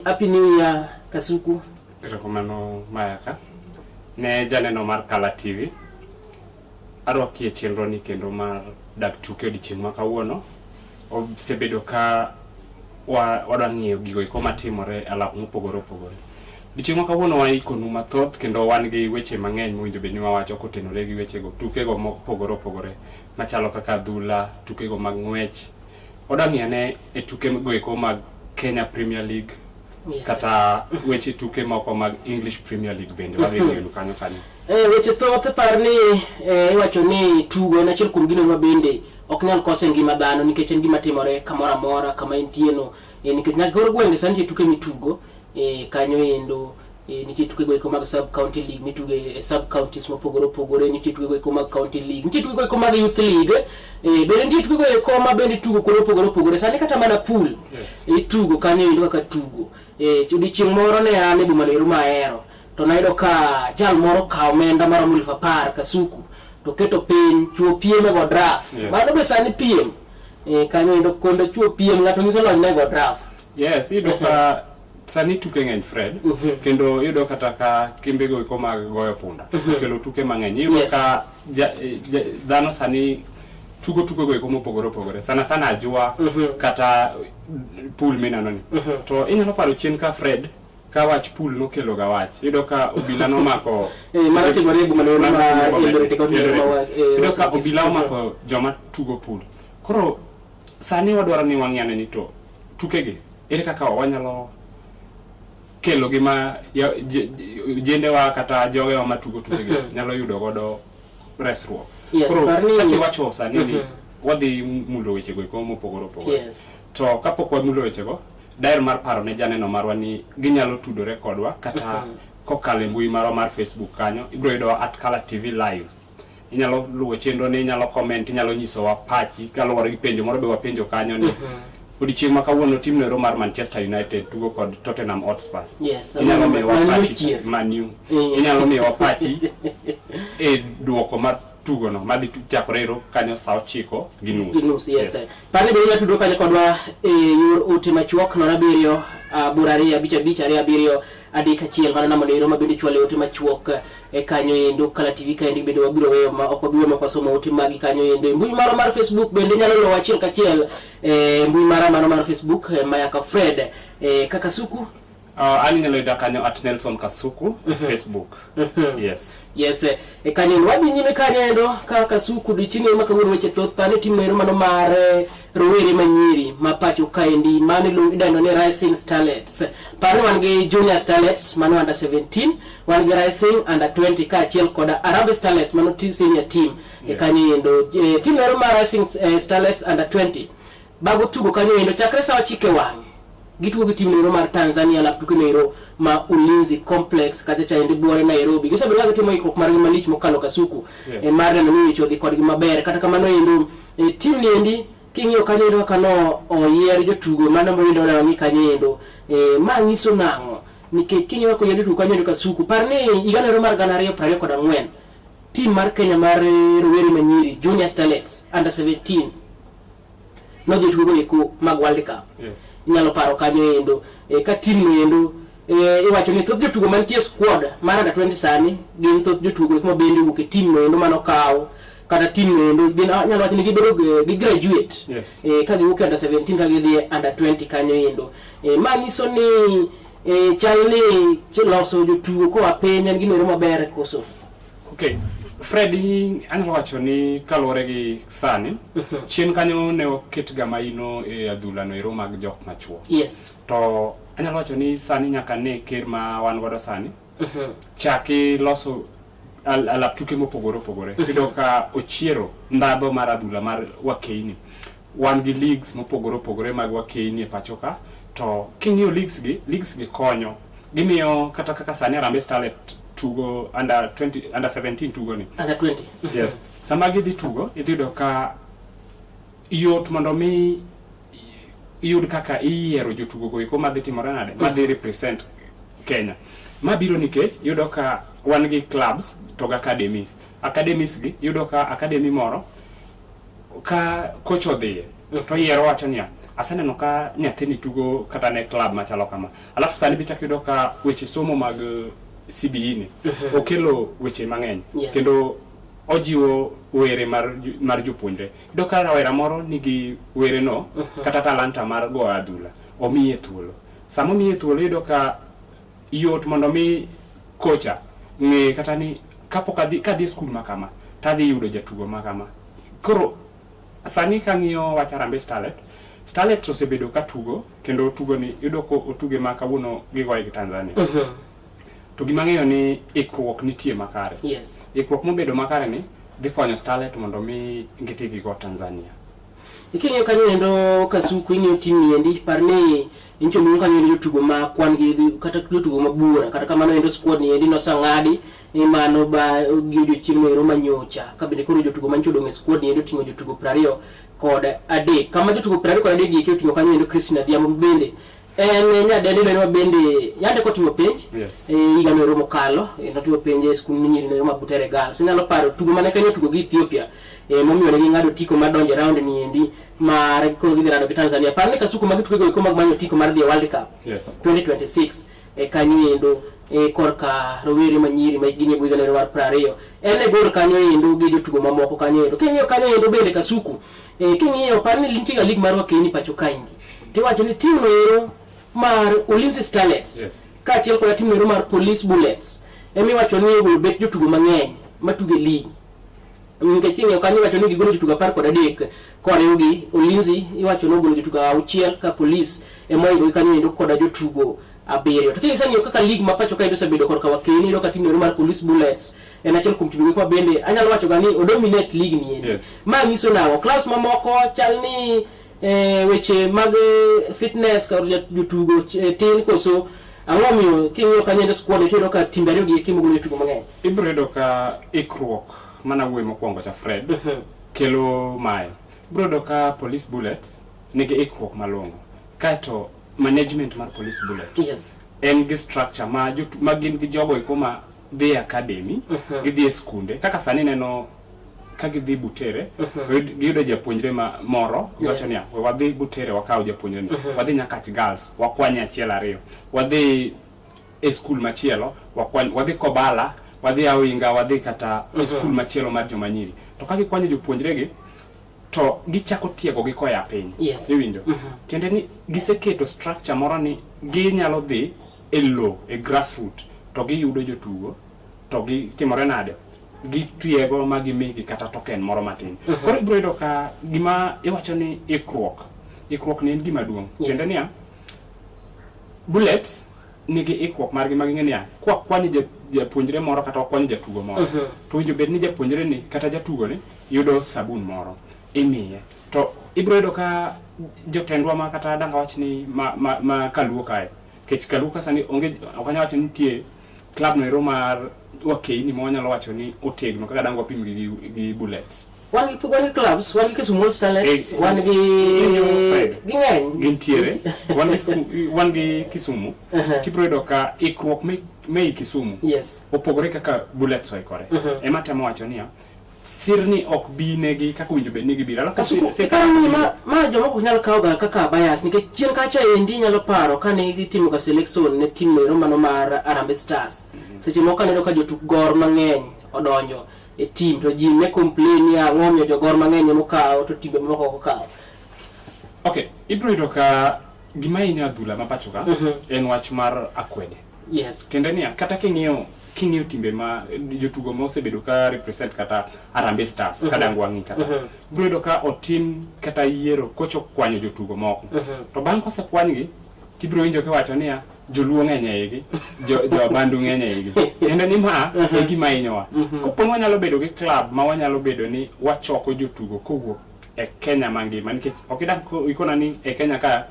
Happy New Year, Kasuku. Erokamano mayaka. Ne janeno mar Kala TV. Arwaki chenro ni kendo mar dak tuke odiochieng' ma kawuono. Osebedo ka wadwa ng'iyo gigo iko matimore alap mopogore opogore. Odiochieng' ma kawuono waikonu mathoth kendo wan gi weche mang'eny mowinjo bed ni wawacho kotenore gi wechego, tukego mopogore opogore machalo kaka adhula, tukego mag ng'wech. Wadwa ng'iyo ane e tukego iko mag Kenya Premier League. Yes. Kata weche tuke moko mag English Premier League bende wadhi kanyo. Weche thoth parni iwacho ni tugo en achiel kuom gino ma bende ok nyal kose ngima dhano nikech en gima timore kamoro amora kama entieno, nikech nyaka koro gwenge sani nitie tuke mitugo kanyo endo. Nitie tuke go mag sub county league mituge e sub counties mopogore opogore, nitie tuke go mag county league, nitie tuke go mag youth league, bende nitie tuke go ma bende tugo kuonde opogore opogore. Sani kata mana pool itugo kanyo endo kaka tugo. Odiochieng' moro ne an e boma Leru Mahero to nayudo ka jal moro kawo omenda mar 10,000 Kasuku to keto piny chuo piem go draft. Mano be sani piem kanyo endo kondo chuo piem ng'ato nyiso lony ne go draft. Yes, ido ka sani tuke ng'eny Fred, kendo yudo kata ka kimbego iko mag goyo punda kelo tuke mang'eny. Yudo ka dhano sani tugo go iko mopogore opogore, sana ajua kata pool minano ni. To inyalo paro chien ka Fred ka wach pool nokelo ga wach. Yudo ka obila nomako mana timore boma Leru ma yudo ka obila omako joma tugo pool. Koro sani wadwaro ni wang'iane ni to tukegi ere kaka wanyalo kelo gima jendewa kata jogewa matugo tukegi nyalo yudo godo resruok. Koro kaki wacho sani ni wadhi mulo wechego iko mopogore opogore. To kapok wamulo wechego, daher mar paro ne janeno marwa ni ginyalo tudore kodwa kata kokalo e mbui marwa mar Facebook kanyo ibiro yudo @KalaTV live. Inyalo luwo chenro ni, inyalo comment, inyalo nyisowa pachi kaluwore gi penjo moro be wapenjo kanyo ni odiochieng' ma kawuono tim nero mar Manchester United tugo kod Tottenham Hotspur. Inyalo miyowa pachi Man U. Inyalo miyowa pachi e duoko mar tugo no madhi chakore ero kanyo saa 9:30. Yes. Parni be nyatudo kanyo kodwa yor ote machuok no 7 burari 5 adika chiel mana namo Leru ma bende chwale ote machuok kanyo endo Kala TV kaendi bende wabiro weyo ma ok wabiro ma somo ote magi kanyo endo. Mbui mara mar Facebook bende nyalo lo achiel kachiel mbui mara mar Facebook mayaka Fred kaka Suku. Ani nyalo yuda kanyo @Nelson Kasuku Facebook. Yes. Kanyo wadhi nyime kanyo endo kaka Suku dichini ma kawuono weche thoth pane tim Leru mano mar rowere manyiri ma pacho kaendi mane lo idendo ni Rising Starlets. Paro wan gi Junior Starlets mano under 17, wan gi Rising under 20 ka achiel koda Harambee Starlets mano senior team. Kanyo endo tim Leru mar Rising Starlets under 20 bago tugo kanyo endo chakre saa 9 wang'. Gitugo gi tim Leru mar Tanzania lap tuke Leru ma Ulinzi Complex kata chaende buore Nairobi. Gisebedo ka timo ikruok mar malich mokalo Kasuku mar neno ni weche odhi kodgi maber. Kata kamano endo tim ni endi king'iyo kanyo endo kano oyier jotugo mano moyindo na ni kanyo endo ma nyiso nang'o nikech king'iyo ko yedo tugo kanyo endo Kasuku parni higa Leru mar 2024 tim mar Kenya mar rowere manyiri Junior Starlets under 17 no jotugo eko mag World Cup. Inyalo paro kanyo endo ka tim no endo iwacho ni thoth jotugo mantie squad mar under 20 sani gin thoth jotugo kuma bende wuok e tim no endo mano kawo kata tim no endo gin nyalo wacho ni gibedo gi graduate ka giwuok under 17 ka gidhi under 20 kanyo endo. Ma nyiso ni chalni loso jotugo koa piny en gimoro maber koso. Okay. Freddy, anyalo wacho ni kalore gi sani chien kanyo ne oket ga maino e adhula no ero mag jok machuo. To anyalo wacho ni sani nyaka ne ker ma wan godo sani chaki loso alap tuke mopogore opogore. Kido ka ochiero ndadho mar adhula mar wakeini. Wan gi leagues mopogore opogore mag wakeini e pacho ka. To king'iyo leagues gi konyo. Gimiyo kata kaka sani Harambee Starlets tugo under 17 tugo ni under 20. Yes. Sama gidhi tugo idhido ka yot mondo mi yud kaka iyiero jotugo go iko madhi timore nade madhi represent Kenya. Mabiro nikech yudo ka wan gi clubs to ga academies gi yudo ka academy moro ka coach odhiye to yiero wacho niya aseneno ka nyathini tugo kata ne club machalo kama. Alafu sani bichak yudo ka weche somo mag CBE ni okelo weche mang'eny kendo ojiwo were mar jopuonjre. Yudo ka rawera moro nigi were no kata talanta mar go adhula, omiye thuolo. Samo miye thuolo yudo ka yot mondo mi kocha ng'e kata ni kapok kadhi skul makama tadhi yudo jatugo makama. Koro sani kang'iyo wach Harambee Starlet osebedo ka tugo kendo tugo ni yudo ko otuge ma kawuono gigoye gi Tanzania. To gima ng'eyo ni ikruok nitie makare. Yes. Ikruok mobedo makare ni dhi konyo Starlet mondo mi ngitigi go Tanzania. Iking'eyo kanyo endo Kasuku ing'eyo tim ni endi parni incho mungu kanyo endo tugo ma kwan gi kata tugo mabura kata kamano endo squad ni endi nosang'adi mano ba giudio chieng'no ero manyocha kabende koro jotugo mancho dong' e squad ni endo ting'o jotugo 20 kod adek kama jotugo 20 kod adek gi oting'o kanyo endo Christina Dhiambo bende en nyadende bende bende yande kotimo penj higa no romo kalo notimo penj e skul nyiri no romo Butere Girls nyalo paro tugo mane kanyo tugo gi Ethiopia momiyo ne ngado tiko mar donjo round ni endi mar koro gi rado gi Tanzania parne Kasuku mag tugo go mag manyo tiko mar the World Cup 2026 kanyo endo korka rowere manyiri ma gini buiga ne war 20 ene gol kanyo endo gi jotugo mamoko kanyo endo kinyo kanyo endo bende Kasuku kinyo parne linkiga league mar Wakeni pacho kaindi tiwacho ni tim no ero mar Ulinzi Starlets kaachiel kod tim ero mar Police Bullets emi wacho ni go bet jotugo mang'eny matuge league nikech king'eyo kanyo wacho ni gigolo jotugo 10 kod adek koriw gi Ulinzi iwacho ni ogolo jotugo 6 ka Police emoyudo kanyo endo kod jotugo 7 to king'eyo sanyo kaka league ma pacho ka osebedo korka Wakeni ero ka tim ero mar Police Bullets en achiel kuom timbe ko bende anyalo wacho gani odominate league ni endo ma nyiso nawo class mamoko chalni weche mag fitness ka jotugo tin koso ang'omiyo king'iyo kanyo squad ito ka timbe ariyo gi kimogolo jotugo mang'eny ibro yudo ka ikruok mana wuoy mokwongo cha Fred kelo mae ibro yudo ka Police Bullet nigi ikruok malong'o kato management mar Police Bullet en gi structure ma gin gi jogo iko ma dhi academy gidhi e skunde kaka sani neno ka gidhi Butere giyudo japuonjre moro wacho niya wadhi Butere wakaw japuonjre ni wadhi Nyakach Girls wakwanye achiel ariyo wadhi e skul machielo wadhi Kobala wadhi Awinga wadhi kata e skul machielo mar jomanyiri to ka gikwanyo jopuonjre gi to gichako tiego gi koya piny iwinjo kende ni giseketo structure moro ni ginyalo dhi e low e grassroots to giyudo jotugo to gitimore nade gitiego magimigi kata token moro matin koro ibro yudo ka gima iwacho ni ikruok ni en gima duong' kendo niya Bullets nigi ikruok margi maging'e niya kwa kwani japuonjre moro kata kwani jatugo moro to winjo bed ni japuonjre ni kata jatugo ni yudo sabun moro imiye to ibro yudo ka jotendwa ma kata danga wach ni ma Kaluo kae kech Kaluo ka sani onge okanya wacho ni tie club no ero mar Wakeni mo nyalo wacho ni otegno kaka dango pim gi Bullets wan clubs wan gi small Starlets wan gi gintiere wan gi Kisumu tipro yudo ka ikruok me Kisumu opogore kaka Bullets oikore ema temo wacho ni sirni ok binegi kaka winjo bed nigi bira alafu sekarani ma jomoko nyalo kawo ga kaka bias nikech chien kacha endi nyalo paro kane itimo ga selection ne tim no mano mar Harambee Stars seche moko kaneno ka jotuk gor mang'eny odonjo e team to ji ne complain ya ng'omyo jogor mang'eny mokawo to timbe moko okawo okay ibro yudo ka gima ine adhula mapacho ka en wach mar akwede kendo niya kata king'iyo timbe ma jotugo ma osebedo ka represent kata Harambee Stars kada ngwangi kata bro yudo ka otim kata yiero kocho kwanyo jotugo moko to bang' kosekwanygi tibro winjo ka wacho niya joluo ng'eny aigi jo bandu ng'eny aigi kendo ni ma e gima inyowa koponi wanyalo bedo gi club ma wanyalo bedo ni wachoko jotugo kowuok e Kenya mangima nikech ok idak ikona ni e Kenya ka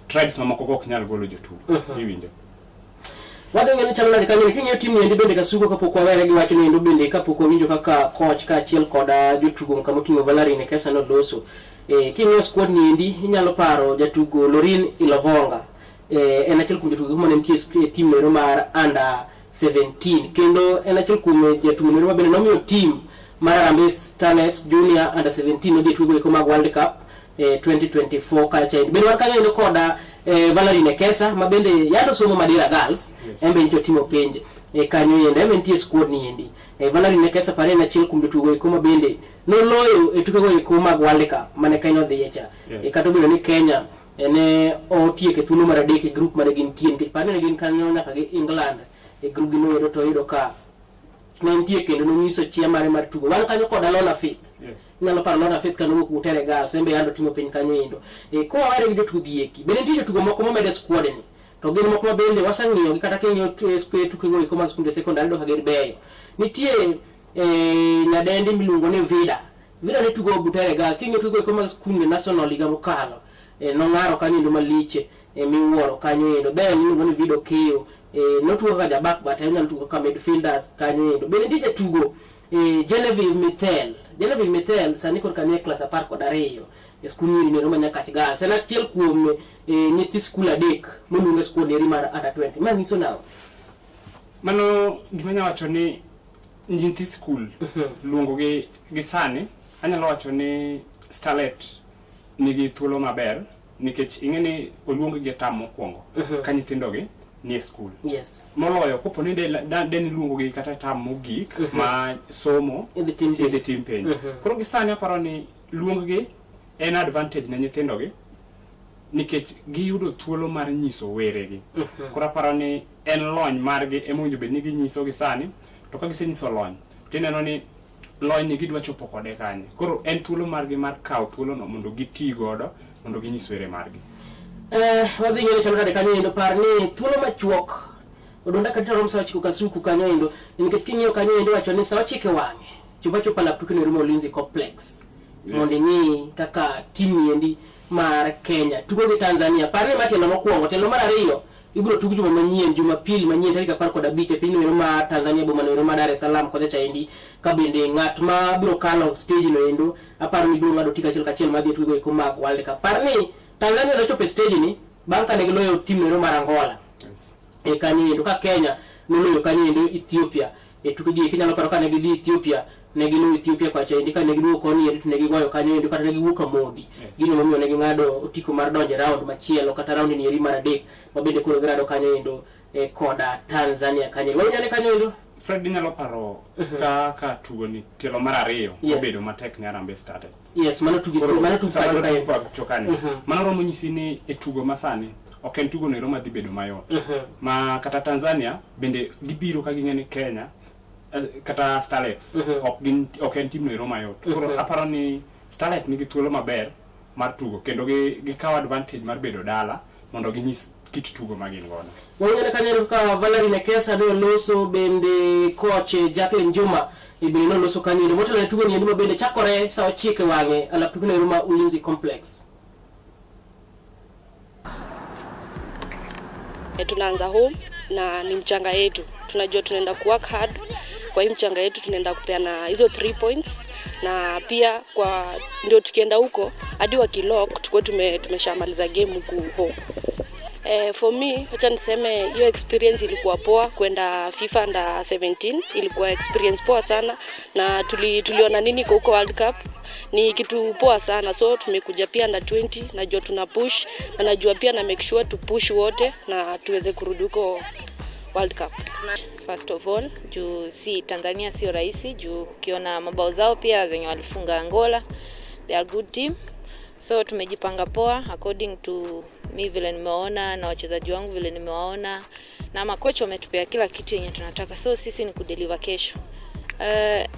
tribes mamoko ok nyal golo jotugo iwinjo wadhi ng'eni chalo nade kanyo king'iyo tim ni endi bende Kasuku kapok wawere gi wacho ni endo bende kapok owinjo kaka coach ka achiel koda jotugo kama oting'o Valerine Kesa Loso king'iyo squad ni endi inyalo paro jatugo Lorin Ilovonga en achiel kuom jotugo ma nitie e tim ero mar under 17 kendo en achiel kuom jatugo ma bende nomiyo tim mar Harambee Starlets Junior under 17 odhi tugo eko mag World Cup 2024 kacha bende wan kanyo endo koda Valerie Nekesa ma bende yado somo Madira Girls embe njo timo penje kanyo endo embe ntie squad ni endi Valerie Nekesa pare na chiel kum jotugo ikoma bende no loyo etukego ikoma World Cup mane Kenya odhi echa kata bedo ni Kenya ene otieke thuolo mar adek e group mane gin tie nikech pare ne gin kanyo nyaka gi England e group gino ero to yudo ka ne nitie kendo nonyiso chia mare mar tugo wan kanyo kod Alona Faith nyalo paro Alona Faith kano wuok Butere Girls embe yando timo piny kanyo endo ko wawere gi jotugo gieki bende nitie jotugo moko momede squad ni to gin moko bende wasang'iyo gi kata kinyo squad tukego iko mag skunde secondary do kagir beyo nitie nyadendi miluongo ni Vida ne tugo Butere Girls kinyo tugo iko mag skunde national liga mokalo nong'aro kanyo endo maliche miwuoro kanyo endo be miluongo ni Video Kiyo no tugo ka jabak but anyalo tugo ka midfielders kanyo endo bende ndije tugo Genevieve Mithel sani kod kanie class 12 e skul ni Roma Nyakach Girls en achiel kuom nyithi skul adek moluongo skul ni mar under 20 ma nyiso nawo mano gima nyalo wacho ni nyithi skul luongo gi sani anyalo wacho ni Starlet nigi thuolo maber nikech ing'eni oluongo gi tam mokwongo ka nyithindo gi ni school moloyo kopo ni den luongo gi kata tam mogik ma somo in the team page koro gisani aparo ni luongo gi en advantage ne nyithindo gi nikech giyudo thuolo mar nyiso were gi koro aparo ni en lony margi emowinjo bed ni ginyiso gi sani to ka gisenyiso lony tineno ni lony ni gidwa chopo kode kanye koro en thuolo margi mar kawo thuolo no mondo giti godo mondo ginyis were margi wadhi ngene chalo kade kanyo endo par ni thuolo machuok odonda kata rom sawa chiko kasuku kanyo endo nikech kinyo kanyo endo wacho ni sawa chike wange chubacho pala tuke ni Ruma Ulinzi Complex mondo ni kaka timu endi mar Kenya tugo gi Tanzania par ni matelo mokwongo telo mar ariyo ibiro tugo juma manyien Jumapili manyien tarik 15 e piny Roma Tanzania boma no Roma Dar es Salaam kod cha endi ka bende ng'at ma biro kalo stage no endo aparo ni biro ngado tika kachiel madhi tugo iko mag World Cup par ni Tanzania no chopo stage ni bang' ka ne giloyo timu no mar Angola kanyo endo ka Kenya noloyo kanyo endo Ethiopia tuke gi Kenya paro ka ne gidhi Ethiopia ne giloyo Ethiopia kwa cha endi ka ne giduoko koni endo ne gigoyo kanyo endo kata ne giwuok Amodhi gino momiyo ne ging'ado otiko mar donje round machielo kata round ni eri mar adek mabende koro grado kanyo endo koda Tanzania kanyo wanyane kanyo endo Fred nyalo paro ka tugo ni telo mar ariyo obedo matek ne Harambee Stars mano tugo chokani mano romo nyisi ni e tugo masani ok en tugo no Roma dhi bedo mayot ma kata Tanzania bende gibiro ka ging'eni Kenya kata Starlets ok en tim no Roma mayot koro aparo ni Starlet nigi thuolo maber mar tugo kendo gikawo advantage mar bedo dala mondo ginyis kit tugo magin godo wanyane kanyo ka Valerie Nekesa ne loso bende coach Jacqueline Juma ibiro no loso kanyo endo motelo ne tugo ni endo bende chakore sawa chike wange ala tugo no Roma Ulinzi Complex tunaanza home na ni mchanga yetu tunajua tunaenda work hard kwa hii mchanga yetu tunaenda kupeana hizo 3 points na pia kwa ndio tukienda huko hadi wakilock tukao tumeshamaliza game huko home. For me acha niseme hiyo experience ilikuwa poa kwenda FIFA under 17 ilikuwa experience poa sana na tuliona nini kwa huko World Cup ni kitu poa sana so tumekuja pia under 20 najua tuna push na najua pia na make sure to push wote na tuweze kurudi huko World Cup. First of all, juu si Tanzania sio rahisi, juu ukiona mabao zao pia zenye walifunga Angola, they are good team. So tumejipanga poa according to me vile nimeona na wachezaji wangu vile nimewaona na makocha wametupea kila kitu yenye tunataka. So sisi ni kudeliver kesho.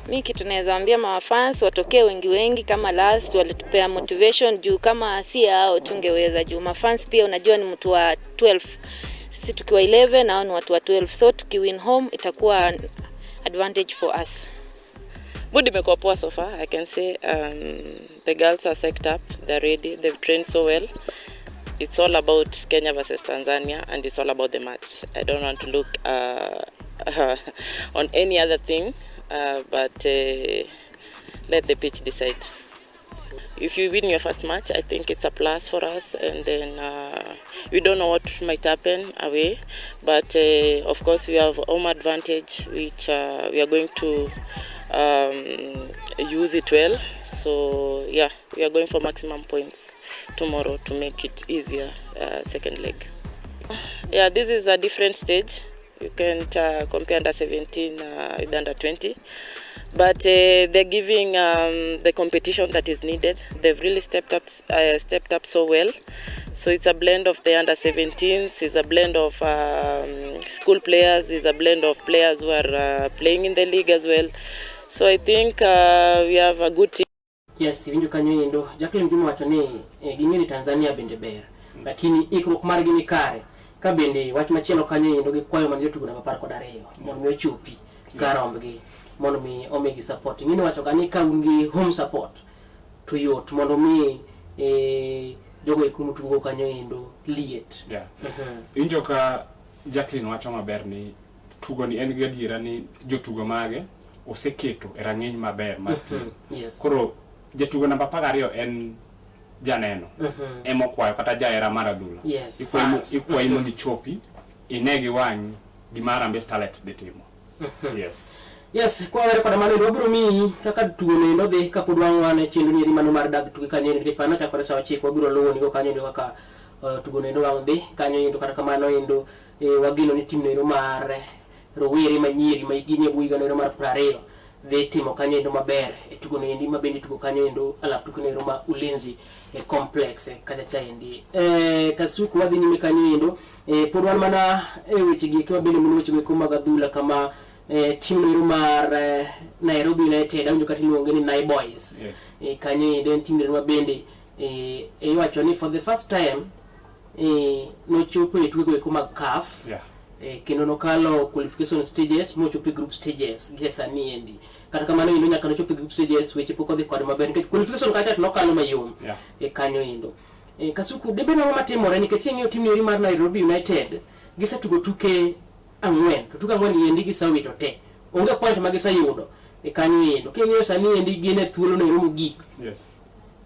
Mimi kitu naweza ambia mafans watokee wengi kama last walitupea motivation juu kama si hao tungeweza juu mafans pia unajua ni mtu wa 12. Sisi tukiwa 11 na wao ni watu wa 12 so tukiwin home itakuwa advantage for us. Mood imekuwa poa so far. I can say the girls are psyched up, they're ready, they've trained so well. It's all about Kenya versus Tanzania and it's all about the match. I don't want to look on any other thing but let the pitch decide. If you win your first match, I think it's a plus for us and then we don't know what might happen away but of course we have home advantage which we are going to use it well. So yeah, we are going for maximum points tomorrow to make it easier second leg. Yeah, this is a different stage. You can't compare under 17 with under 20. But they're giving the competition that is needed. They've really stepped up so well. So it's a blend of the under 17s, it's a blend of school players, it's a blend of players who are playing in the league as well. So I think we have a good team. Yes, winjo kanyo endo. Jacqueline Juma wacho ni ging'eni Tanzania bende ber. Lakini ikruok margi ni kare. Ka bende wach machielo kanyo endo gi kwayo man jotugo namba 12 mondo mi ochopi karombgi mondo mi omegi support. Ng'ini wacho gani ka ungi home support to yot mondo mi jogo ikumu tugo kanyo endo liet. Yeah. Winjo ka Jacqueline wacho maber ni tugo ni en gadiera ni jotugo mage oseketo e rang'iny maber mar piem. Yes. Koro jatugo namba 12 en janeno emo kwayo kata jaera mar adhula. Yes, ikwayo mondo ichopi inegi wang' gima Harambee Starlets dhi timo. Yes, kwa wale kwa mano wabiro mi kaka tugo nendo dhi kapod wang'wane chenro ni mano mar dag tugo kanyo ni pana chakore sawa chiko wabiro luwo ni go kanyo ndo kaka tugo nendo wang' dhi kanyo ndo kata kamano endo wagino ni tim nendo mar rowere manyiri ma iginye buiga nendo mar 20 dhi timo kanyo endo maber e tugo nendo mabende tugo kanyo endo alap tugo nendo ma Ulinzi complex kacha chaendi kasuku wadhi nyime kanyo endo pod wan mana weche gi kwa bende mun weche go kuma gadhula kama team nero mar Nairobi United awinjo kata iluonge ni Nai Boys. Yes. Kanyo endo team nero mabende iwacho ni for the first time nochopo e tugo go mag CAF. Yeah. Kendo nokalo qualification stages mochopo group stages gesa ni endi kata kamano endo nyaka nochopo group stages weche poko dhi kod maber nikech qualification kacha nokalo mayom. Yeah. Kanyo endo kasuku debe na matimore nikech ng'iyo team nero mar Nairobi United gisetugo tuke ang'wen to tuke ang'wen endi gisawito te onge point ma gisayudo kanyo endo king'iyo sani endi gine thuolo no romo gik. Yes.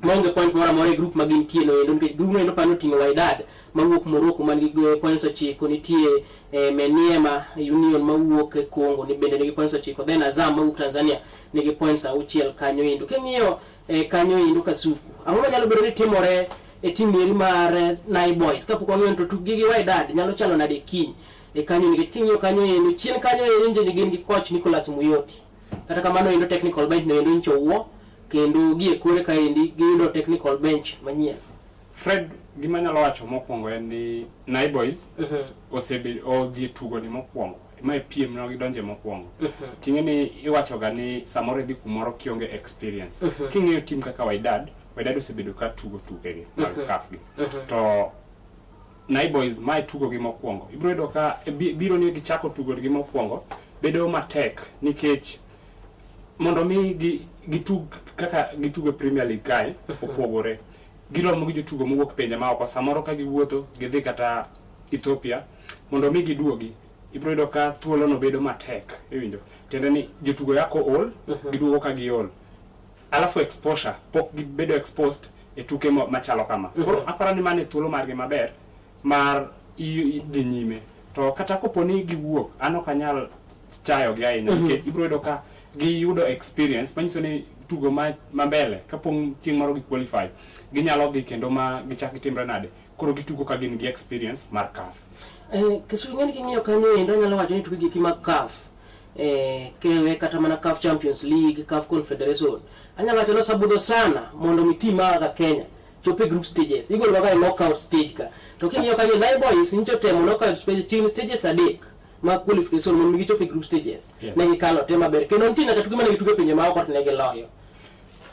Monge point mora mora group magin tie no endo nikech group no endo pano tingo Wydad mawuok Morocco man gi points 9 nitie Maniema Union mawuok Congo ni bende nigi points 9 then Azam mawuok Tanzania nigi points 6 kanyo endo king'iyo kanyo endo kasuku ang'o nyalo bedo ni timore e team neri mar Nai Boys kapok wang'eyo to tukgi gi Wydad nyalo chalo nade kiny kanyo nikech king'iyo kanyo endo chien kanyo endo ni gin gi coach Nicholas Muyoti kata kamano endo technical bench no endo inchowo kendo gie kore ka endi giyudo technical bench manyien. Fred gima nyalo wacho mokwongo en ni Nai Boys osebedo odhi tugo ni mokwongo ma piem no gidonje mokwongo. Ting'e ni iwacho ga ni samoro dhi kumoro kionge experience. King'iyo team kaka Wydad osebedo ka tugo tukegi mag CAF gi. To Nai Boys mai tugo gi mokwongo ibiro yudo ka biro ni gichako tugo gi mokwongo bedo matek nikech mondo mi gitug kaka gitugo Premier League kae opogore giromo gi jotugo mowuok pinje ma oko samoro ka giwuotho gidhi kata Ethiopia mondo mi giduogi ibiro yudo ka thuolo no bedo matek iwinjo tende ni jotugo yako ol giduogo ka giol alafu exposure pok gibedo exposed e tuke machalo kama koro aparo ni mane thuolo margi maber mar dhi nyime to kata koponi giwuok ano kanyal chayo gi ahinya nikech ibiro yudo ka giyudo experience manyiso ni tugo mambele kapong chieng' moro gi qualify ginyalo dhi kendo ma gichak timbre nade koro gitugo ka gin gi experience mar CAF. Kesu ng'eni king'iyo kanyo endo nyalo wacho ni tugo gi mag CAF kewe kata mana CAF Champions League CAF Confederation anyalo wacho sabudho sana mondo mi team ma Kenya chope group stages igolo ga knockout stage ka to king'iyo kanyo Nai Boys nicho temo knockout stages adek ma qualification mondo gichope group stages. Yes. Ne gikalo te maber kendo nitie kata tuke mane gitugo pinje ma oko ne giloyo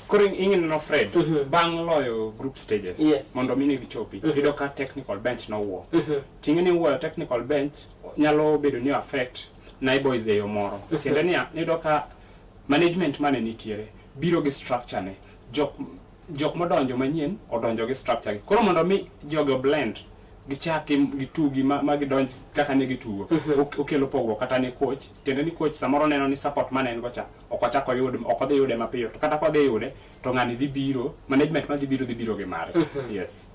koro ing'en no Fred bang' loyo group stages. Yes. Mondo mi gichopi yudo ka technical bench no wuok ting'e ni wuo technical bench nyalo bedo ni affect Nai Boys e yo moro tiende ni yudo ka management mane nitiere biro gi structure ne jok modonjo manyien odonjo gi structure gi koro mondo mi jogo blend gichaki gitugi ma gidonj kaka ne gitugo okelo pogruok kata ne coach tende ni coach samoro neno ni support mane en gocha okachako yud okodhi yude mapiyo to kata kodhi yude to ng'ani dhi biro management ma dhi biro gi mare. Yes.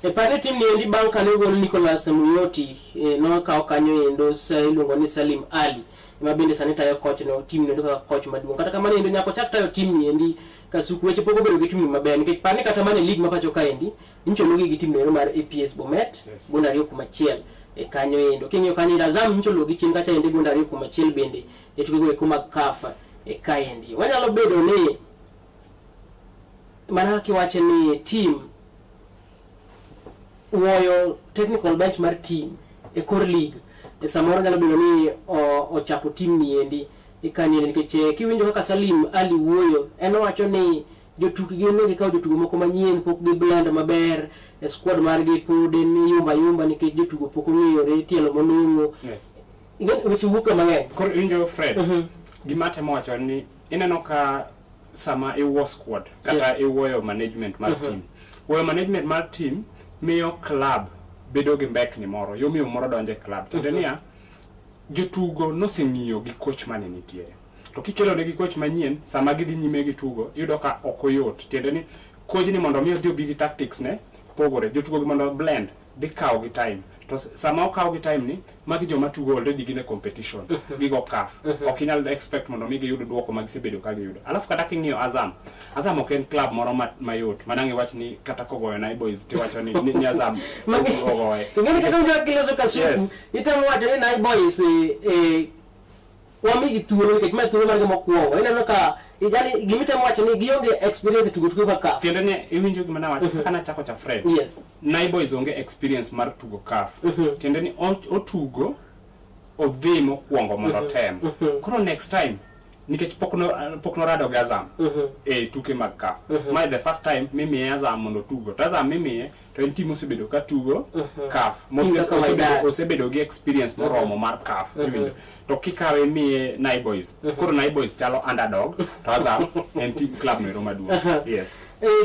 Pane team ni endi bang kane gol Nicholas Muyoti no kawo kanyo endo iluongo ni Salim Ali ma bende sani tayo coach no team no ka coach maduong'. Kata kamano endo nyako chak tayo team ni endi Kasuku weche poko bedo gi team maber nikech pane kata mane league ma pacho ka endi inchologi gi team no mar APS Bomet gol 2-1 kanyo endo. King'iyo kanyo Azam inchologi chien kacha endi gol 2-1 bende tuke go mag CAF kaendi. Wanyalo bedo ni mana kiwache ni team woyo technical bench mar team kor league samoro nyalo bedo ni ochapo team ni endi kanyo nikech kiwinjo kaka Salim Ali wuoyo wacho ni jotukgi ne gikawo jotugo moko manyien pok gi blend maber squad margi pod ni yumba nikech jotugo pok ong'eyore tielo monungo weche wuok mang'eny. Koro injo Fred gima temo wacho ni ineno ka sama iwo squad kata iwoyo management mar team. Woyo management mar team miyo club bedo gi mbekni moro, yomiyo moro donje club. Tanzania jotugo noseng'iyo gi coach mane nitie. To kikelo ne gi coach manyien sama gidhi nyime gi tugo iyudo ka okoyot. Tiende ni coach ni mondo mi odhi obi gi tactics ne pogore, jotugo gi mondo blend dhi kawo gi time. To sama okawo gi time ni magi joma tugo already gine competition gigo CAF okinyal expect mondo mi giyud duoko magisebedo ka giyudo. Alafu kata king'iyo Azam ok en club moro mayot manangi wach ni kata kogoyo na boys tiwacho ni Azam ogoye ngeni kaka unja kiloso Kasuku itamo wacho ni na boys wamigi thuolo nikech ma thuolo margi mokwongo ineno ka yani gimitemo wacho ni gionge experience tugo ka CAF. Tiende ni iwinjo gima na wacho kana chako cha Fred. Yes. Nai boys onge experience mar tugo CAF. Tiende ni otugo odhi mokwongo mondo tem. Koro next time nikech pok no rado Azam tuke mag CAF. My the first time mimi Azam mondo tugo. Azam mimi to en team osebedo ka tugo CAF. Osebedo gi experience moromo mar CAF. To kikawe mi Nai boys. Koro Nai boys chalo underdog to Azam en team club no maduong'. Yes.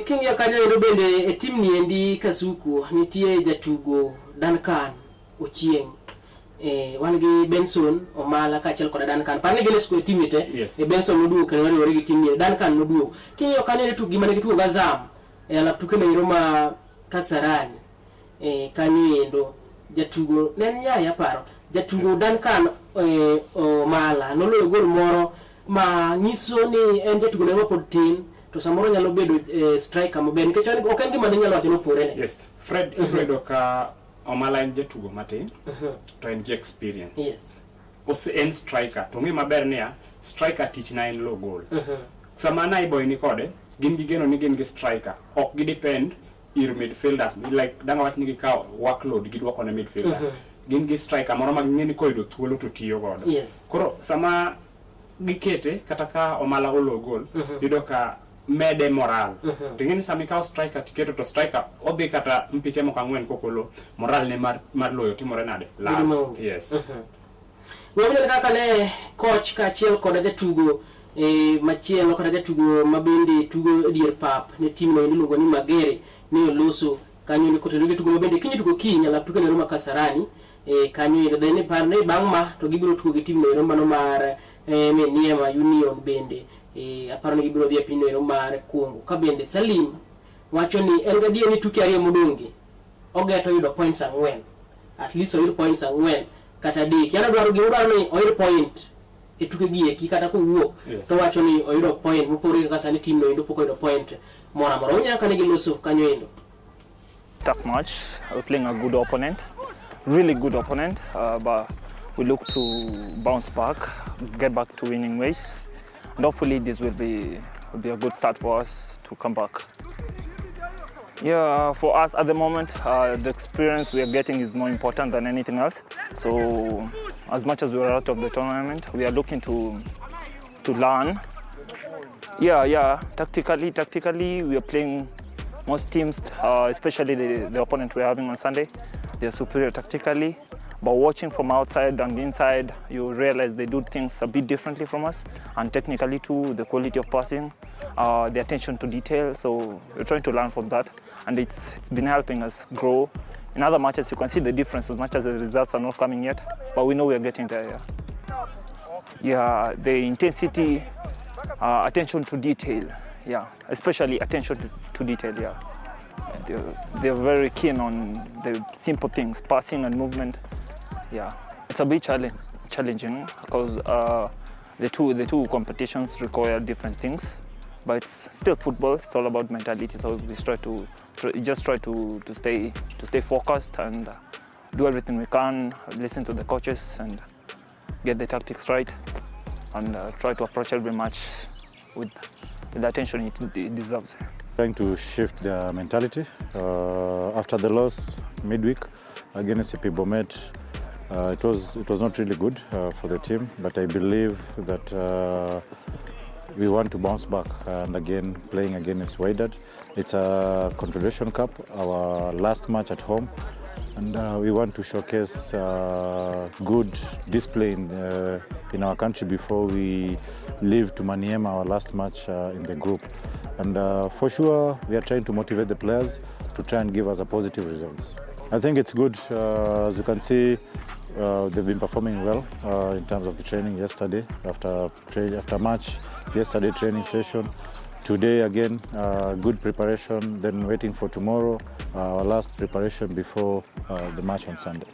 King'iyo kanyo endo bende team ni endi Kasuku nitie jatugo Duncan Ochieng. Wan gi Benson Omala kachiel kod Duncan. Parne gine squad team ite. Benson noduogo kendo wariwore gi team ni Duncan noduogo. King'iyo kanyo endo tugo mane gitugo Azam alap tuke no ero ma Kasarani kanyo endo jatugo nen yaya paro jatugo Duncan Omala noloyo gol moro ma nyiso ni en jatugo ne pod tin to samoro nyalo bedo striker maber nikech ok en gima nyalo wacho no pore ne. Yes. Fred ipredo ka Omala en jatugo matin to en gi experience. Yes. Ose en striker to ngi maber niya striker tich na en low goal. Sama Nai boy ni kode gin gi geno ni gin gi striker ok gi depend ir midfielders like danga wach ni gi kawo workload gi duoko ne midfielders. Gin gi striker moro ma ng'eni koyudo thuolo to tiyo godo. Koro sama gikete kata ka Omala olo gol yudo ka mede moral. Tingeni sami kawo striker tiketo to striker odhi kata mpiche moko ang'wen kokolo moral ne mar loyo timore nade lal. Yes. Wabile kaka ne coach kachiel kod jatugo machielo kod jatugo mabende tugo dier pap ne team no iluongo ni Magere ne oloso kanyo ni kotero gi tugo mabende kinyi tugo kinya la tugo ne Roma Kasarani kanyo ndo dene parne bang ma to gibiro tugo gi team no ero mano mar Meniema Union bende aparo ni gibiro dhi e pino ero mar Kongo ka bende Salim wacho ni en gadie ni tuke ariyo modongi ogeto yudo points 4 at least oyudo points 4 kata dik yana dwaro ni oyudo point e tuke gieki kata kowuok to wacho ni oyudo point mopore kaka sani team no endo pok oyudo point mora onya kane giloso kanyo endo. Tough match. We're playing a good opponent, really good opponent, but we look to bounce back, get back to winning ways, and hopefully this will be a good start for us to come back. Yeah, for us at the moment, the experience we are getting is more important than anything else. So, as much as we are out of the tournament, we are looking to learn. Yeah. Tactically, we are playing most teams, especially the opponent we're having on Sunday. They are superior tactically, but watching from outside and inside, you realize they do things a bit differently from us. And technically too, the quality of passing, the attention to detail. So we're trying to learn from that, and it's been helping us grow. In other matches, you can see the difference as much as the results are not coming yet, but we know we're getting there. Yeah, the intensity, attention to detail. Yeah, especially attention to detail. Yeah, they're very keen on the simple things, passing and movement. Yeah, it's a bit challenging because the two competitions require different things, but it's still football. It's all about mentality. So we try to stay focused and do everything we can, listen to the coaches and get the tactics right, and try to approach every match with the attention it deserves. Trying to shift their mentality after the loss midweek against AP Bomet. It was not really good for the team, but I believe that we want to bounce back and again playing against Wydad. It's a Confederation Cup, our last match at home, and we want to showcase good display in our country before we leave to Maniema, our last match in the group. And for sure, we are trying to motivate the players to try and give us a positive results. I think it's good. As you can see, they've been performing well in terms of the training yesterday, after match, yesterday training session. Today again, good preparation, then waiting for tomorrow, our last preparation before the match on Sunday.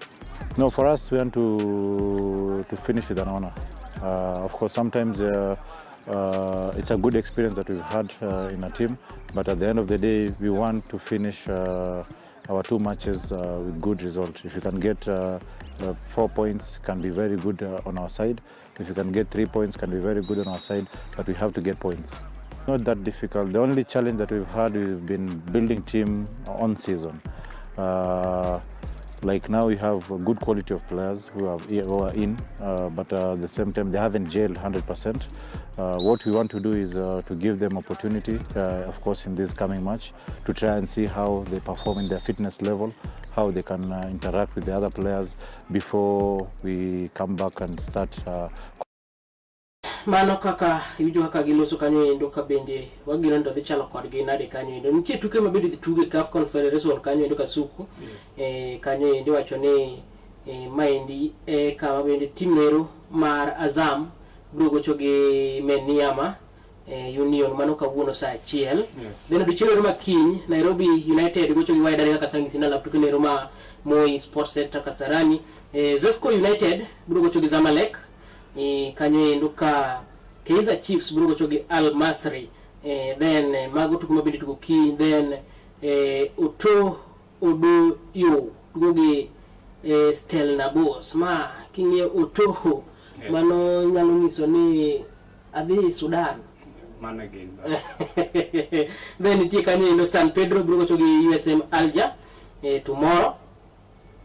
No, for us, we want to finish with an honor. Of course, sometimes it's a good experience that we've had in a team, but at the end of the day, we want to finish our two matches with good result. If you can get 4 points, can be very good on our side. If you can get 3 points, can be very good on our side, but we have to get points. Not that difficult. The only challenge that we've had, we've been building team on season. Like now we have a good quality of players who are in, but at the same time they haven't jailed 100%. What we want to do is to give them opportunity, of course in this coming match, to try and see how they perform in their fitness level, how they can interact with the other players before we come back and start. Mano kaka yujo kaka giloso kanyo endo ka bende wagino ndo dhichalo kodgi nade kanyo endo nitie tuke mabedi dhi tuge CAF Confederation kanyo endo kasuku kanyo endo wacho ni maendi kama bende timero mar Azam biro gocho gi Maniema Union mano kawuono saa 1. Then odiochieng' ma kiny Nairobi United gocho gi Wydad kaka sangisi na laptuke nero ma Moi Sports Center Kasarani. Zesco United biro gocho gi Zamalek. Kanyo endo ka Kaizer Chiefs biro gocho gi Al Masry. Then mago tuko mabende tuko ki, then Oto Odoyo tuko gi Stellenbosch. Ma king'e Oto mano nyalo nyiso ni adhi Sudan. Man again. Then nitie kanyo endo San Pedro biro gocho gi USM Alger tomorrow.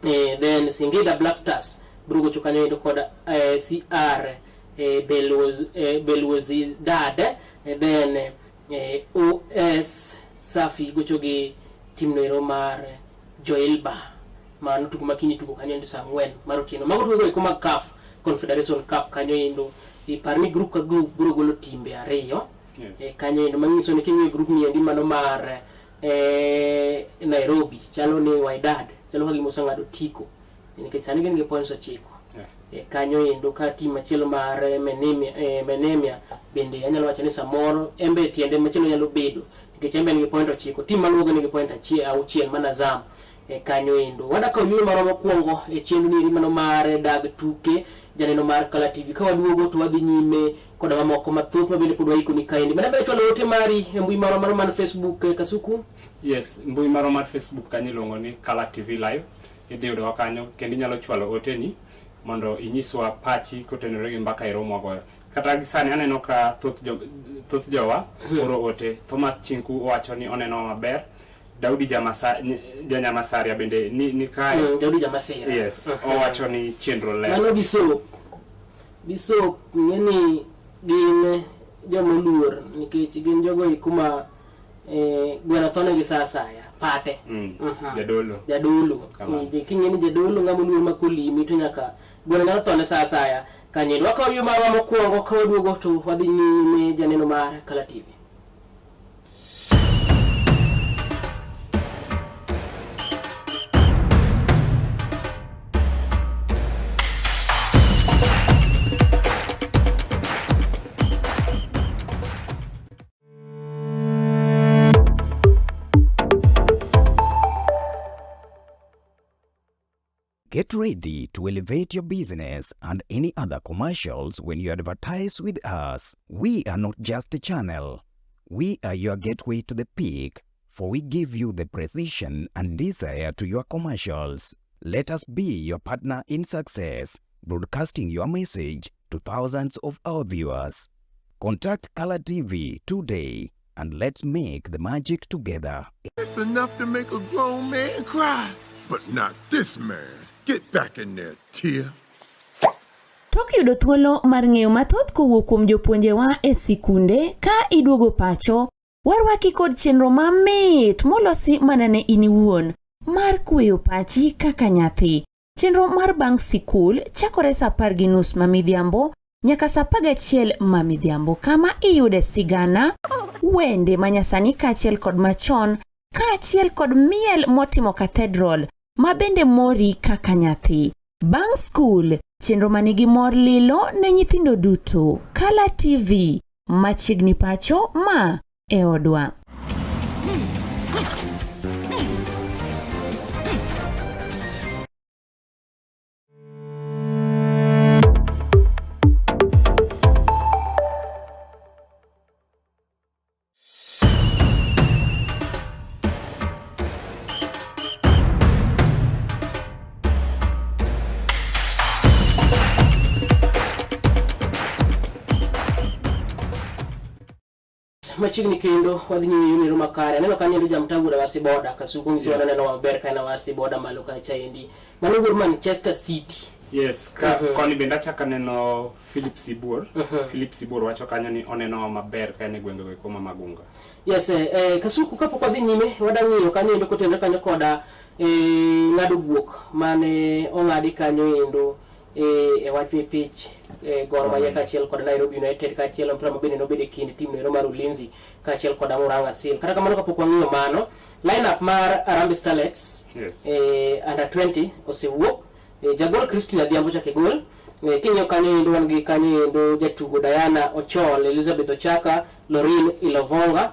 Then Singida Black Stars biro gocho kanyo endo kod CR Belouizdad. Then OS Safi gocho gi tim noero mar Joelba. Mano tuko makini tuko kanyo endo saa 4 mar otieno. Mago tuko iko mag CAF Confederation Cup kanyo endo parni group ka group biro golo timbe 2. Kanyo endo manyiso ni kinyo group ni endi mano mar Nairobi chalo ni Wydad chalo ka gimosa ngado tiko nikech sani gin gi points 9. Kanyo endo ka team machielo mar Menemia bende anyalo wacho ni samoro embe tiende machielo nyalo bedo nikech embe nigi point 9, team maluogo nigi point 6 mana Azam. Kanyo endo wadaka oyulo maro mokwongo chenro ni mano mar dag tuke janeno mar Kala TV ka waduogo to wadhi nyime kod mamoko mathoth mabende pod waiko ni kaendi. Madabe chwalo ote mari mbui maro mar Facebook Kasuku. Yes, mbui maro mar Facebook kanyo longo ni Kala TV live. Idhi yudo kanyo kendo nyalo chwalo ote ni mondo inyiswa pachi kotenore gi mbaka e romo goyo. Kata gisani aneno ka thoth jowa oro ote. Thomas Chinku wacho ni oneno maber. Daudi Janyamasaria bende ni kae. Daudi Jamasaria. Yes. Owacho ni chenro le. Mano biso ngeni gin jomoluor nikech gin jogo ikuma gwena thone gi sasaya pate. Jadolo. Kingeni jadolo ngamoluor makolimi to nyaka gwena nyalo thone sasaya. Kanyo waka oyo mawa mokwongo ka waduogo to wadhi nyime janeno mar Kala TV. Get ready to elevate your business and any other commercials when you advertise with us. We are not just a channel. We are your gateway to the peak, for we give you the precision and desire to your commercials. Let us be your partner in success, broadcasting your message to thousands of our viewers. Contact Color TV today and let's make the magic together. It's enough to make a grown man cry, but not this man. Get back in there, Tia. Tok yudo thuolo mar ng'eyo mathoth kowuok kuom jopuonjewa e sikunde ka iduogo pacho, warwaki kod chenro mamit molosi mana ne in iwuon mar kweyo pachi kaka nyathi. Chenro mar bang' sikul chakore saa 10:30 mamidhiambo nyaka saa 11 mamidhiambo, kama iyude sigana, wende manyasani kaachiel kod machon, kaachiel kod miel motimo cathedral ma bende mori kaka nyathi. Bang' skul, chenro manigi mor lilo ne nyithindo duto. Color TV, machiegni pacho ma e odwa. Machiegni kendo wadhi nyime yuro makare. Aneno kanyo ndo jamtagura wasi boda Kasuku ngisi wananeno maber kana wasi boda malo ka chaendi. Mano gur Manchester City. Yes, koni benda chaka neno Philip Sibur. Philip Sibur wacho kanyo ni oneno maber ka ne gwenge go koma Magunga. Yes, Kasuku kapo kwa dhi nyime wadang'iyo kanyo ndo kotendo kanyo koda ng'ado guok mane ong'adi kanyo endo e wach pitch Gor Mahia kaachiel kod Nairobi United kaachiel mpira mabende nobede kind tim no mar Ulinzi kaachiel kod Murang'a Seal. Kata kamano kapok wang'iyo mano, lineup mar Harambee Starlets under 20 osewuok. Jagol Christina Adhiambo chake gol. Kinyo kanyo endo wan gi kanyo endo jatugo Diana Ochol, Elizabeth Ochaka, Lorin Ilovonga,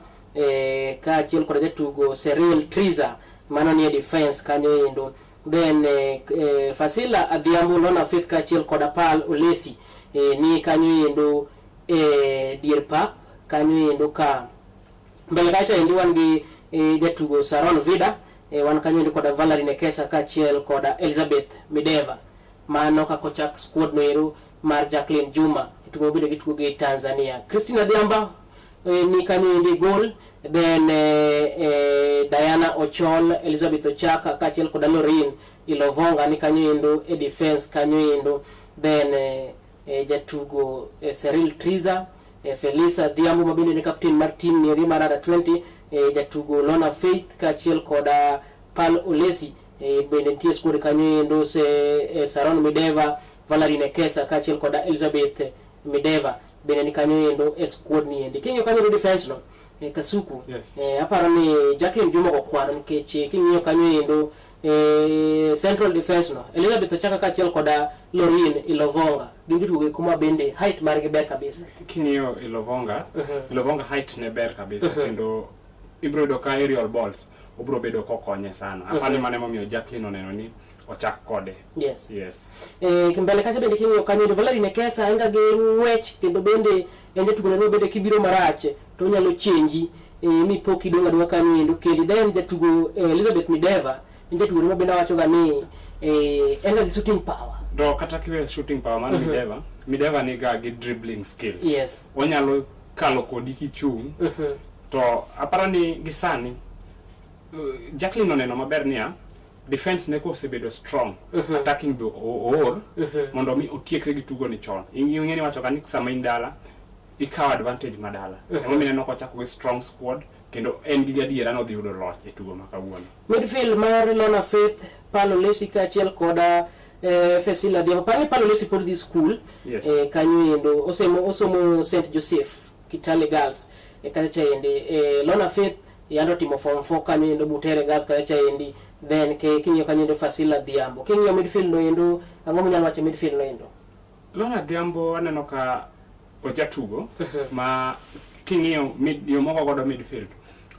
kaachiel kod jatugo Cyril Triza, mano ni defense kanyo endo. Then Fasila Adhiambo, Lona Faith kaachiel kod Apal Olesi ni kanyo endo dier pap kanyo endo ka mbele kacha endo wan gi jatugo Saron Vida, wan kanyo endo kod Valerie Nekesa kaachiel kod Elizabeth Mideva, mano ka kochak squad no ero mar Jacqueline Juma tugo bede gitugo gi Tanzania. Christina Adhiambo ni kanyo endo goal. Then Diana Ochol, Elizabeth Ochaka kaachiel kod Lorin Ilovonga ni kanyo endo defense kanyo endo. Then jatugo Cyril Triza, Felisa Adhiambo mabende ni captain mar team ni mar under 20, jatugo Lona Faith kaachiel kod Pal Olesi bende nitie squad kanyo endo. Saron Mideva, Valerie Nekesa kaachiel kod Elizabeth Mideva bende ni kanyo endo squad ni ende. Kinyo kanyo defense no Kasuku. Aparo ni Jacqueline Juma okwano nikech kinyo kanyo endo central defense no Elizabeth Ochaka kaachiel kod Lorin Ilovonga gin jitugo kuma bende height margi ber kabisa. Kinyo Ilovonga height ne ber kabisa kendo ibro do ka aerial balls obro bedo kokonye sana. Apani mane momiyo Jacqueline oneno ni ochak kode. Yes. Kimbele kacha bende kinyo kanyo endo Valerie Nekesa enga gi ng'wech kendo bende enje tugo no bende kibiro marache to nyalo chenji mi poki donga dwa kanyo endo kendo then jatugo Elizabeth Mideva nje tugo no bende wacho ga ni enga gi shooting power. Do kata kiwe shooting power man Mideva ni ga gi dribbling skills. Yes. Onyalo kalo kodi kichung. To aparani gisani Jacqueline oneno maber niya defense ne ko osebedo strong, attacking be or mondo mi otiekre gi tugo ni chon. Ing'eni wacho ka ni sama indala ikaw advantage madala. Emo mineno ko chako gi strong squad kendo en gi adiera no dhi yudo loch e tugo makawuono. Midfield mar Lona Faith, Pal Olesi kaachiel koda Fasila Adhiambo. Pal Olesi pod dhi school kanyo endo osomo St Joseph Kitale Girls kacha ende. Lona Faith yando timo form 4 kanyo endo Butere Girls kacha ende. Then kinyo kanyo endo Fasila Adhiambo. Kinyo midfield no endo ang'o mnyalo wacho midfield no endo? Lona Adhiambo aneno ka ojatugo ma kingiyo yo moko godo midfield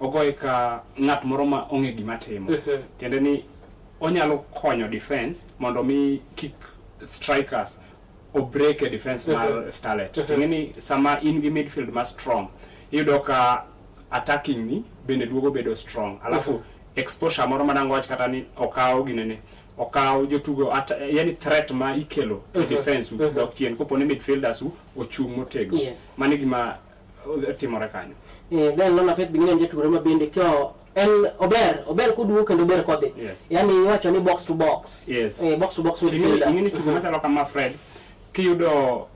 ogoy ka ng'at moro ma ong'e gima timo. Tiende ni onyalo konyo defense mondo mi kick strikers o break a defense mar Starlet. Tingeni sama in gi midfield ma strong, iyudo ka attacking ni bende duogo bedo strong. Alafu exposure moro manango wach kata ni okaw ginene, okaw jotugo yani threat ma ikelo defense dok chien koponi midfielders ochung motego. Mani gima timore kanyo. Then non afet bingine jotugo ma bende kyo en ober kuduo kendo ber kodhi. Yani wacho ni box to box. Box to box midfielder. Ingini tugo machalo kama Fred kiyudo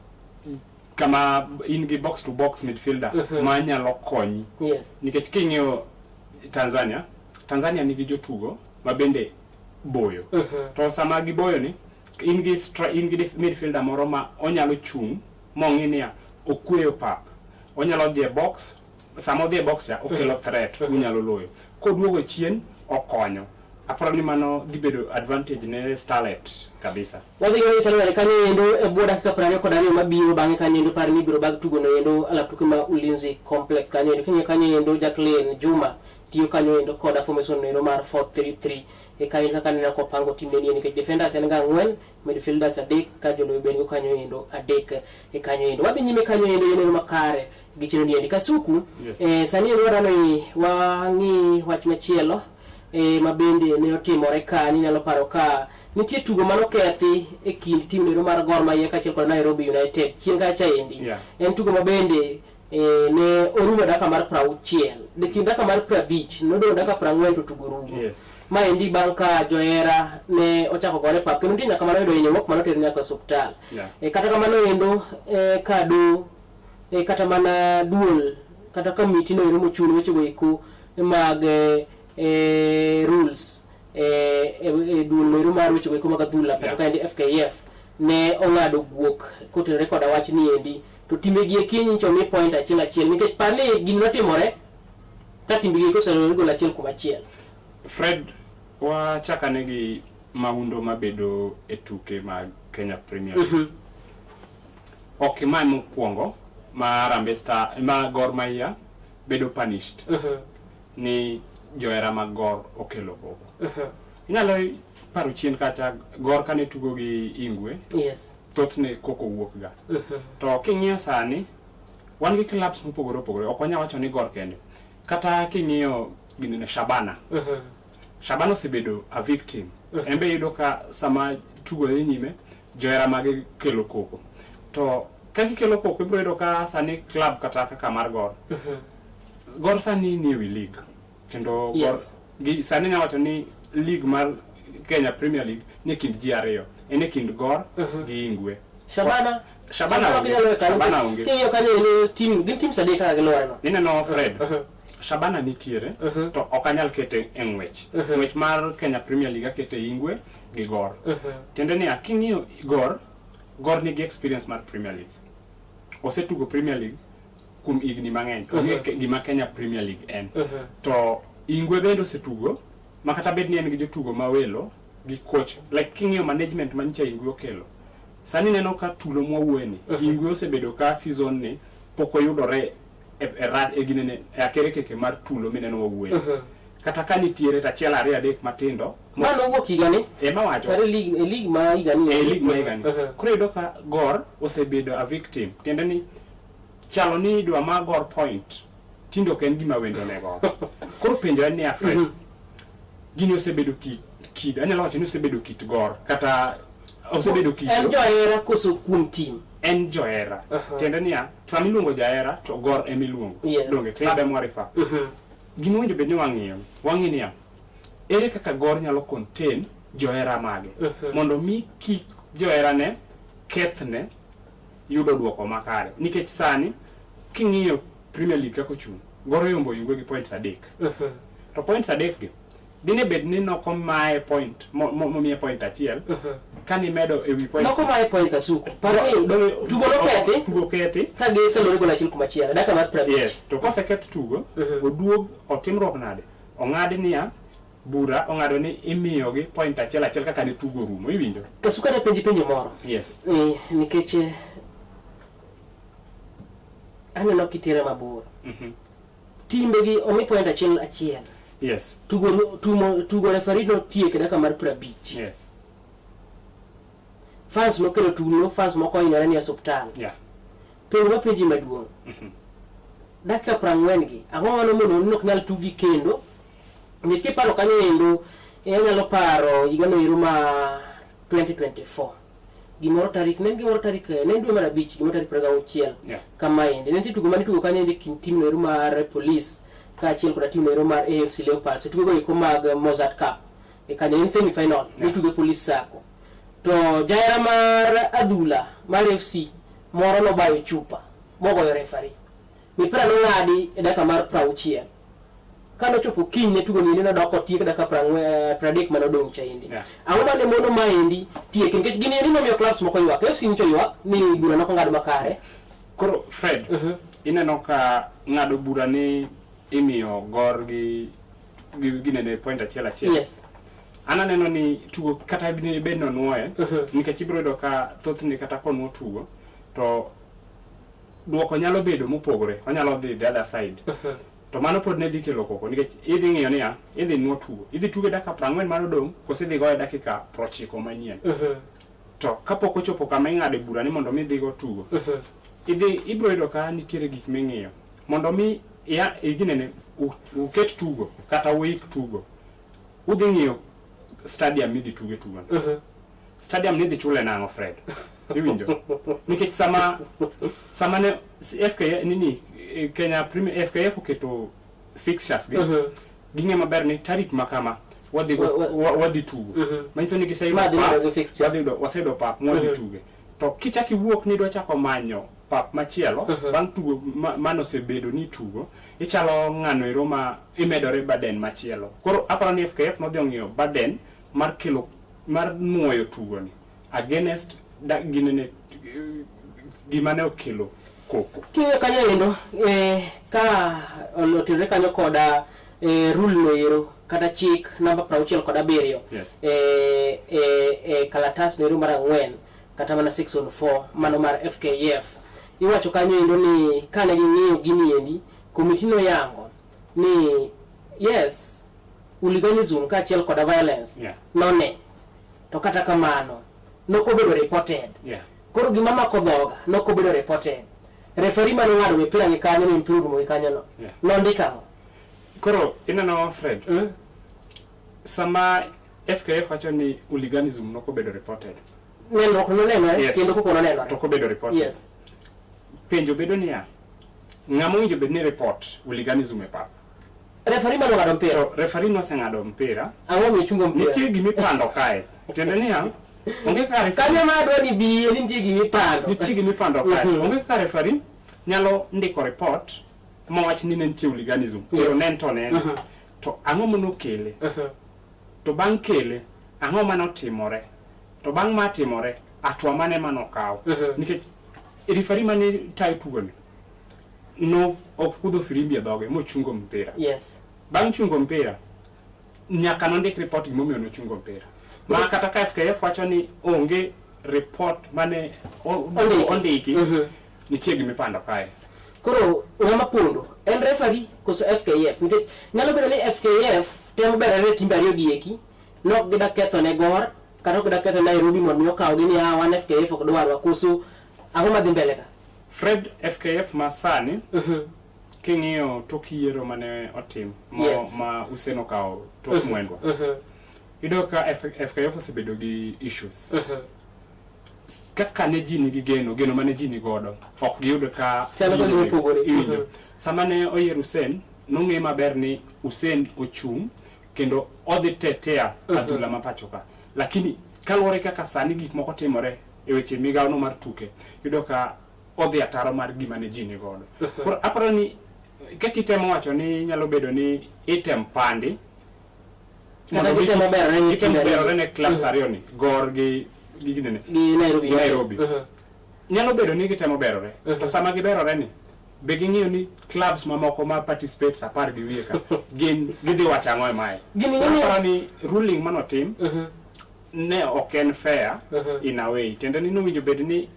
kama in gi box to box midfielder ma nyalo konyi. Nikech king'iyo Tanzania nigi jotugo ma bende boyo. To sama giboyo ni in gi midfielder moro ma onyalo chung mong'inia okweyo pap. Onyalo dhi e box, sama odhi e box ya okelo threat, unyalo loyo. Koduogo chien okonyo. Aparo ni mano dhi bedo advantage ne Starlet kabisa. Wadhi ng'eyo chalo kanyo endo e bwo dakika 22 mabiro bang'e kanyo endo par ni biro bag tugo no endo ala tuke ma Ulinzi Complex kanyo endo kinyo kanyo endo Jacqueline Juma tiyo kanyo endo koda formation no endo mar 4-3-3 e kanyo kaka nena ko pango team ni nikech defenders en ga 4 midfielders 3 ka jolo bengo kanyo endo 3 e kanyo endo wadhi nyime kanyo endo makare gichino ni Kasuku sani endo wadano wangi wach machielo mabende ne otimore ka ni nyalo paro ka nitie tugo mano kethi e kind tim no mar Gor Mahia kaachiel kod Nairobi United chien kacha endi en tugo mabende ne orumo daka mar 60 de kind daka mar 50 nodong daka 40 to tugo rumo ma endi bang' ka johera ne ochako gore pap kendo nitie nyaka mano yudo hinyruok mano ter nyaka hospital kata kamano endo kado kata mana duol kata committee no ero mochung' weche go eko mag rules duol no mar weche go eko mag adhula kata ka endi FKF ne ong'ado guok kotenore kod wach ni endi to timbe gi ekinyi chomi point achiel nikech parni gino notimore ka timbe gi koselore gol achiel kuom achiel. Fred wachaka negi maundo mabedo e tuke mag Kenya Premier League. Okimai mokwongo ma Harambee Star ma Gor Mahia bedo punished ni johera mag Gor okelo gogo. Inyalo paro chien kacha Gor kane tugo gi Ingwe thothne koko wuok ga. To king'iyo sani wan gi clubs mopogore opogore, ok wanyal wacho ni Gor kende. Kata king'iyo ginene Shabana Shabana osebedo a victim. Embe yudo ka sama tugo dhi nyime johera mag kelo koko. To ka gikelo koko ibiro yudo ka sani club kata kaka mar Gor Gor sani ni wi league kendo Gor sani nyalo wacho ni league mar Kenya Premier League ni kind ji ariyo ene kind Gor gi Ingwe. Shabana onge kiyo kanyo team sadek ka giloreno ineno Fred Shabana nitiere to okanyal kete e ng'wech mar Kenya Premier League akete Ingwe gi Gor. Tiende ni aking'iyo Gor nigi experience mar Premier League, osetugo Premier League kum igni mang'eny, gima Kenya Premier League en. To Ingwe bende osetugo makata bed ni en gi jotugo mawelo gi coach like king'iyo management manyicha Ingwe okelo sani neno ka tulo mwawueni Ingwe osebedo ka season ni poko yudore e ginene akere keke mar tulo mineno wawueni kata ka nitiere tachiel ariyo adek matindo mano wuok higani mawacho kare league ma higani koro yudo ka Gor osebedo a victim, tiende ni chalo ni dwa ma Gor point tindo ken gima wendo ne Gor. Koro penjo en ni Fred gini osebedo kid anyalo wacho ni osebedo kit Gor kata osebedo kit en johera koso kuom team en johera. Tiende ni sami luongo johera to Gor emiluongo donge club emwarifa. Gima winjo bed ni wang'i ni ere kaka Gor nyalo contain johera mage mondo mi kik johera ne kethne yudo duoko makare, nikech sani king'iyo Premier League kako chung Gor yombo Ingwe gi points 3 to points 3 gi dine bed ni noko mae point momie point achiel kani medo ewi point noko mae point Kasuku parni tugo kethi ka giselore gol achiel kuom achiel daka mar 50. Yes, to kose ket tugo oduog otimruok nade ong'adi niya bura ong'ado ni imiyo gi point achiel kaka ne tugo rumo, iwinjo Kasuku ne penjo moro nikech aneno kitire mabor timbe gi omi point achiel Yes. Tugo referee no tieke dakika mar 50. Yes. Fans no kelo tugo, fans moko hinyore ni osuptal. Yeah. Penjo mapenji maduong'. Dakika 40 gi, ang'o mano mondo nok nyal tugi kendo? Nikech paro kanyo endo, nyalo paro igano iro ma 2024. Gimoro tarik ne dwe mar 5 gimoro tarik 26 kama ende ne tugo mani tugo kanyo ende tim no iro mar police ka achiel kod tim no iro mar AFC Leopards tugo go iko mag Mozart Cup e kanyo en semi final ne tugo police sako to jaera mar adhula mar FC moro no bayo chupa mogo referee mipira no ngadi e dakika mar 60 kano chopo kiny ne tugo ni ne doko tiek dakika 30 manodong chaindi ang'o mane mono maendi tiek nikech gini ni nomiyo clubs moko ywak FC nicho ywak ni bura no ngado makare koro Fred ineno ka ngado bura ni imiyo gor gi ginene point achiel. Yes. Ananeno ni tugo kata bed no nuoye nikech ibiro do ka thothni kata konuo tugo to duoko nyalo bedo mopogore onyalo dhi the other side to mano pod ne dhi kelo koko nikech idhi ng'iyo niya idhi nuo tugo idhi tugo dakika 40 mar odong' kose dhi goye dakika 90 manyien to kapok ochopo kama ing'ade bura ni mondo mi dhi go tugo ibiro yudo ka nitiere gik ming'iyo mondo mi ginene uket tugo kata week tugo udhi ng'iyo stadium midhi tuge tugo stadium nidhi chule nang'o Fred iwinjo nikech sama ne FKF nini Kenya Premier FKF oketo fixtures ging'e maber ni tarik makama wadhi tugo manyiso ni giseyudo wasedo pap wadhi tuge to kichaki wuok ni dwa chako manyo pap machielo bang' tugo manosebedo ni tugo ichalo ng'ano ero ma imedore baden machielo koro aparo ni FKF nodhi ong'iyo baden mar kelo mar nuoyo tugo ni against ginene gimane okelo koko kiyo kanyo endo ka olotere kanyo koda rule no ero kata chik namba 67 kalatas no ero mar 4 kata mana section 4 mano mar FKF iwacho kanyo endo ni kane ging'iyo gini endi komiti no yango ni yes hooliganism ka achiel koda violence none to kata kamano nokobedo reported koro gima mako dhoga nokobedo reported referee mano ng'ado mipira ni kanyo ni mpira mo kanyo no nondika koro ineno Fred sama FKF wacho ni hooliganism nokobedo reported nenro kono neno kendo kono neno to kobedo reported penjo bedo niya ng'amo winjo bed ni report hooliganism e pap referee mano ng'ado mpira to referee no seng'ado mpira ang'o michungo mpira nitie gimipando kae tiende niya onge ka kanyo ma adwa ni biye nitie gimipando kae onge ka referee nyalo ndiko report mawach ni nitie hooliganism kero nen to nen to ang'o monokele to bang' kele ang'o manotimore to bang' matimore atwa mane manokaw nikech referee mane tayo tugo ni no ok kudho firimbi e dhoge mochungo mpira bang' chungo mpira nyaka nondik report gimomiyo nochungo mpira ma kata ka FKF wacho ni onge report mane ondiki nitie gimipando kae koro ng'ama pondo en referee koso FKF nikech nyalo bedo ni FKF temo berere timbe ariyo gieki nok gida ketho ne gor kata gida ketho Nairobi mondo okaw gi ni wan FKF ok dwarwa koso ang'o madhi mbele ka Fred FKF masani king'iyo tok yiero mane otim ma useno kawo tok mwendwa ido ka FKF osebedo gi issues kaka ne ji nigi geno mane ji nigodo ok giyudo ka sama ne oyier Hussein nong'e maber ni Hussein ochung' kendo odhi tetea adhula mapacho ka lakini kaluwore kaka sani gik moko timore e weche migawno mar tuke yudo ka odhi ataro mar gima ne ji nigodo koro aparo ni kaka itemo wacho ni nyalo bedo ni item pandi itemo berore ne clubs ariyo ni gor gi Nairobi nyalo bedo ni gitemo berore to sama giberore ni be ging'iyo ni clubs mamoko ma participate 10 gi wiye ka gidhi wacho ang'o mae aparo ni ruling manotim ne ok en fair in a way tende ni nowinjo bed ni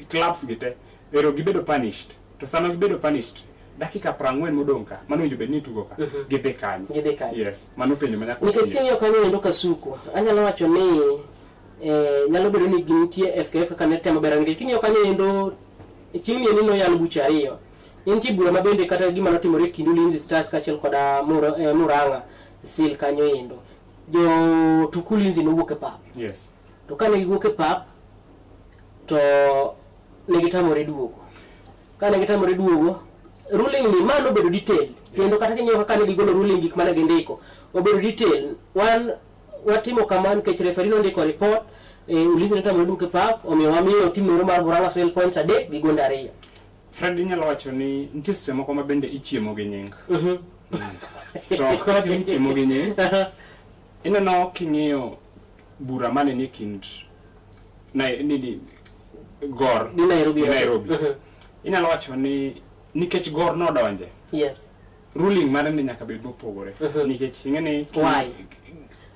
clubs gite ero gibedo punished to sama gibedo punished dakika 40 modong ka mano winjo bed ni tugo ka gidhi kanyo yes mano penjo manya ko nikech king'iyo kanyo endo Kasuku anyalo wacho ni nyalo bedo ni gintie FKF kaka ne temo bero nikech king'iyo kanyo endo chieng' ni no yalo bucha ariyo inti bura mabende kata gima notimore kindu Ulinzi Stars kachiel koda Murang'a Seal kanyo endo jo tukulinzi no wuok e pap yes to kane giwuok e pap to negitamore duogo kane gitamore duogo ruling ni mano bedo detail kendo kata king'iyo kaka ne gigolo ruling gik mane gindiko obedo detail watimo kama nikech referee no ndiko report Ulinzi netamore duogo e pap omiyo wamiyo tim noro mar Murang'a 12 points adek gi gonde ariyo. Fred nyalo wacho ni nitie seche moko ma bende ichiemo gi nying to kaka ni ichiemo gi nying ineno king'iyo bura mane ni kind ni Gor gi Nairobi inyalo wacho ni nikech Gor nodonje yes ruling mare ni nyaka bed mopogore nikech ing'eni why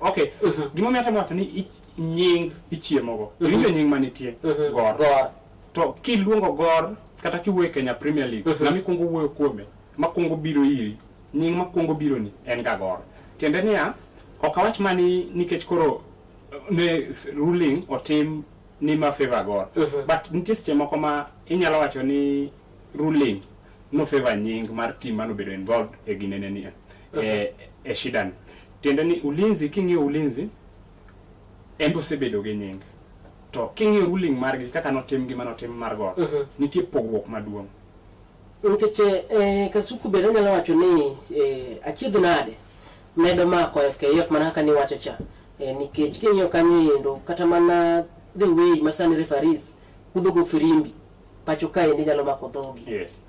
okay gima mi atamo wacho ni nying ichiemo go winjo nying manitie Gor to kiluongo Gor kata kiwuoyo Kenya Premier League ng'ama ikwongo wuoyo kuome makwongo biro iri nying makwongo biro ni en ga Gor tiende niya ok awach mani nikech koro ne ruling otim ni ma favor Gor but nitie seche moko ma inyalo wacho ni ruling no favor nying mar team mano bedo involved e ginene ni e shidan tiende ni Ulinzi king'iyo Ulinzi embo sebedo gi nying to king'iyo ruling margi kaka notim gima notim mar Gor nitie pogruok maduong' nikech Kasuku bende nyalo wacho ni achiedh nade medo mako FKF mana kaka ni wacho cha nikech king'iyo kanyo endo kata mana the way masani referees kudho go firimbi pacho kae ndi nyalo mako dhogi yes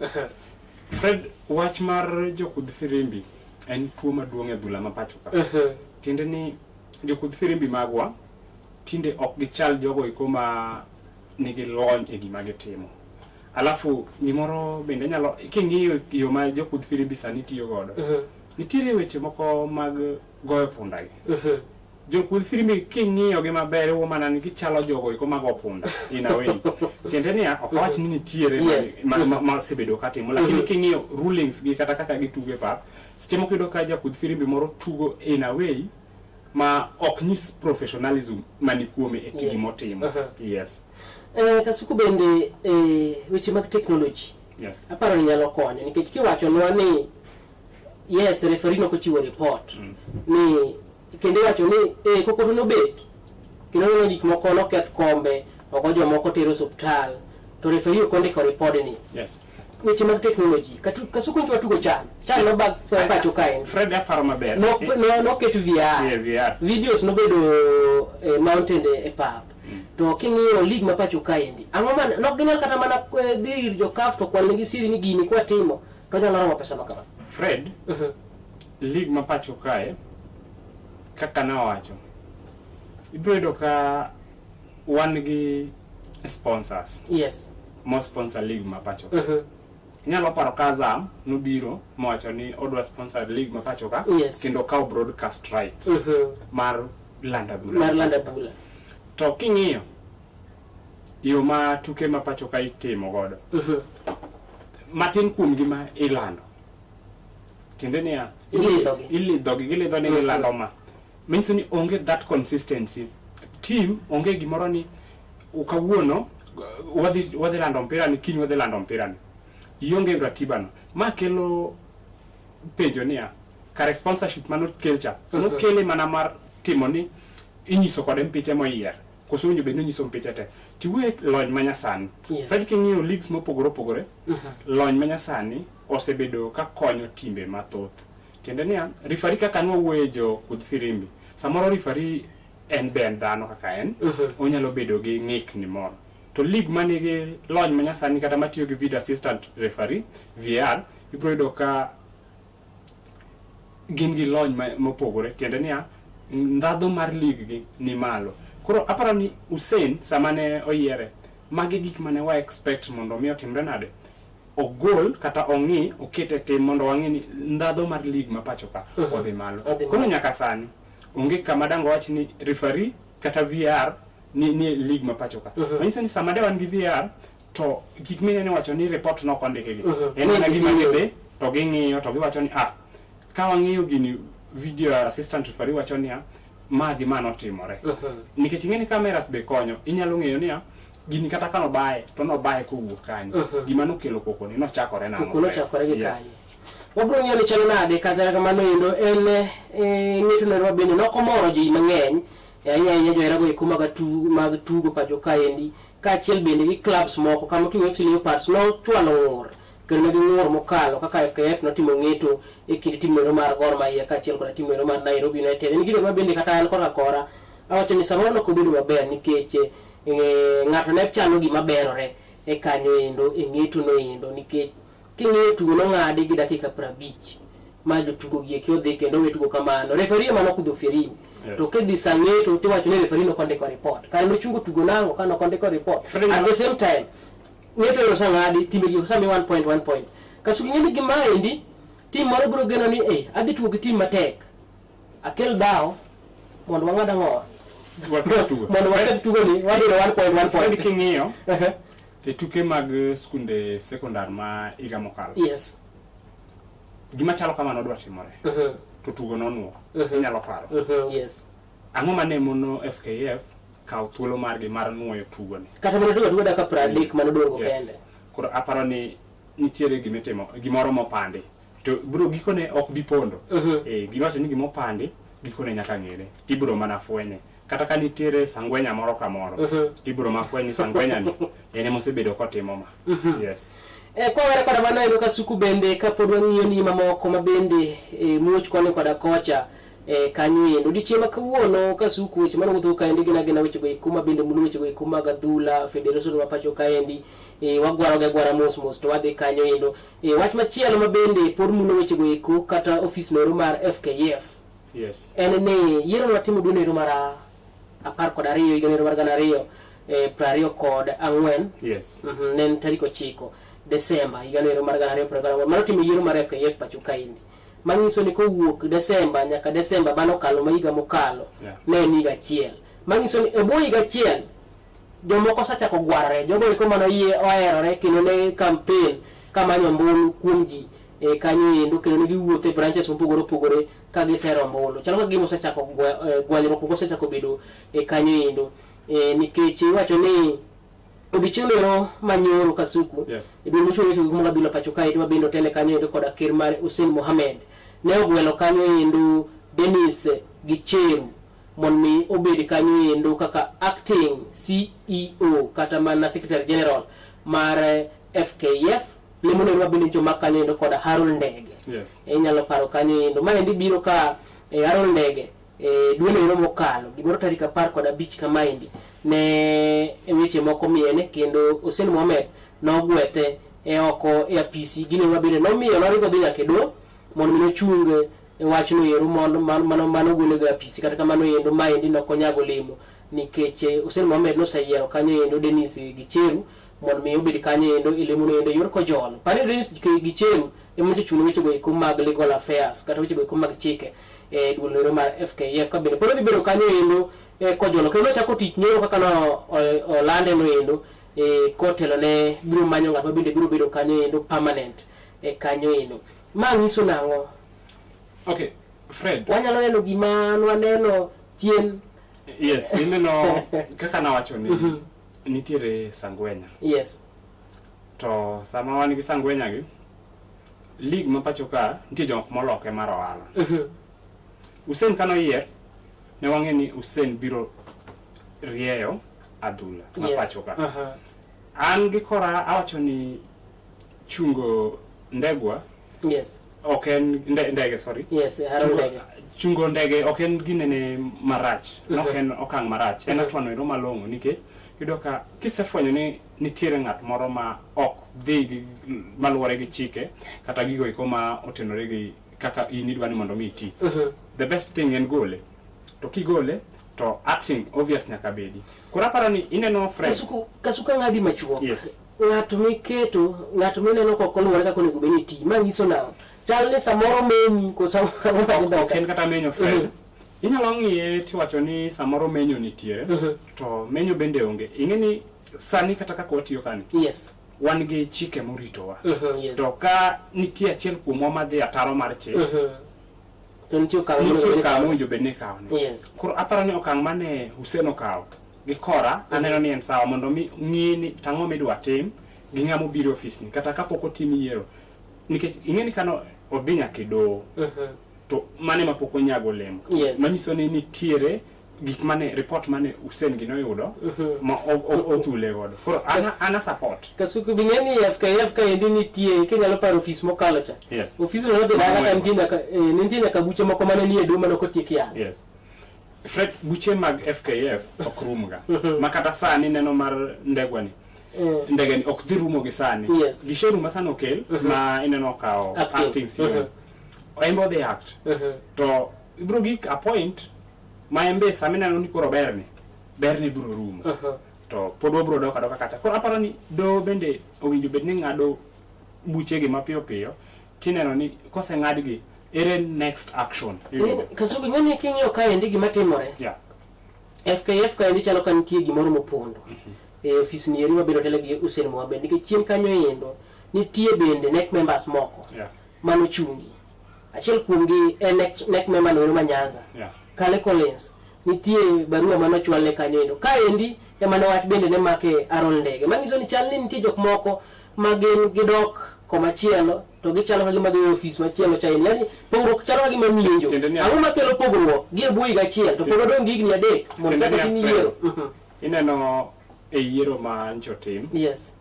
Fred wach mar jokudh firimbi en tuo maduong' e dhula ma pacho ka tiende ni jokudh firimbi magwa tinde ok gichal jogo iko ma nigi lony e gima gitimo alafu gimoro bende nyalo king'iyo yo ma jokudh firimbi sani tiyo godo nitiere weche moko mag goyo punda gi jokudh firimbi king'iyo gi maber wo mana ni gichalo jogo iko mag opunda in a way tiende ni ok wach ni nitiere ma sebedo katimo lakini king'iyo rulings gi kata kaka gitugo e pap seche moko yudo ka jokudh firimbi moro tugo in a way ma ok nyis professionalism mani kuome e tigi motimo yes Kasuku bende weche mag technology yes aparo ni nyalo konyo nikech kiwacho nwa ni yes referee no kochiwo report ni kende wacho ni koko no bet kino no gik moko no ket kombe ogojo moko tero hospital to referee ko ndiko report ni yes weche mag technology Kasuku nchwa tugo chan no bag pacho kae Fred aparo maber no ket VR videos no bedo mounted e pap to king'iyo league ma pacho kae ndi ang'o man no ginyal kata mana dhir jo CAF to kwan nigi siri ni gini kwa timo to nyalo romo pesa makama Fred league ma pacho kae kaka na wacho ibredo ka wan gi sponsors yes mo sponsor league ma pacho nyalo paro ka Azam no biro mowacho ni odwa sponsor league ma pacho ka kendo kaw broadcast rights mar landa bula to king'iyo yo ma tuke ma pacho ka itimo godo matin kuom gima ilando tiende niya ilidho ni ilando ma means ni onge that consistency team onge gimoro ni ukawuono wadhi lando mpira ni kiny wadhi lando mpira ni ionge ratiba no ma kelo penjo niya kare sponsorship mano kelcha no kele mana mar timo ni inyiso kode mpiche moyier koso winjo bed ni nyiso mpiche te tiwe lony manyasani Fred king'iyo leagues mopogore lony manyasani osebedo ka konyo timbe mathoth tiende niya referee kaka nwawuoye jo kudh firimbi samoro referee en ben dhano kaka en onyalo bedo gi ng'ikni moro to league manigi lony manyasani kata matiyo gi video assistant referee VR ibro yudo ka gin gi lony mopogore tiende niya ndadho mar league gi ni malo koro aparo ni Hussein samane oyiere magi gik mane wa expect mondo mi otimre nade ogol kata ong'i okete tim mondo wang'e ni ndadho mar league ma pacho ka odhi malo koro nyaka sani onge kama dango wach ni referee kata VR ni league ma pacho ka manyiso ni samade wan gi VR to gik mine ne wacho ni report no kondike gi en na gima gidhi to ging'iyo to giwacho ni ka wang'iyo gini video assistant referee wacho ni ma gima notimore nikech ing'eni cameras be konyo inyalo ng'eyo ni gini kata kano bae to no bae kowuok kanyo gima nokelo koko ni nochakore nang'o koko nochakore gi kanyo wabro ng'iyo ni chalo nade kata kamano endo en ng'eto ne bende nokomoro ji mang'eny ahinya johera go iko mag tugo pacho kaendi kaachiel bende gi clubs moko kama Okinyi FC Leopards no chwalo ng'ur kendo gi ng'ur mokalo kaka FKF notimo ng'eto e kind tim mar Gor Mahia kaachiel kod tim mar Nairobi United en gino mabende kata an kora awacho ni samoro nokobedo maber nikech ng'ato ne chano gima berore e kanyo endo e ng'eto no endo nikech king'eyo tugo no ng'adi gi dakika 50 ma jotugo gi eki odhi kendo wetugo kamano referee mano kudho firimbi to kedhi sang'eto tiwacho ni referee no kondiko report kare no chungo tugo nango kano kondiko report at the same time ng'eto ero sang'adi timbe gi osami 1 point kasugi ng'eni gimaendi tim moro biro geno ni adhi tugo gi tim matek akel dao mondo wang'ad ang'o mondo waketh tugo ni wadiro 1 point king'iyo e tuke mag skunde sekondar ma iga mokalo yes gima chalo kamano dwa timore to tugo nonuo inyalo paro yes ang'o mane mono FKF kaw thuolo margi mar nuoyo tugo ni kata mono tugo daka 30 mano dongo kende koro aparo ni nitiere gimitimo gimoro mopandi to bro gikone ok bipondo giwacho ni gimopandi gikone nyaka ng'ere tibro mana fwenye kata ka nitiere sangwenya moro ka moro tibro mafwenye sangwenya ni ene mosebedo kotimo ma yes kwa wera koda mano endo kasuku bende kapod wang'iyo ni mamoko mabende muoch kone koda kocha kanyo endo dichiema kawuono kasuku weche mano wuotho kaendi gina weche go ikuma bende mulu weche go ikuma gadhula federation ma pacho kaendi wagwara mos to wadhi kanyo endo wach machielo mabende pod mulo weche go iko kata office noro mar FKF yes en ne yiero watimo dwe nero mar 12 higa nero mar 2024 yes nen tarik 9 Desemba higa nero mar 2024 mano timo yiero mar FKF pacho kaendi manyiso ni kowuok Desemba nyaka Desemba bano kalo ma higa mokalo ne ni higa chiel manyiso ni ebo higa chiel jomoko sachako gwarre jogo iko mano yie oherore kendo ne campaign kama nyombulu kuom ji kanyo endo kendo ne giwuothe branches mopogore ka gisero mbulu chalo ka gimo sachako gwanyruok ko sachako bedo kanyo endo nikech wacho ni odiochieng' lero manyoro kasuku dwe mochung' e kuma gadhula pacho kae ma bende tele kanyo endo koda ker mar Hussein Mohamed ne ogwelo kanyo endo Dennis Gicheru mon mi obedi kanyo endo kaka acting CEO kata mana secretary general mar FKF lemono ma bende jo makanyo endo koda Harold Ndege nyalo paro kanyo endo ma endi biro ka Harold Ndege dwe lero mokalo gimoro tarik 15 kama endi ne weche moko miene kendo Hussein Mohamed nogwethe oko e apisi gine mabende nomiyo norigo dhi nyaka do mondo mi ochung wachno yero mondo mano gole ga apisi kata kamano yendo maendi nokonyago limo nikech Hussein Mohamed noseyiero kanyo yendo Dennis Gicheru mondo mi obed kanyo yendo ilemo yendo yor kojolo pane Dennis Gicheru emoche chuno weche go iko mag legal affairs kata weche go iko mag chike duolero mar FKF ka bende poro bedo kanyo yendo kojolo kendo chako tich nyoro kaka no olande no yendo kotelo ne biro manyo ng'at mabende biro bedo kanyo yendo permanent kanyo yendo ma nyiso nang'o okay Fred wanyalo neno gima waneno chien yes ineno kaka nawacho ni nitiere sangwenya yes to sama wan gi sangwenya gi league ma pacho ka nitie jok moloke mar ohala Hussein kano yier ne wang'e ni Hussein biro rieyo adhula ma pacho ka an gi kora awacho ni chungo ndegwa yes oken ndege sorry yes Harold Ndege chungo ndege oken ginene marach oken okang marach en atwano ero malongo nikech yudo ka kisefwenyo ni nitiere ng'at moro ma ok dhi maluwore gi chike kata gigo iko ma otenore gi kaka in idwani mondo mi iti the best thing en gole to kigole to acting obvious nyaka bedi kora para ni ineno Fred kasuka ng'adi machuok yes ng'ato miketo ng'ato meneno ko koluwore kaka onego bed ni ti ma nyiso nang'o chal ni samoro menyi ko samoro oken kata menyo Fred inyalo ng'iye tiwacho ni samoro menyo nitie to menyo bende onge ing'eni sani kata kaka watiyo kani yes wan gi chike moritowa. Yes. To ka nitie achiel kuomwa madhi ataro mar chik, to nitie okang' mowinjo bed ni ikawne. Yes. Koro aparo ni okang' mane Hussein okawo gi kora, aneno ni en sawa mondo mi ng'i ni tang'o midwa tim gi ng'ama obiro ofisni kata kapok otim yiero. Nikech ing'e ni kano odhi nyaka e doho, to mane mapok onyago olemo. Yes. Manyiso ni nitiere gik mane report mane Hussein gi noyudo ma ochule godo. Koro ana support. Kasuku bingeni FKF ka endi nitie kinyalo paro ofis mokalo cha. Yes. Ofis no dhi dala kan nitie nyaka buche moko mane nie do mano kotiek ya. Yes. Fred buche mag FKF okrumga. Makata sani neno mar ndegwani. Ndege ni ok dhi rumo gi sani. Yes. Gisheru masano okel ma ineno kao acting CEO. Oimbo the act. To ibro gik appoint ma embe saminano ni koro berni biro rumo. To pod wabro dok adoka kacha. Koro aparo ni do bende owinjo bed ni ng'ado buchegi mapiyo piyo tineno ni kose ng'adgi ere next action. Kasuku ng'ani king'iyo ka endi gima timore. Yeah. FKF ka endi chalo ka nitie gimoro mopondo. Ofis ni eri mabedo tele gi Hussein Mohamed nikech chien kanyo endo nitie bende NEC members moko. Yeah. Mano chungi. Achiel kuomgi en NEC member no ma Nyanza. Yeah. Kale Collins nitie barua mano chwale kanyo endo. Ka endi ema ne wach bende ne make Aaron Ndege. Manyiso ni chal ni nitie jok moko magin gidok komachielo to gichalo ka gima gi ofis machielo cha en. Yani pogruok chalo ka gima mienjo. Ang'o makelo pogruok gi bui gachiel to pod odong' gigni adek mondo kata tin yiero. Ineno e yiero ma nchotim. Yes.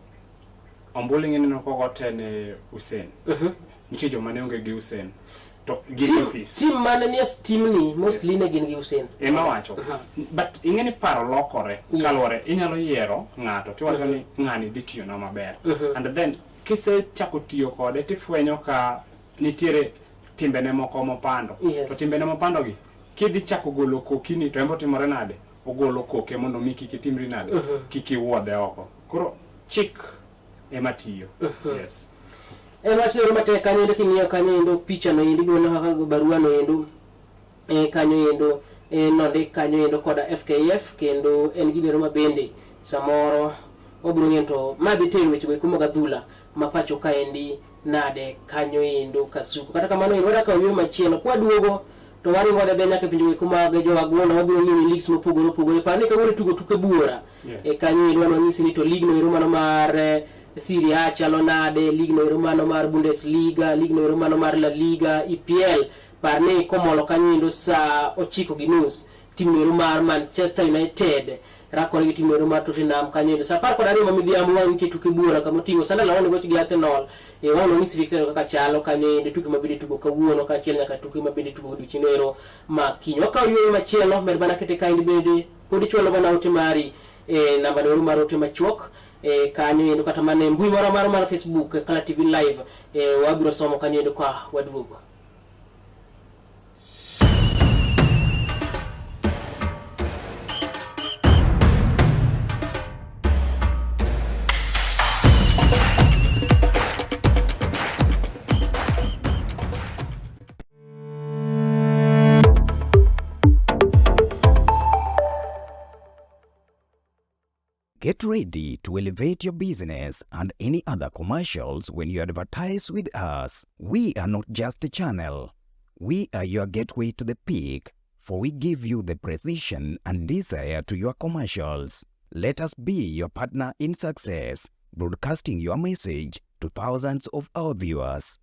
Ombuli ineno kogo tene Hussein. Nitie joma ne onge gi Hussein. To gi office. Team mane ni team ni mostly ne gin gi Hussein. Ema wacho. But ing'eni paro lokore kalore inyalo yiero ng'ato tiwacho ni ng'ani dhi tiyo na maber. And then kise chako tiyo kode tifwenyo ka nitiere timbene moko mopando. To timbene mopando gi kidhi chako golo kokini to embo timore nade? Ogolo koke mondo mi kiki timri nade? Kiki wuodhe oko. Koro chik ema tiyo. Yes. Wach lero matek kanyo endo king'iyo kanyo endo picha no endo duono kaka barua no endo kanyo endo nondik kanyo endo koda FKF kendo en gimero mabende samoro obiro ng'en to ma dhi tero weche kumo gadhula ma pacho ka endi nade kanyo endo Kasuku. Kata kamano endo wadaka wiyo machielo kwa duogo to waringo wadhi be nyaka pinjo kuma ga jo agwona wabiro ng'eyo leagues mopogore opogore pani ka wore tugo tuke buora kanyo endo wanonyisi ni to league no ero mano mar Serie A chalo nade, league no ero mano mar Bundesliga, league no ero mano mar La Liga, EPL parne komolo kanyindo sa 9:30 tim no ero mar Manchester United rakore gi tim no ero mar Tottenham kanyindo sa par kod ariyo midhiambo wan ke tuke buora kama tingo sanda lawan goch gi Arsenal wano ng'isi fixer kaka chalo kanyindo tuke mabende tugo kawuono ka achiel nyaka tuke mabende tugo odiochieng' ero makiny wakaw yweyo machielo med bana kete kaindi bende pod ichwalo mana ote mari namba no ero mar ote machuok kanyo endo kata mane mbui moro mar Facebook Kala TV live wabiro somo kanyo endo kwa waduogo. Get ready to elevate your business and any other commercials when you advertise with us. We are not just a channel. We are your gateway to the peak, for we give you the precision and desire to your commercials. Let us be your partner in success, broadcasting your message to thousands of our viewers.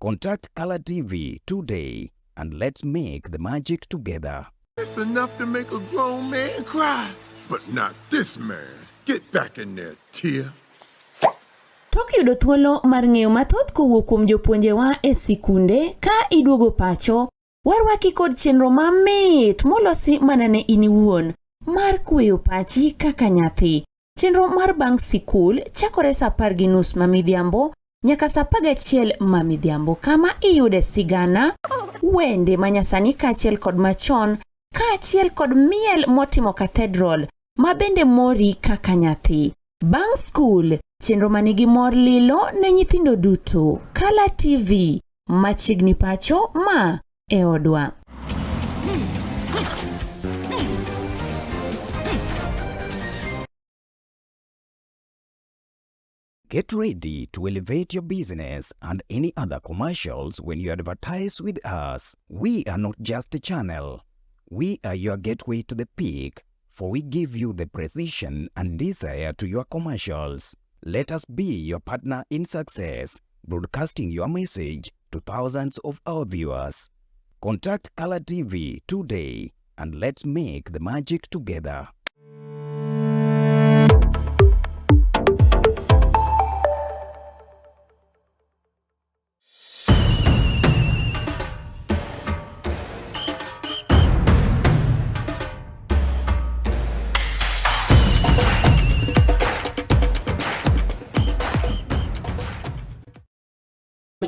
Contact Kala TV today and let's make the magic together. It's enough to make a grown man cry, but not this man. Get back in there, Tia. Tok yudo thuolo mar ng'eyo mathoth kowuok kuom jopuonjewa e sikunde ka iduogo pacho, warwaki kod chenro mamit molosi mana ne in iwuon mar kweyo pachi kaka nyathi. Chenro mar bang' sikul chakore sa 10:30 mamidhiambo nyaka sa 11 mamidhiambo kama iyude sigana, wende manyasani kaachiel kod machon kaachiel kod miel motimo cathedral ma bende mori kaka nyathi. Bang' skul, chenro manigi mor lilo ne nyithindo duto. Kala TV, machiegni pacho ma e odwa. Get ready to elevate your business and any other commercials when you advertise with us. We are not just a channel. We are your gateway to the peak, for we give you the precision and desire to your commercials. Let us be your partner in success, broadcasting your message to thousands of our viewers. Contact Color TV today and let's make the magic together.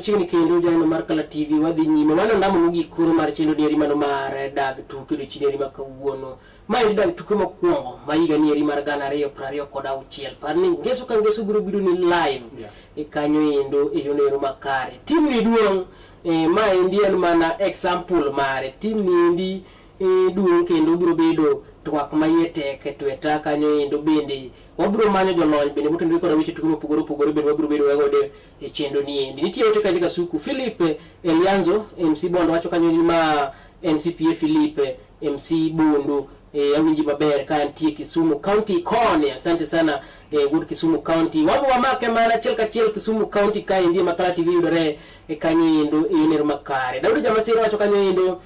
Chini kendo jana mar Color TV wadhi nyime mano ndamo mugi kuro mar chendo dieri mano mar dag tuke do chideri makawuono mai dag tuke mokwongo mayiga ni eri mar gana 2026 parni ngeso ka ngeso biro ni live e kanyo endo e yonero makare team ni duong mai ndian mana example mare team ni ndi duong kendo biro bedo twak mayete ke tweta kanyo endo bende wabro manyo jolony bende mutendri koda weche tuke mopogore bende wabro bedo wegode e chendo ni endi nitie ote katika suku Philippe Elianzo MC Bondo wacho kanyo ni ma NCPA Philippe MC Bondo awinji maber ka antie Kisumu County Kone. Asante sana good Kisumu County wabo wa make mana chiel Kisumu County ka endi makala TV yudore kanyo endo e yonero makare. Daudi Jamasiro wacho kanyo endo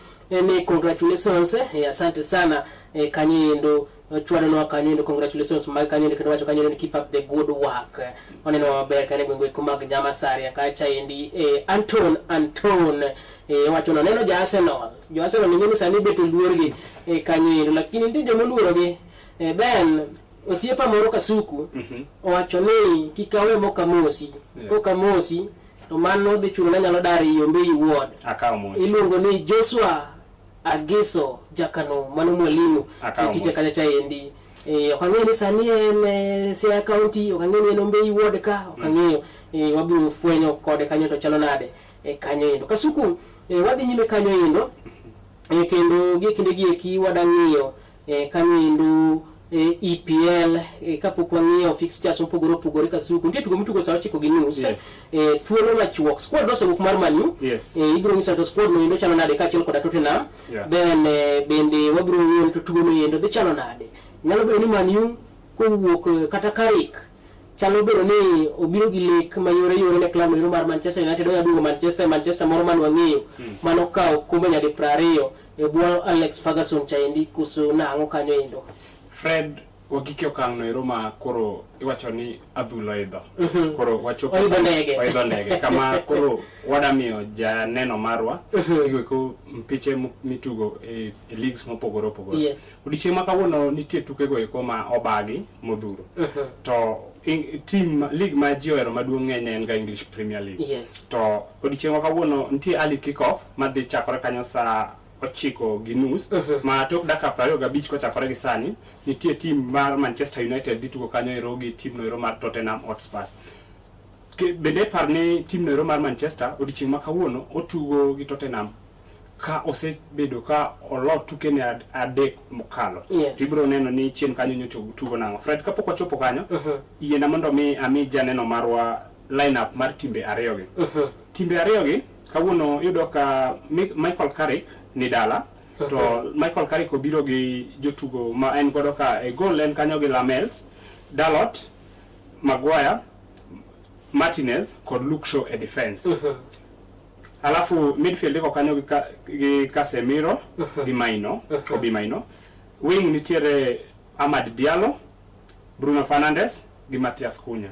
congratulations asante sana kanyindo chwado no kanyindo congratulations my kanyindo kendo wacho kanyindo keep up the good work oneno maber kane gwengwe kumag Nyamasari akacha endi Anton wacho no neno ja Arsenal ngeni sani beto luorgi kanyindo lakini ndi jo moluorogi then osiepa moro Kasuku wacho ni kikawe moka mosi koka mosi to mano dhi chuno nyalo dari Yombei ward iluongo ni Joshua Ageso Jakano mano mwalimu tiche kanya cha endi okangeni sani Siaya County okangeni Yombei ward ka okangeyo wabiru fwenyo kode kanyo to chalo nade kanyo endo Kasuku wadhi nyime kanyo endo kendo kinde gieki wadangiyo kanyo endo EPL kapok wang'iyo fixtures mopogore Kasuku nitie tugo mitugo saa 9 gi nus thuolo machuok squad dosewuok mar Manu ibiro ng'iso to squad no endo chalo nade kaachiel koda Tottenham then bende wabiro ng'iyo to tugo no endo dhi chalo nade nyalo bedo ni Manu kowuok kata Carrick chalo bedo ni obiro gi lek mayore ne club no mar Manchester United oya dugo Manchester moro man wang'iyo mano kawo kombe nyadi 20 e bwo Alex Ferguson chaendi kuso nango kanyo endo Fred wakike okang'no ero ma koro iwacho ni adhulo idho koro wachopo oidho ndege kama koro wadamiyo ja neno marwa igweko mpiche mitugo e leagues mopogore odiochieng' ma kawuono nitie tukego eko ma obagi modhuro to team league ma ji ohero maduong' ng'eny en ga English Premier League to odiochieng' ma kawuono nitie early kick-off madhi chakore kanyo saa 9 gi nus ma tok dakika 25 kochakore gi sani nitie team mar Manchester United dhi tugo kanyo ero gi team no ero mar Tottenham Hotspur bende parni team no ero mar Manchester odiochieng' ma kawuono otugo gi Tottenham ka osebedo ka olot tuke ne adek mokalo ibro neno ni chien kanyo nyoto tugo nango Fred kapok wachopo kanyo yiena mondo mi ami janeno marwa lineup mar timbe ariyo gi kawuono yudo ka Michael Carrick ni dala to Michael Carrick obiro gi jotugo ma en godo ka e goal en kanyo gi Lamels, Dalot, Maguire, Martinez kod Luke Shaw e defense. Alafu midfield iko kanyo gi Casemiro gi Maino, Obi Maino. Wing nitiere Amad Diallo, Bruno Fernandes gi Matheus Cunha.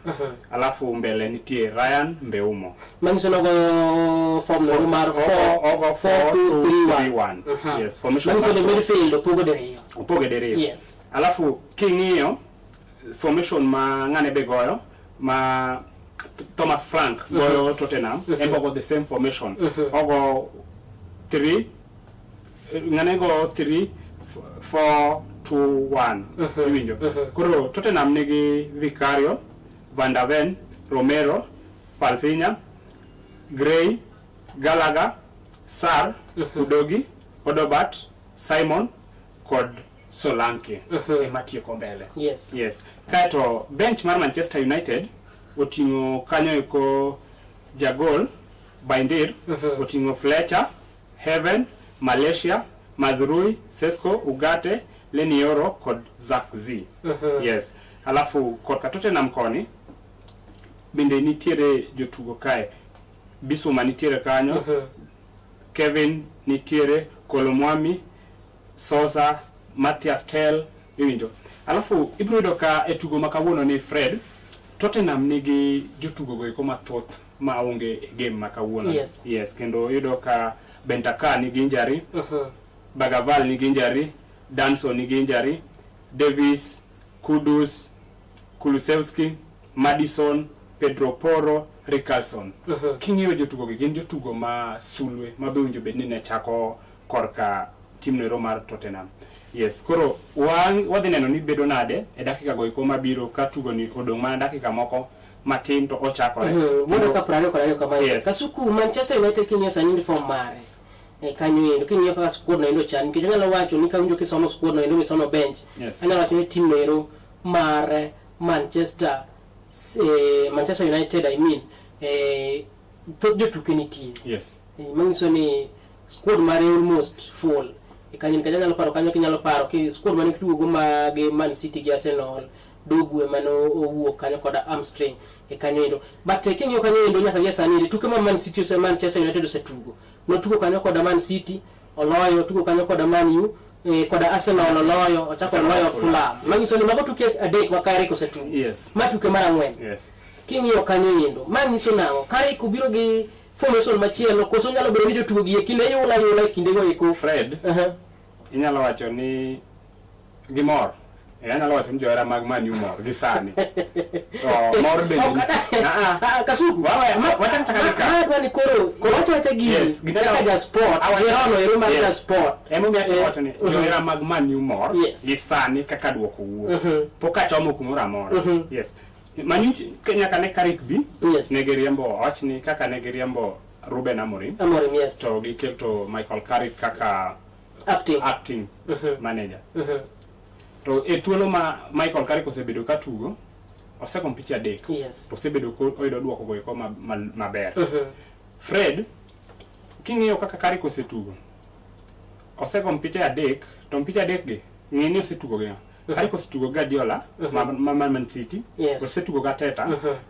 Alafu mbele nitie Ryan Mbeumo. Mansono go form no mar 4-2-3-1. Yes, formation. Mansono midfield opogo deriyo. Yes. Alafu king'iyo formation ma ng'ane be goyo ma Thomas Frank goyo Tottenham and go the same formation. Ogo 3 ng'ane go 3-4-2-1 iwinjo. Koro Tottenham nigi Vicario, Van der Ven, Romero, Palfinha, Gray, Gallagher, Sarr, Udogi, Odobat, Simon kod Solanke ematie ko mbele. Yes. Kato bench mar Manchester United oting'o kanyo eko Jagol, Baindir, oting'o Fletcher, Heaven, Malaysia, Mazrui, Sesko, Ugarte, Lenioro kod Zakzi. Yes. Alafu korka Tottenham koni bende nitiere jotugo kae. Bisuma nitiere kanyo, Kevin nitiere, Kolomwami, Sosa, Matthias Tell, iwinjo. Alafu ibro yudo ka e tugo makawuono ni Fred, Tottenham nigi jotugo go eko mathoth maonge e game makawuono. Yes, kendo yudo ka Bentancur nigi injury, Bagaval nigi injury, Danso nigi injury, Davis, Kudus, Kulusevski, Madison, Pedro Porro, Richarlison. King'iyo jotugo gi gin jotugo ma sulwe mabewinjo bedni ne chako korka tim no mar Tottenham. Yes, koro wadhi neno ni bedo nade e dakika go iko mabiro ka tugo ni odong' mana dakika moko matin to ochakore. Mondo ka 20 kama hiyo. Kasuku Manchester United kinyo sani uniform mare. Kanyo endo kinyo ka squad no endo chan kinyalo wacho ni kawinjo kisomo squad no endo misomo bench. Anyalo wacho ni tim no ero mare Manchester United, I mean, todo tukiniti. Yes. Mangiso ni squad mare almost full. Kanyo nyalo paro kanyo kinyalo paro ki squad mane kitugo mage Man City gi Arsenal dogu mano owuok kanyo koda hamstring kanyo endo. But kinyo kanyo endo nyaka yesani tuke ma Man City ose Manchester United osetugo. No tugo kanyo koda Man City, oloyo tugo kanyo koda Man U, koda Arsenal oloyo, ochako oloyo Fulham. Mangiso ni mago tuke adek makare kosetugo. Yes. Matuke mara ang'wen. Yes. Kinyo kanyo endo. Mangiso nango kare kubiro gi formation machielo koso nyalo bedo ni jotugo gi kinde yula kinde go iko Fred. Inyalo wacho ni gimor. Inyalo wacho ni joera mag Man U mor gi sani. To mor be. Kasuku. Wacha chaka kwani koro wacha gini. Kaka ja sport. Awerono ero mag ja sport. Emo mi wacho ni joera mag Man U mor gi sani kaka duoko wuo. Poka chomo kumora mor. Yes. Man U nyaka ne Karikbi. Ne geriembo wachni kaka ne geriembo Ruben Amorim. Yes. To giketo Michael Carrick kaka acting manager. To e thuolo ma Michael Carrick osebedo ka tugo, osekompiti adek. Osebedo ko oyudo duoko go eko maber. Fred king'iyo kaka Carrick osetugo. Osekompiti adek, to mpiti adek gi ng'eni osetugo gi. Carrick osetugo Guardiola ma Man City, osetugo ga Teta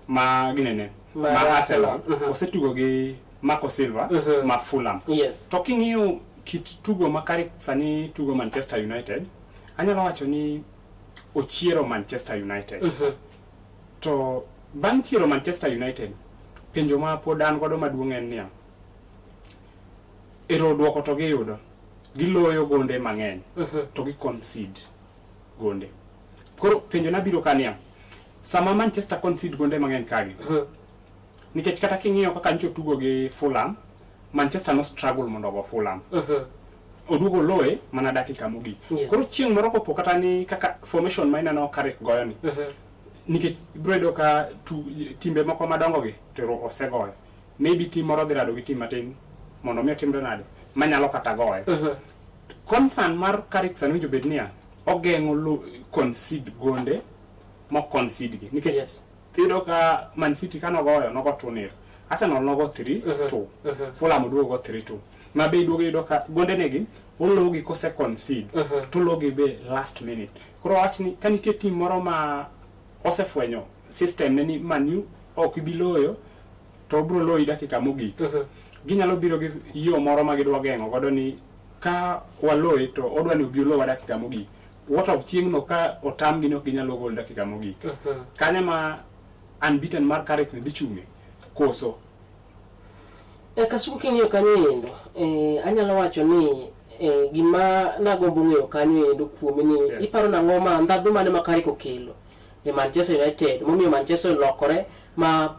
ma ginene ma Arsenal, osetugo gi Marco Silva ma Fulham. To king'iyo kit tugo ma Carrick sani tugo Manchester United, anyalo wacho ni ochiero Manchester United. To bang' chiero Manchester United, penjo ma pod an godo maduong' en niya, ero duoko to giyudo, giloyo gonde mang'eny, to gi concede gonde. Koro penjo na biro kania, sama Manchester concede gonde mang'eny kagi, nikech kata king'iyo kaka ncho tugo gi Fulham, Manchester no struggle mondo go Fulham. Odugo loe mana dakika mogik. Koro chieng' moro kopo kata ni kaka formation ma ineno Carrick goyo ni. Nikech ibrodo ka timbe moko madongo gi to osegoyo. Maybe tim moro dhi rado gi tim matin mondo mi timre nade manyalo kata goyo. Concern mar Carrick sani winjo bednia ogeng'o concede gonde mo concede gi. Nikech iyudo ka Man City kano goyo nogo 2-0. Arsenal nogo 3-2. Fulham oduogo 3-2. Mabe iduogo yudo ka gonde negi ologi kose concede. To logi be last minute. Koro wachni kanitie tim moro ma osefwenyo system ne ni Man U ok ibiloyo to bro loyi dakika mogik. Ginyalo biro gi yo moro ma gidwa geng'o godo ni ka waloyi to odwa ni obi lowa dakika mogik. What of chieng' no ka otam gi no ginyalo gol dakika mogik. Kane ma unbeaten mar Carrick ni dhi chunge koso. Kasuku king'iyo kanyo endo, anyalo wacho ni gima nagombo ng'eyo kanyo endo kuome ni iparo nang'o ma ndhadhu mane ma Carrick okelo e Manchester United momiyo Manchester lokore ma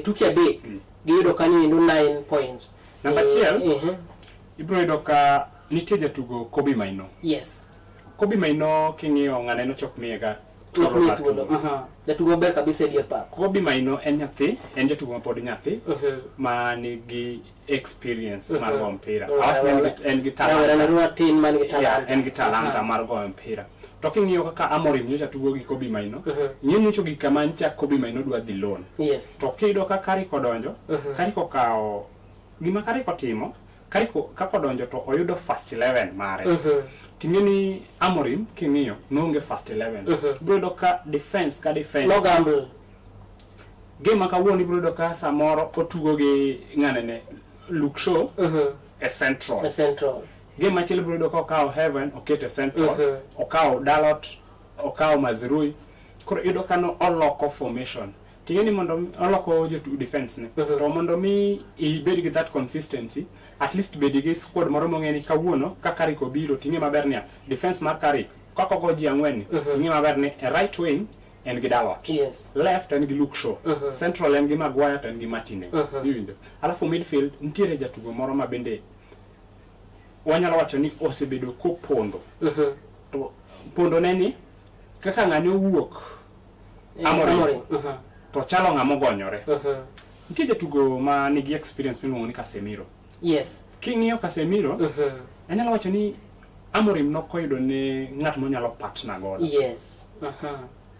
tuke adek giyudo kanyo endo 9 points. Namba achiel, ibro yudo ka nitie jatugo Kobbie Mainoo. Kobbie Mainoo king'iyo ng'ane nochok miega jatugo ber kabisa dier pap. Kobbie Mainoo en nyathi, en jatugo ma pod nyathi ma nigi experience mar go mpira. En gi talanta. En gi talanta mar go mpira. to king'iyo kaka Amorim nyocha tugo gi Kobe Maino nyien nyocha gi kama ncha Kobe Maino dwa dhi loan yes to kido ka Kariko donjo Kariko kao gima Kariko timo Kariko kako donjo to oyudo first 11 mare tingeni Amorim king'iyo noonge first 11 brodo ka defense no gamble game akawuoni brodo ka samoro otugo gi ng'anene Luke Shaw e central game machielo brodo ka okao Heaven okete central okao Dalot okao Mazrui koro ido kano oloko formation tingeni mondo oloko jotu defense ne to mondo mi ibed gi that consistency at least bed gi squad moro mong'eni kawuono ka Kariko biro tinge maber nia defense mar Kariko kako go ji ang'wen tinge maber ni right wing en gi Dalot yes left en gi Luke Shaw central en gi Maguire to en gi Martinez iwinjo alafu midfield ntiere jatugo moro ma bende wanyalo wacho ni osebedo kopondo to pondo neni kaka ng'ani owuok Amorim to chalo ng'amo gonyore nitie jatugo ma nigi experience miluongo ni Casemiro yes king'iyo Casemiro anyalo wacho ni Amorim nokoyudo ne ng'at monyalo partner godo yes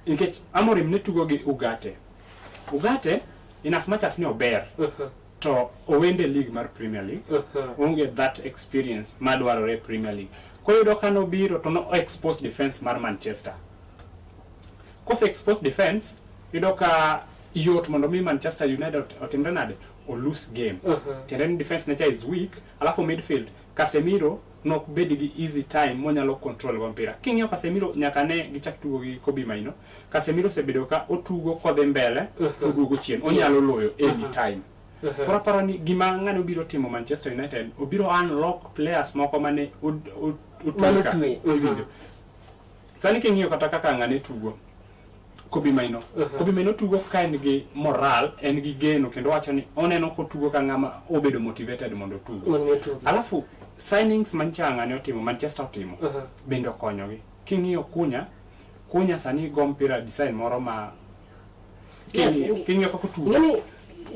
nikech Amorim ne tugo gi Ugarte in as much as ni ober to owende league mar Premier League onge that experience madwarore Premier League koyudo kano biro to no expose defense mar Manchester kose expose defense yudo ka yot mondo mi Manchester United otimre nade o lose game tenden defense nature is weak alafu midfield Casemiro nok bed gi easy time monyalo control go mpira king'iyo Casemiro nyaka ne gichak tugo gi Kobe Maino Casemiro sebedo ka otugo kodhe mbele oduogo chien onyalo loyo any time Paro ni gima ng'ano biro timo Manchester United obiro unlock players moko mane utuka sani king'iyo kata kaka ng'ane tugo Kobe Maino Kobe Maino tugo ka en gi moral en gi geno kendo wacho ni oneno ko tugo ka ng'ama obedo motivated mondo tugo alafu signings manchanga ne otimo Manchester otimo bende okonyogi king'iyo Kunya sani go mpira design moro ma king'iyo kako tugo ngani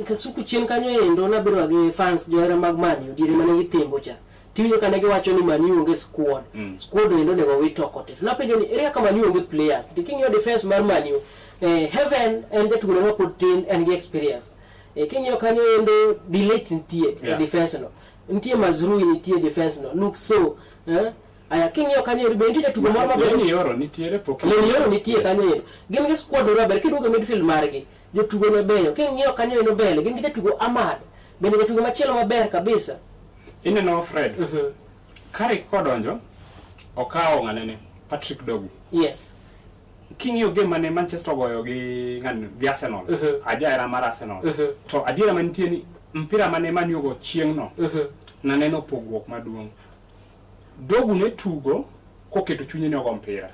kasuku chien kanyo endo na biro gi fans johera mag Man U dire mane gitimbo cha tiwinyo kane giwacho ni Man U onge squad endo nego witoko te na penjo ni area kama Man U onge players king'iyo defense mar Man U Heaven and that will not put in and experience king'iyo kanyo endo delete ntie defense no ntie Mazrui ntie defense no look so aya king'iyo kanyo bendi da tugo moro maber ni yoro nitiere poke ni yoro nitie kanyo gin gi squad maber kiduogo midfield margi jotugo mabeyo king'iyo kanyo eno bele gin gi jatugo Ahmad bende jatugo machielo maber kabisa ineno Fred Carrick kodonjo okao ng'anene Patrick Dogu yes king'iyo game mane Manchester goyo gi gi Arsenal ajaera mar Arsenal to adiera mantie ni mpira mane Man U go chieng'no na neno pogruok maduong' Dogu ne tugo koketo chunye ne ogo mpira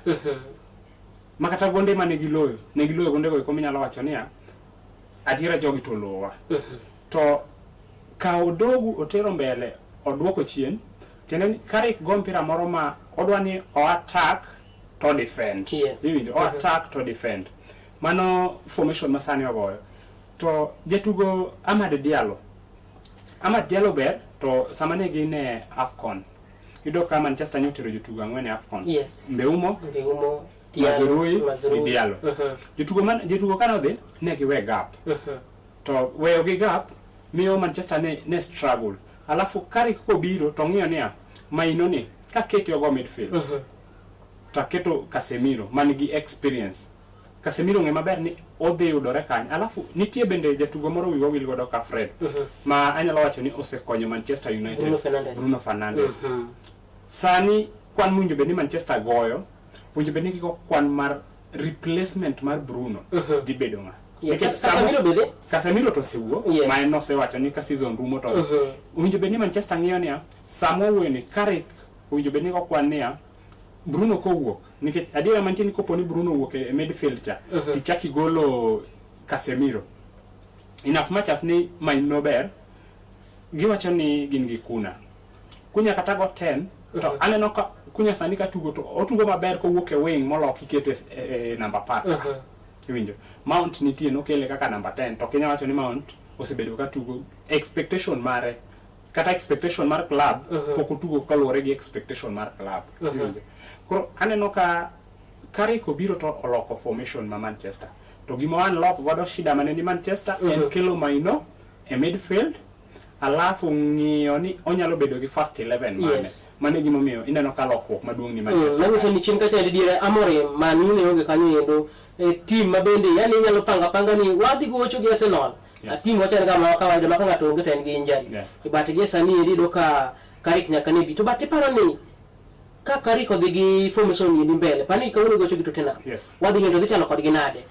makata gonde mane giloyo gonde go ko minyalo wacho niya adiera jogi to lowa to kao Dogu otero mbele odwoko chien tenen Carrick go mpira moro ma odwani o attack to defend o attack to defend mano formation masani ogoyo to jatugo Amad Diallo ber to samane gine AFCON yudo ka Manchester nyotero jotugo ang'wen AFCON Mbeumo Mazrui Diallo jotugo kana odhi ne giwe gap to weyo gi gap miyo Manchester ne struggle alafu Carrick ko biro to ng'iyo niya Maino ni ka keti ogo midfield to keto Casemiro man gi experience Casemiro ng'e maber ni odhi yudore kany alafu nitie bende jatugo moro wiwa wil godo ka Fred ma anyalo wacho ni osekonyo Manchester United Bruno Fernandes sani kwan munjo bende Manchester goyo munjo bende kiko kwan mar replacement mar Bruno di bedo nga Casemiro to sewuo ma en osewacho ni ka season rumo to munjo bende Manchester ng'iyo niya samo weni Carrick munjo bende ko kwan niya Bruno ko wuok nikech adiera mantie kopo ni Bruno wuok e midfield cha tichaki golo Casemiro in as much as ni Maino ber giwacho ni gin gi Kunya kata go 10 to aneno ka Kunya sani ka tugo to otugo maber ko wuok e wing molo kikete number 10 iwinjo Mount nitie no kele kaka number 10 to Kenya wacho ni Mount osebedo ka tugo expectation mare kata expectation mar club poko tugo kaluwore gi expectation mar club iwinjo koro aneno ka Carrick obiro to oloko formation ma Manchester. To gima wan loko godo shida mane ni Manchester en kelo Maino e midfield. Alafu ng'iyo ni onyalo bedo gi first 11 mane. Mane gima omiyo ineno ka lokruok maduong' ni Manchester. Manyiso ni chien kacha diere Amorim Man U ne onge kanyo endo team mabende yani nyalo panga ni wadhi gocho gi Arsenal. Team wacha kama kawaida maka ngato onge ten gi injury. But gi sani irido ka Carrick nyaka ne bi to but iparo ni ka Carrick odhi gi formation ni mbele pani ka uno gocho gi Tottenham. Wadhi ngendo dhi chalo kod gi nade.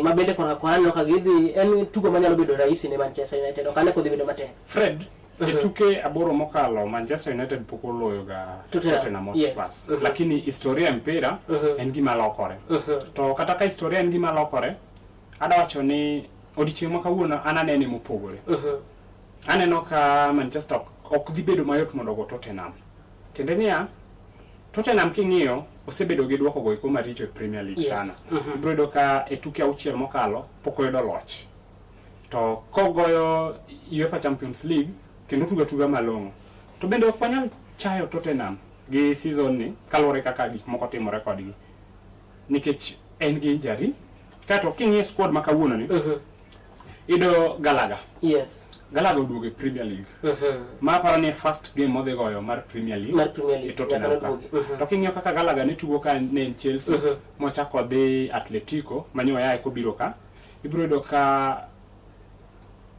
Mabende kora no ka gidhi en tugo manyalo bedo rahisi ne Manchester United okane kodhi bedo matek. Fred etuke aboro mokalo Manchester United pok oloyo ga Tottenham Hotspur. Lakini historia mpira en gima lokore. To kata ka historia en gima lokore, adawacho ni odiochieng' ma kawuono ananene mopogore. Aneno ka Manchester ok dhi bedo mayot mondo go Tottenham. Tiende niya Tottenham king'iyo osebedo gi duoko go iko maricho e Premier League sana. Ibrodo ka etuke auchiel mokalo pok oyudo loch. To kogoyo UEFA Champions League kendo tuga malong'o. To bende ok wanyal chayo Tottenham gi season ni kalore kaka gik moko timore kodgi. Nikech en gi injury. Kato king'iyo squad ma kawuono ni. Ido Gallagher. Gallagher oduogo e Premier League. Ma paro ni first game modhi goyo mar Premier League. Tottenham ka. To king'iyo kaka Gallagher ne tugo ka ne Chelsea mochako dhi Atletico manyo yae kobiro ka. Ibrodo ka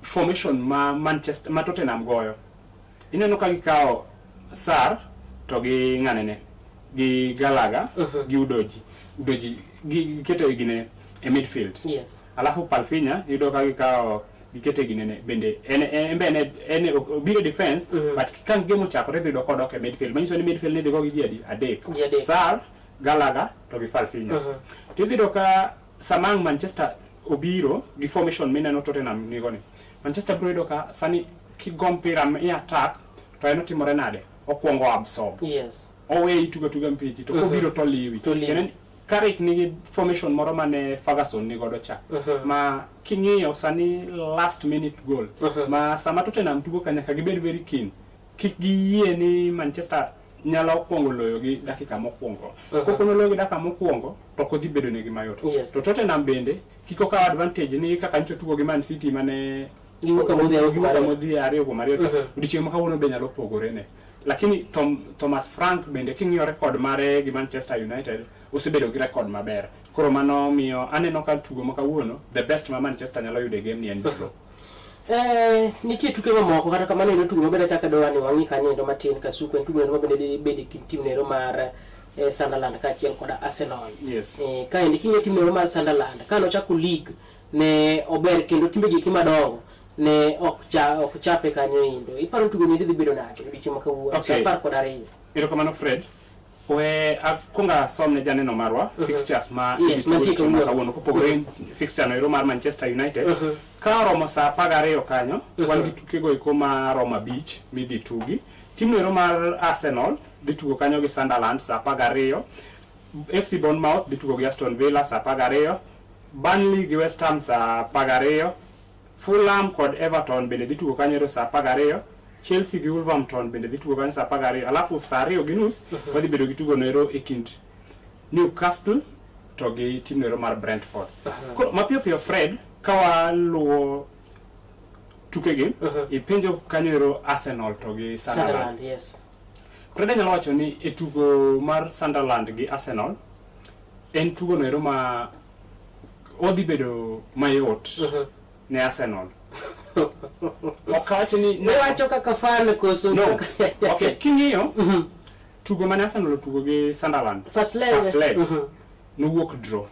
formation ma Manchester ma Tottenham goyo. Ineno ka gikao Sar to gi ng'anene gi Gallagher gi Udoji gi kete gine e midfield. Alafu Palfinya ido ka gikao gikete ginene bende en biro defense but kan game ochakore dhi doko e midfield. Manyiso ni midfield ni dhigo gi ji adek. Sar, Gallagher to gi Palfinya. Tidhido ka samang Manchester obiro gi formation mineno Tottenham nigo ni. Manchester biro ka sani kigompira i attack to eno timore nade okuongo absorb. Owe tuga mpiji to obiro to liwi. Kenen Carrick nigi formation moro mane Ferguson ni godo cha. Ma king'iyo sani last minute goal. Ma sama Tottenham tugo kanyaka gibed very keen. Kik giyie ni Manchester nyalo kuongo loyo gi dakika mokuongo. Kokono loyo gi dakika mokuongo to kodhi bedo negi mayot. To Tottenham bende kiko ka advantage ni kaka ncho tugo gi Man City mane Gimuka modhi ariyo kuom ariyo. Odiochieng' ma kawuono be nyalo pogore ne. Lakini Thomas Frank bende king'iyo rekod mare gi Manchester United osebedo gi rekod maber. Koro mano miyo aneno ka tugo ma kawuono the best ma Manchester nyalo yudo e game ni en draw. Nitie tuke mamoko kata kamano ino tugo mabeda chaka dwani wangi kanindo matin kasuku en tugo mabeda bedi tim nero mar Sunderland ka chiel koda Arsenal. Ka indi king'iyo tim nero mar Sunderland kano chako league ne ober kendo timbe gi madongo ne ok chape kanyo indo. Iparo tugo ni dhi bedo nade bicho makawuono. Par koda ariyo. Erokamano Fred. We akunga somne janeno marwa fixtures ma kawuono kopogore fixture no ero mar Manchester United. Ka romo sa 12 kanyo wan gi tuke go iko ma Roma Beach midhi tugi. Tim no ero mar Arsenal dhi tugo kanyo gi Sunderland sa 12. FC Bournemouth dhi tugo gi Aston Villa sa 12. Burnley gi West Ham sa 12. Fulham kod Everton bende dhi tugo kanyo sa 12. Chelsea gi Wolverhampton bende dhi tugo kanyo sa 12. Alafu sa 2 gi nus wadhi bedo gi tugo nero e kind Newcastle to gi tim nero mar Brentford. Koro mapiyo Fred kawa luwo tuke gi ipenjo kanyo ero Arsenal to gi Sunderland. Fred nyalo wacho ni e tugo mar Sunderland gi Arsenal en tugo nero ma odhi bedo mayot ne Arsenal. Okawacho ni ne wacho kaka fan koso. Okay, king'iyo tugo mane Arsenal tugo gi Sunderland first leg no walk draw.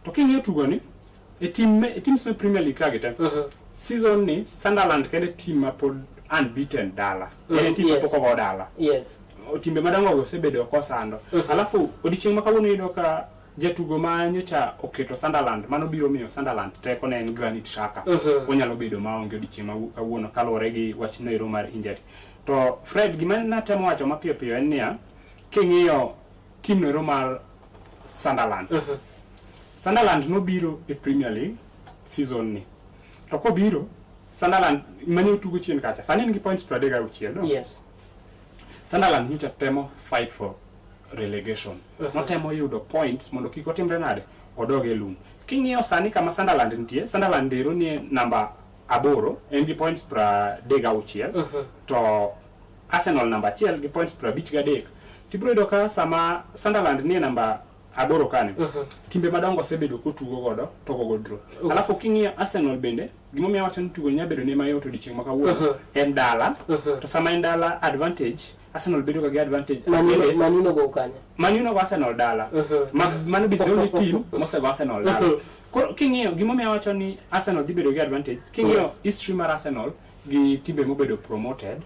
To king'iyo tugo ni e teams me Premier League kagite season ni Sunderland kende team ma pod unbeaten dala. En team poko go dala. Timbe madongo go sebedo kosando. Alafu odiochieng' ma kawuono yudo ka jatugo ma nyocha oketo Sunderland mano biro miyo Sunderland teko ne en Granit Xhaka. Onyalo bedo maonge odiochieng' ma kawuono kalore gi wach noero mar injury. To Fred gima natemo wacho mapiyo en niya king'iyo team noero mar Sunderland. Sunderland no biro e Premier League season ni. To kobiro Sunderland mane tugo chien kacha. Sani nigi points 36. Sunderland nyocha temo fight for relegation. Notemo yudo points mondo kik otimre nade odog e lum. King'iyo sani kama Sunderland nitie, Sunderland dero ni namba 8 en gi points 36 to Arsenal namba 1 gi points 53. Tibro yudo ka sama Sunderland ni namba 8 kane timbe madongo osebedo kotugo godo to gogo draw. Alafu king'iyo Arsenal bende gimomiyo wacho ni tugo nya bedo ne mayot odiochieng' ma kawuono en dala to sama en dala advantage Arsenal bedo ga advantage. Manino go kanya. Manino go Arsenal dala. Mano be the only team mose go Arsenal dala. King'iyo gimomiyo wacho ni Arsenal dhi bedo ga advantage. King'iyo history mar Arsenal gi timbe mobedo promoted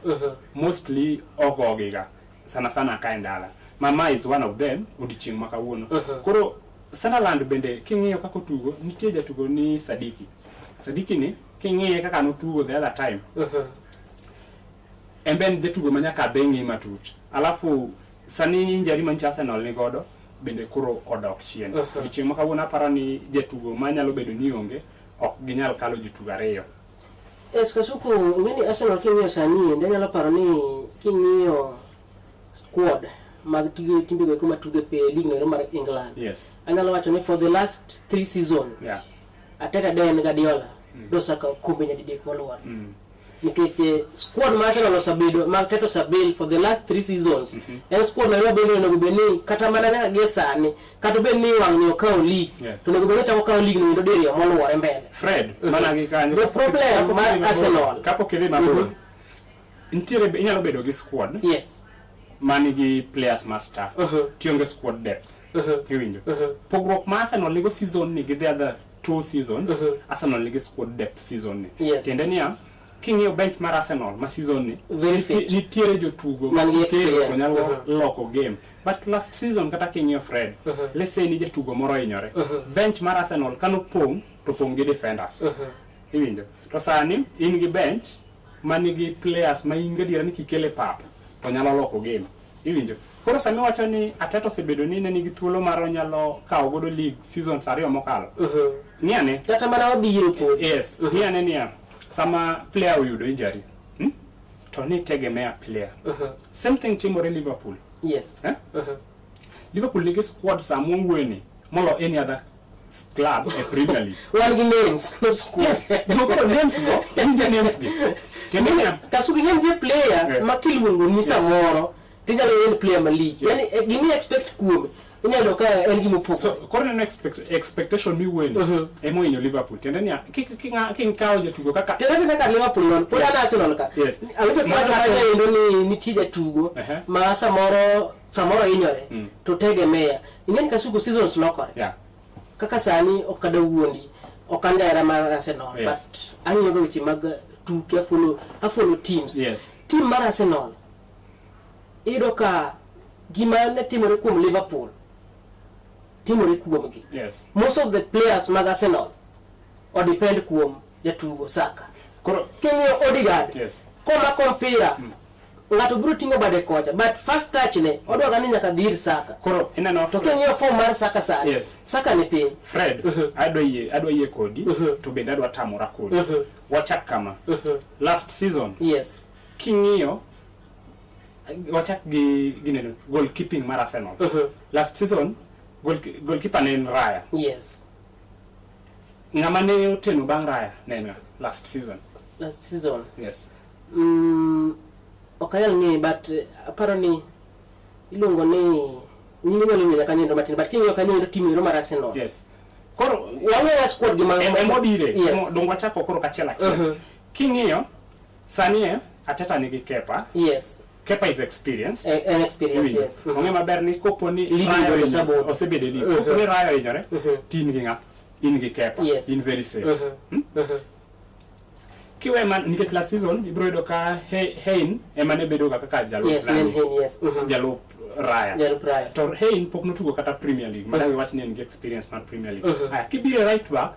mostly ogogiga sana ka en dala. Mama is one of them odiochieng' ma kawuono. Koro Sunderland bende king'iyo kako tugo nitie jatugo ni Sadiki ni king'iye kaka notugo the other time. Emben jatugo manyaka bengi matut. Alafu sani injury Manchester Arsenal ni godo bende koro odok chien. Odiochieng' ma kawuono aparo ni jatugo manyalo bedo ni onge ok ginyal kalo jotugo ariyo. Kasuku ngeni Arsenal king'iyo sani ndanyalo paro ni king'iyo squad mag timbe go kuma tuge pe league no mar England. Yes. Anyalo wacho ni for the last 3 season. Yeah. Ateta Den Guardiola dosaka kombe nyadidek moluor. Nikech squad mar Arsenal osabedo mag Teto Sabil for the last 3 seasons. En squad na bende no beni kata mana na ge sani kata ben ni wang ni okaw league. To nego beno chako kaw league no ndo deri moluor mbele. Fred mana gi kanyo. The problem mar Arsenal kapo kile mabor. Intiere inyalo bedo gi squad. Yes. Manigi players master. Tionge squad depth. Hiwinjo. Pogruok ma Arsenal ligo season ni gi the other 2 seasons. Arsenal ligo squad depth season ni. Tiende ni king'iyo bench mar Arsenal ma season ni nitiere jotugo manigi nyalo loko game. But last season kata king'iyo Fred, let's say ni jatugo moro hinyore. Bench mar Arsenal kano pong to pong gi defenders. Hiwinjo. To sani in gi bench manigi players ma ingadiera ni kikele pap to nyalo loko game. Hiwinjo. Koro sami wacho ni Arteta osebedo ni nigi thuolo mar nyalo kawo godo league seasons ariyo mokalo. Niane kata mana obiro pod. Yes. Niane niya sama player oyudo injury. To ni tegemea player. Same thing timore Liverpool. Yes. Liverpool nigi squad samongweni molo any other club e Premier League. One names, not squad. Yes. No names go. Any names go. Temenia kasugi nje player makilungu ni samoro. Tinyalo yen player ma league. Yani gimi expect kuome. Inyalo ka en gimo poko. So current expectation mi weni emo in Liverpool. Tendenia king kawo jatugo kaka tena ka Liverpool non. Pola na Arsenal ka. Yes. Awete kwa kanya ndo ni tija tugo. Ma samoro inyore. To tegemea. Ingen kasugo seasons lokore. Yeah. Kaka sani okada wuondi. Okandera ma Arsenal. But anyo go weche mag tuke follow teams. Yes. Team mar Arsenal ido ka gima ne timore kuom Liverpool timore kuomgi. Yes. Most of the players mag Arsenal or depend kuom jatugo Saka. Koro Kenyo Odegaard. Yes. Koma kompira ngato biro tingo bade kocha but first touch ne odwaga ni nyaka dhir Saka. Koro ineno to kenyo form mar Saka sani. Yes. Saka ne piny. Fred adwa yie kodi to bende adwa tamora kodi. Wachak kama. Last season. Yes. King'iyo wachak gi gineno goalkeeping mar Arsenal. Last season goalkeeper ne Raya. Yes. Ngama ne oteno bang Raya ne last season. Yes. Okanyal ng'e but aparo ni iluongo ni nyingo ni nyaka nyendo matin but kinyo kanyo timu ro mar Arsenal. Yes. Koro wang'e squad gi modire. Dong wachako koro kachiel achiel. King'iyo sani Arteta nigi Kepa. Yes. Kepa is experienced. An experience, yes. Onge maber ni kopo ni osebede ni kopo ni Rayo hinyore tin gi nga in gi Kepa in very safe. Kiwe man nikech last season ibro yudo ka Hein emane bedo kaka jalup. Yes, yes. Jalup Raya. To Hein pok notugo kata Premier League. Madawi wach ni en gi experience mar Premier League. Kibire right back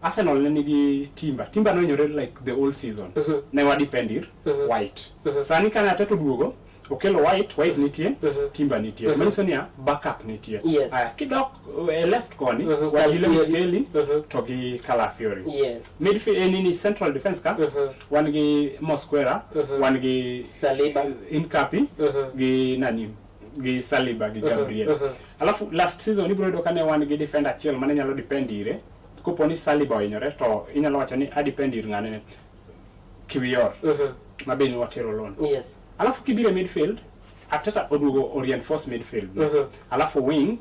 Arsenal ne nigi Timber no hinyore like the whole season. Ne wadipendir White. Sani kana Arteta duogo okelo White nitie, Timber nitie. Manyiso ni backup nitie. Kidok left koni William Skelly to gi Calafiori. Yes. Midfield ni central defense ka wan gi Mosquera, wan gi Saliba, Incapi gi nani gi Saliba gi Gabriel. Alafu last season ibro do kane wan gi defender achiel mane nyalo dependire. Kopo ni Saliba ohinyore to inyalo wacho ni adependir ng'ane Kiwior. Mabeni watero lon. Yes. Alafu kibire midfield Ateta odugo reinforce midfield. Alafu wing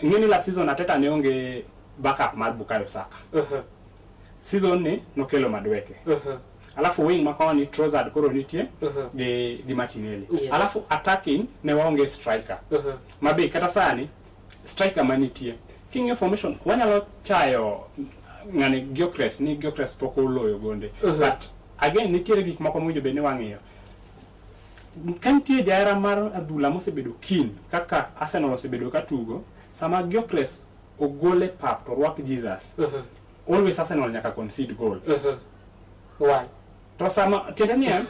ngeni la season Ateta ne onge backup mar Bukayo Saka. Season ni nokelo Madueke. Alafu wing makoni Trossard koro nitie gi Martinelli. Yes. Alafu attacking ne waonge striker. Mabe kata sani striker manitie. King formation wanyalo chayo ngane Gyökeres poko loyo gonde. But again nitiere gik moko mowinjo bende wang'iyo. Kantie jaera mar adhula mosebedo kin kaka Arsenal osebedo katugo sama Gyökeres ogole pap to rwak Jesus. Always Arsenal nyaka concede goal. Why? To sama tendania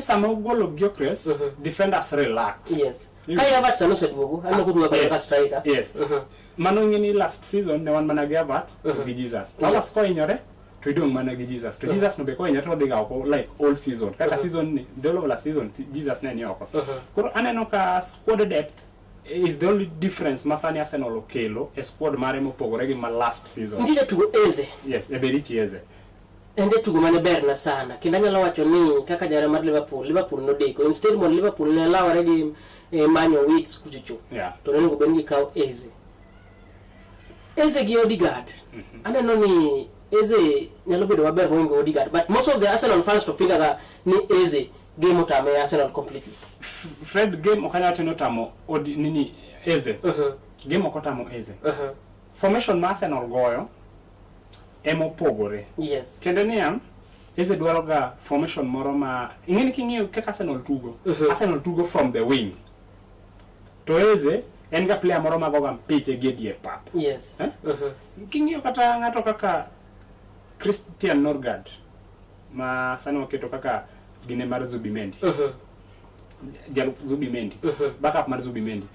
sama ogolo Gyökeres defenders relax. Yes. Kaya Havertz anoseduogo ano kuduga kwa striker. Yes. Mano ngeni last season ne wan mana gi Havertz gi Jesus. Havertz ko inyore to idong mana gi Jesus. To Jesus no be ko inyore to diga oko like all season. Kaka season ni the whole season Jesus ne ni oko. Koro aneno ka squad depth is the only difference masani Arsenal okelo e squad mare mopogore gi ma last season. Ndije tugo Eze. Yes, Eberichi Eze. Ende tugo mane berna sana. Kenda nyalo wacho ni kaka jara mar Liverpool no deko. Instead mon Liverpool ne laware gi manyo Wits kuchuchu. Yeah. To neno go bengi kaw Eze. Eze gi Odegaard. Aneno ni Eze nyalo bedo maber moingo Odegaard, but most of the Arsenal fans to pinga ni Eze game otame Arsenal completely. Fred game okanya teno tamo nini Eze. Game okotamo Eze. Formation ma Arsenal goyo emo pogore. Yes. Tendenia Eze dwaro ga formation moro ma ingeni king'iyo kaka Arsenal tugo. Arsenal tugo from the wing. To Eze en ga player moro magoga mpich gi dier pap. Yes. King'iyo kata ng'ato kaka Christian Norgard ma sani oketo kaka gine mar Zubimendi. Zubimendi. Backup mar Zubimendi.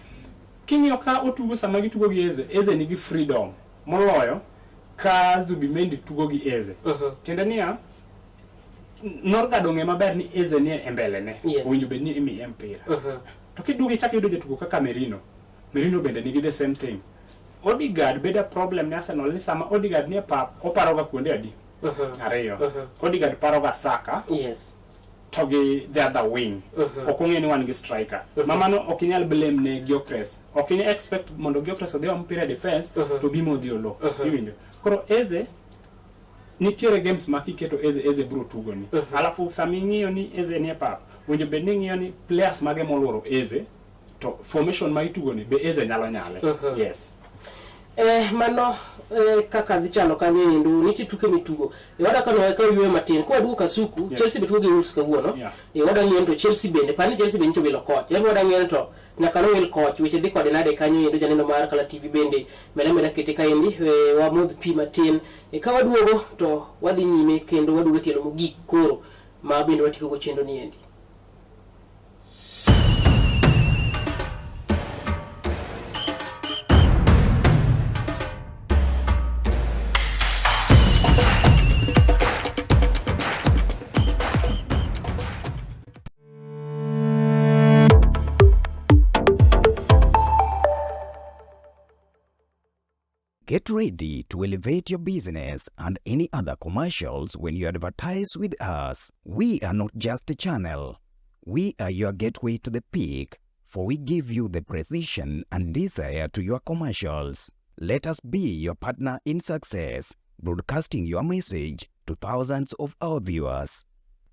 King'iyo ka otugo sama gitugo gi Eze nigi freedom moloyo ka Zubimendi tugo gi Eze. Tendenia Norgard onge maber ni Eze ni e mbele ne. Winjo be ni imi empira. To kidugi chaki yudo jatugo kaka Merino bende nigi the same thing. Odegaard beda problem ni Arsenal ni sama Odegaard ni pap oparo ga kuonde adi. Ariyo. Odegaard paro ga Saka. Yes. To gi the other wing. Okong'e ni wan gi striker. Mamano okinyal blame ne Gyökeres. Okinyal expect mondo Gyökeres odhi mpira defense to bimo odhi olo. Iwinjo. Koro Eze nitiere games ma kiketo Eze bro tugo ni. Alafu sami ng'iyo ni Eze ni pap. Winjo be ni ng'iyo ni players mage moluoro Eze to formation ma itugo ni be Eze nyalo nyale. Yes. Mano kaka dhichalo kanyo endo niti tuke mitugo. Wada kano weka yue matin kwa duka Kasuku. Chelsea betugo gi Wolves kawuono. Wada ng'iyo to Chelsea bende pani Chelsea bende chobilo coach. Wada ng'iyo to nyaka no wil coach weche dhi kode nade kanyo endo janeno mar Kala TV bende meda kete kaendi wa modh pi matin. Ka waduogo to wadhi nyime kendo waduogo tielo mogik koro ma bende watiko go chendo ni endi. Get ready to elevate your business and any other commercials when you advertise with us. We are not just a channel. We are your gateway to the peak, for we give you the precision and desire to your commercials. Let us be your partner in success, broadcasting your message to thousands of our viewers.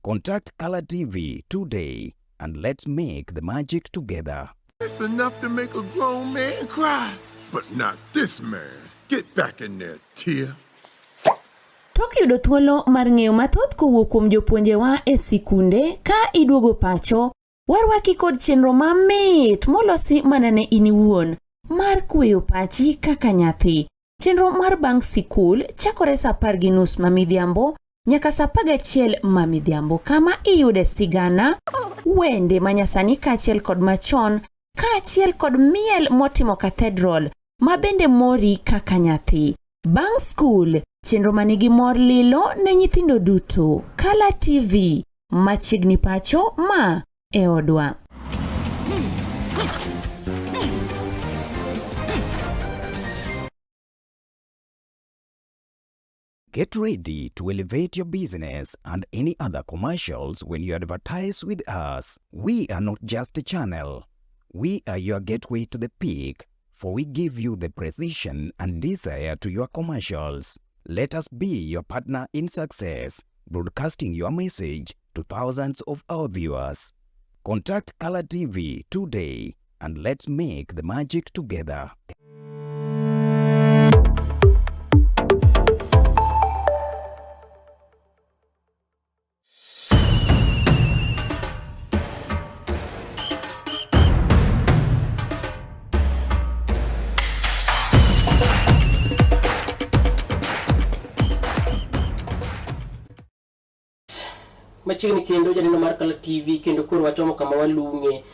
Contact Kala TV today and let's make the magic together. It's enough to make a grown man cry, but not this man. Get back in there, Tia. Tok yudo thuolo mar ng'eyo mathoth kowuok kuom jopuonjewa e sikunde ka iduogo pacho, warwaki kod chenro mamit molosi mana ne in iwuon mar kweyo pachi kaka nyathi. Chenro mar bang' sikul chakore saa 10:30 mamidhiambo nyaka saa 11 mamidhiambo, kama iyude sigana, wende manyasani kaachiel kod machon, kaachiel kod miel motimo cathedral ma bende mori kaka nyathi. Bang' skul, chenro manigi mor lilo ne nyithindo duto. Kala TV, machiegni pacho ma e odwa. Get ready to elevate your business and any other commercials when you advertise with us. We are not just a channel. We are your gateway to the peak, for we give you the precision and desire to your commercials. Let us be your partner in success, broadcasting your message to thousands of our viewers. Contact Color TV today and let's make the magic together. Machiegni kendo janeno mar Color TV kendo koro wachomo kama walunge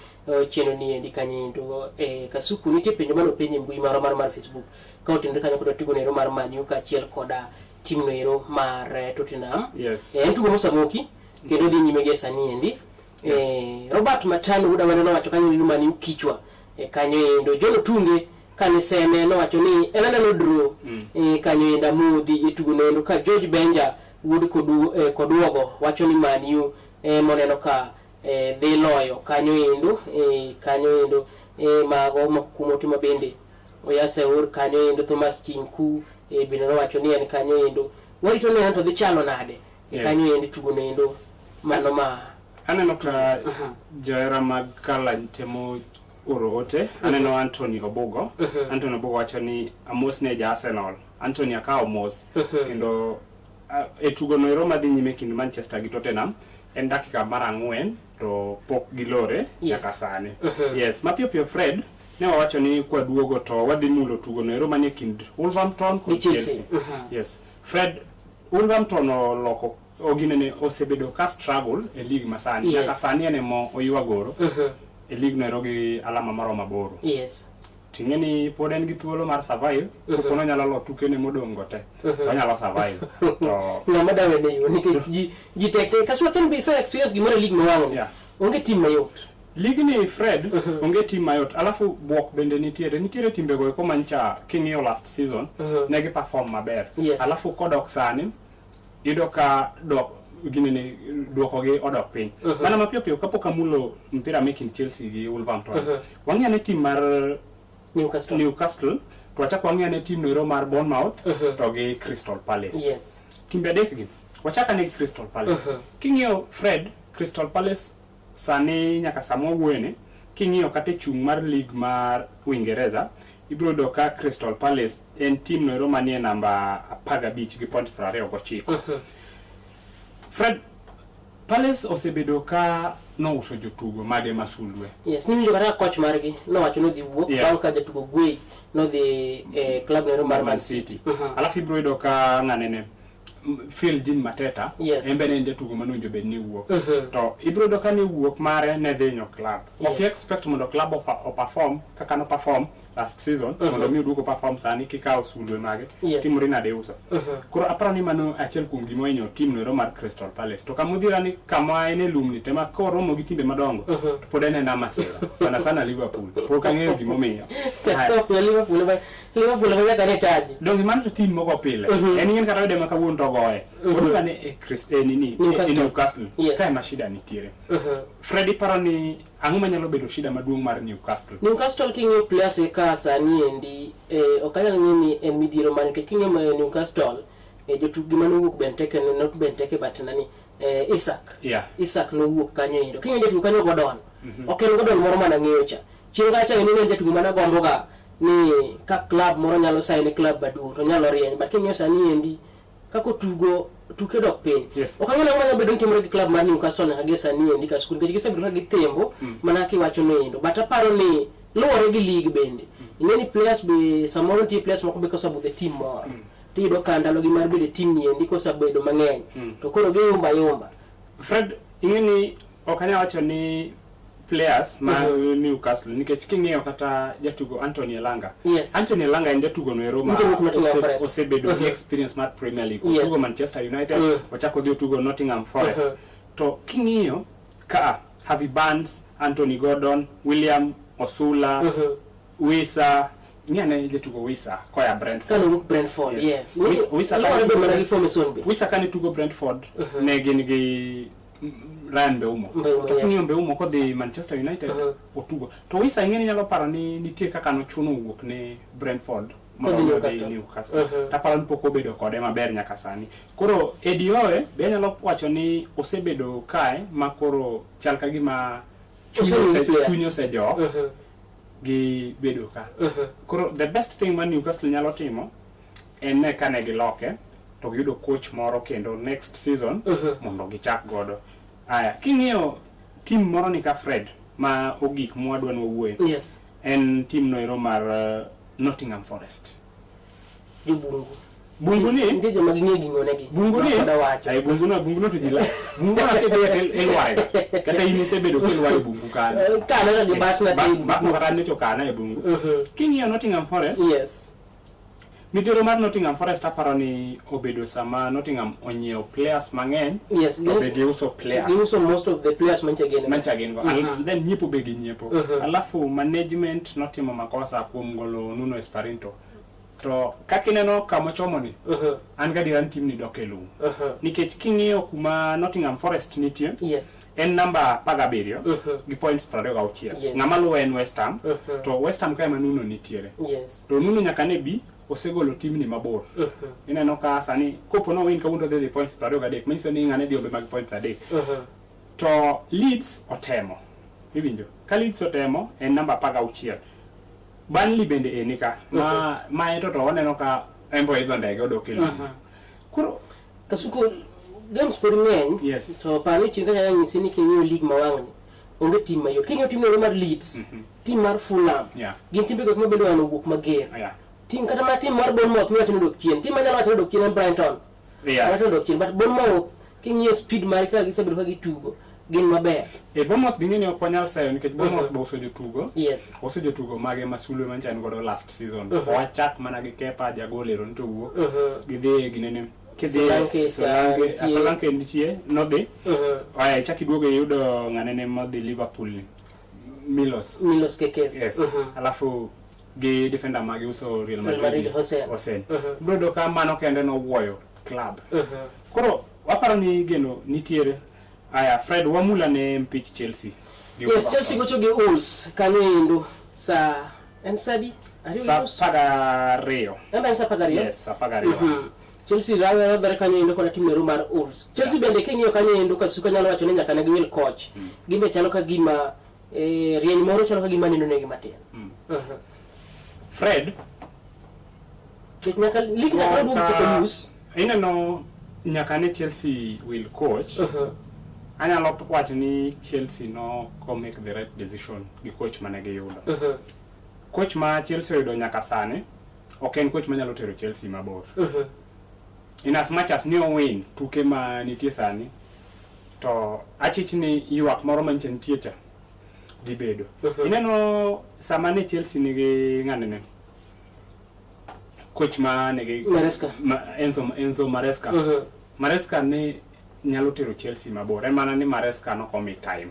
cheno ni endi kanyendo Kasuku nitie penjo mano penje mbui mar Facebook ka otenore kanyo kod tugo nero mar Man U kaachiel koda tim nero mar Tottenham. Yes. En tugo mosamoki kendo dhi nyime gi sani endi. Robert Matano uda waneno wacho kanyo ni Man U kichwa kanyo endo Jono Tunge kani seme no wacho ni enana draw kanyo enda mudhi tugo nero ka George Benja Wood koduogo wacho ni Man U moneno ka dhi loyo kanyo endo mago makumo timo bende oyase ur kanyo endo Thomas Chinku bino wacho ni en kanyo endo warito ne to dhi chalo nade kanyo endo tugo endo mano ma aneno ka joera mag kala temo oro ote aneno Anthony Obugo Anthony Obugo wacho ni amos ne ja Arsenal Anthony akawo mos kendo tugo no ero madhi nyime kind Manchester gi Tottenham en dakika mar 4 to pok gilore nyaka sani. Yes, mapio Fred ne wacho ni kwa duogo to wadhi mulo tugo no ero manie kind Wolverhampton kod Chelsea. Yes, Fred Wolverhampton loko oginene osebedo ka struggle e league masani nyaka sani ene mo oywa goro e league no ero gi alama maro maboro. Yes. Tingeni poden gi thuolo mar survive kono nyalo lo tukene modongo te to nyalo survive to ngama dawe ne yo nikech ji tek Kasuku ken be sa experience gimoro league no wango onge team mayot league ni Fred onge team mayot alafu bwok bende nitiere timbe go ko mancha kingio last season ne gi perform maber alafu kodok sani ido ka dok ginene duoko gi odok piny mana mapio kapok amulo mpira making Chelsea gi Wolverhampton wang'e ne team mar Newcastle to wachako wang'e ne team no mar Bournemouth to gi Crystal Palace. Yes. Timbe adek gi wachaka ne Crystal Palace. King'iyo Fred Crystal Palace sani nyaka samo wuene king'iyo kate chung mar league mar Uingereza ibro do ka Crystal Palace en team no manie namba 15 gi point 29. Fred Palace osebedo ka no uso jotugo mage masulwe. Yes, ni jo kata coach margi no wacho no dhi wuok bang' ka jatugo Gwe no dhi club nero mar Man City. Alafu ibro ido ka ng'anene Phil Jean Mateta embe ne jatugo manonjo bed ni wuok to ibro ido ka ni wuok mare ne dhinyo club. Okay, expect mondo club o perform kaka no perform last season mondo mi duoko perform sani kikawo sulwe mage timu rina de uso koro aparo ni mano achiel kuom gimo inyo team no mar Crystal Palace to kamudhira ni kama ene lumni tema koro mo gi timbe madongo to pod ene na masira sana Liverpool pok ang'eyo gimo miyo Liverpool ba ka ne taji donc man to team moko pile en ng'en kata de maka wuon to goye oduga ne Newcastle ka mashida nitiere Freddy Paroni ang'o manyalo bedo shida maduong' mar Newcastle king'e players ka sani endi okanyal ng'eni en midhiero man ke king'e Newcastle jotugi manowuok Benteke not Benteke but nani Isaac no wuok kanyo endo king'e jotugo kanyo Gordon oken Gordon moro mana ng'eyo cha chinga cha en jotugo mana gombo ga ni ka club moro nyalo sign club badu to nyalo rieny but king'e sani endi kako tugo tuke dok piny okanyal ng'ama bedo timore gi club mar Newcastle na gesa ni endi Kasuku nikech gisebedo gi tembo mana kiwacho no endo but aparo ni luwore gi league bende ing'eni players be samoro tie players moko be kosabu the team moro tido ka ndalo gi mar bedo team ni endi kosabedo mang'eny to koro gi yomba Fred ing'eni okanya wacho ni players ma Newcastle nikech king'eyo kata jatugo Anthony Elanga Anthony Elanga en jatugo no ero ma osebedo gi experience mar Premier League otugo Manchester United ochako dhi otugo Nottingham Forest to king'iyo ka Harvey Barnes Anthony Gordon William Osula Wisa Ng'ane jatugo Wisa koya Brentford. Kano Brentford, yes. Wisa kane tugo Brentford ne gin gi Ryan Mbeumo. To king'iyo Mbeumo kodhi Manchester United otugo. To Wisa ing'eni nyalo paro ni nitie kaka nochuno wuok ne Brentford. Newcastle. Taparo ni pok obedo kode maber nyaka sani. Koro Edioe be nyalo wacho ni osebedo kae ma koro chal ka gima chunyo osejo gi bedo ka. Koro the best thing man Newcastle nyalo timo en ne kane giloke to giyudo coach moro kendo next season mondo gichak godo. Aya, king'iyo team moro ni ka Fred ma ogik mwadwa nwuoye. Yes. En team noero mar Nottingham Forest. Bungu ni ndio joma ng'egi ng'onegi. Bungu ni ai bungu no to jila. Bungu na kebe elware. Kata ini sebedo kelware bungu kana. Kana ga bas na team. Bas na rane to kana e bungu. King'iyo Nottingham Forest. Yes. Midhiero mar Nottingham Forest aparo ni obedo sama Nottingham onyiew players mang'eny. Yes, they also players. They also most of the players mancha again. Then nyiepo be ginyepo. Alafu management notimo makosa kuom golo Nuno Espirito. To kakineno kama chomoni. An ga diran team ni dokelu. Nikech king'iyo kuma Nottingham Forest nitie. Yes. En namba 17 gi points 26. Ng'ama luwe en West Ham. To West Ham kae ma Nuno nitiere. Yes. To Nuno nyaka ne bi osegolo team ni mabor. Ineno ka sani kopo no win kawuono de points 23 manyiso ni ng'ane dhi obe mag points 3. To Leeds otemo. Iwinjo. Ka Leeds otemo en namba 16. Burnley bende eni ka ma ento to waneno ka embo idho ndege odok e ligi. Koro kasuko games pod ng'eny. Yes. To pani chinga nyanya nyisi ni king'iyo league mawang'ni onge team mayot. King'iyo team mar Leeds, team mar Fulham. Gin timbe go mabedo wano wuok mager. Team kata ma team mar Bournemouth mi wacho ni dok chien. Team manyalo wacho ni dok chien en Brighton. Wacho dok chien, but Bournemouth king'iyo speed mar ka gisebedo ka gitugo gin maber. Bournemouth bing'eni ok wanyal sayo nikech Bournemouth be osejotugo. Yes. Osejotugo mage masulu mancha en godo last season. Wachak mana gi Kepa jagolero nito wuok. Gidhi ginene Solanke nitie nodhi. Aya chak iduogo yudo ng'anene modhi Liverpool ni. Milos Kekes. Yes. Alafu gi defender magi uso Real Madrid Hossein. Brodo ka mano kende no wuoyo club. Koro waparo ni geno nitiere. Aya Fred Wamula ne mpich Chelsea. Yes, Chelsea gocho gi Wolves kanyo endo sa en sadi sa pagario. Namba sa pagario? Yes, sa pagario. Chelsea rawe bere kanyo endo kona timu ero mar Wolves. Chelsea bende king'iyo kanyo endo kasuka nyalo wacho ni nyaka ne giwil coach. Gimbe chalo ka gima rieny moro chalo ka gima neno ne gima tin. Fred nyaka lig nyaka duogo to news. Ineno nyaka ne Chelsea will coach. Anyalo wacho ni Chelsea no go make the right decision gi coach mane giyudo. Coach ma Chelsea oyudo nyaka sani ok en coach manyalo tero Chelsea mabor. In as much as new win tuke ma nitie sani to achich ni yuak moro manche nitie cha dhi bedo. Ineno sama ne Chelsea nigi ng'anene coach ma nigi Maresca. Enzo Maresca. Maresca ne nyalo tero Chelsea mabor. En mana ni Maresca no komi time.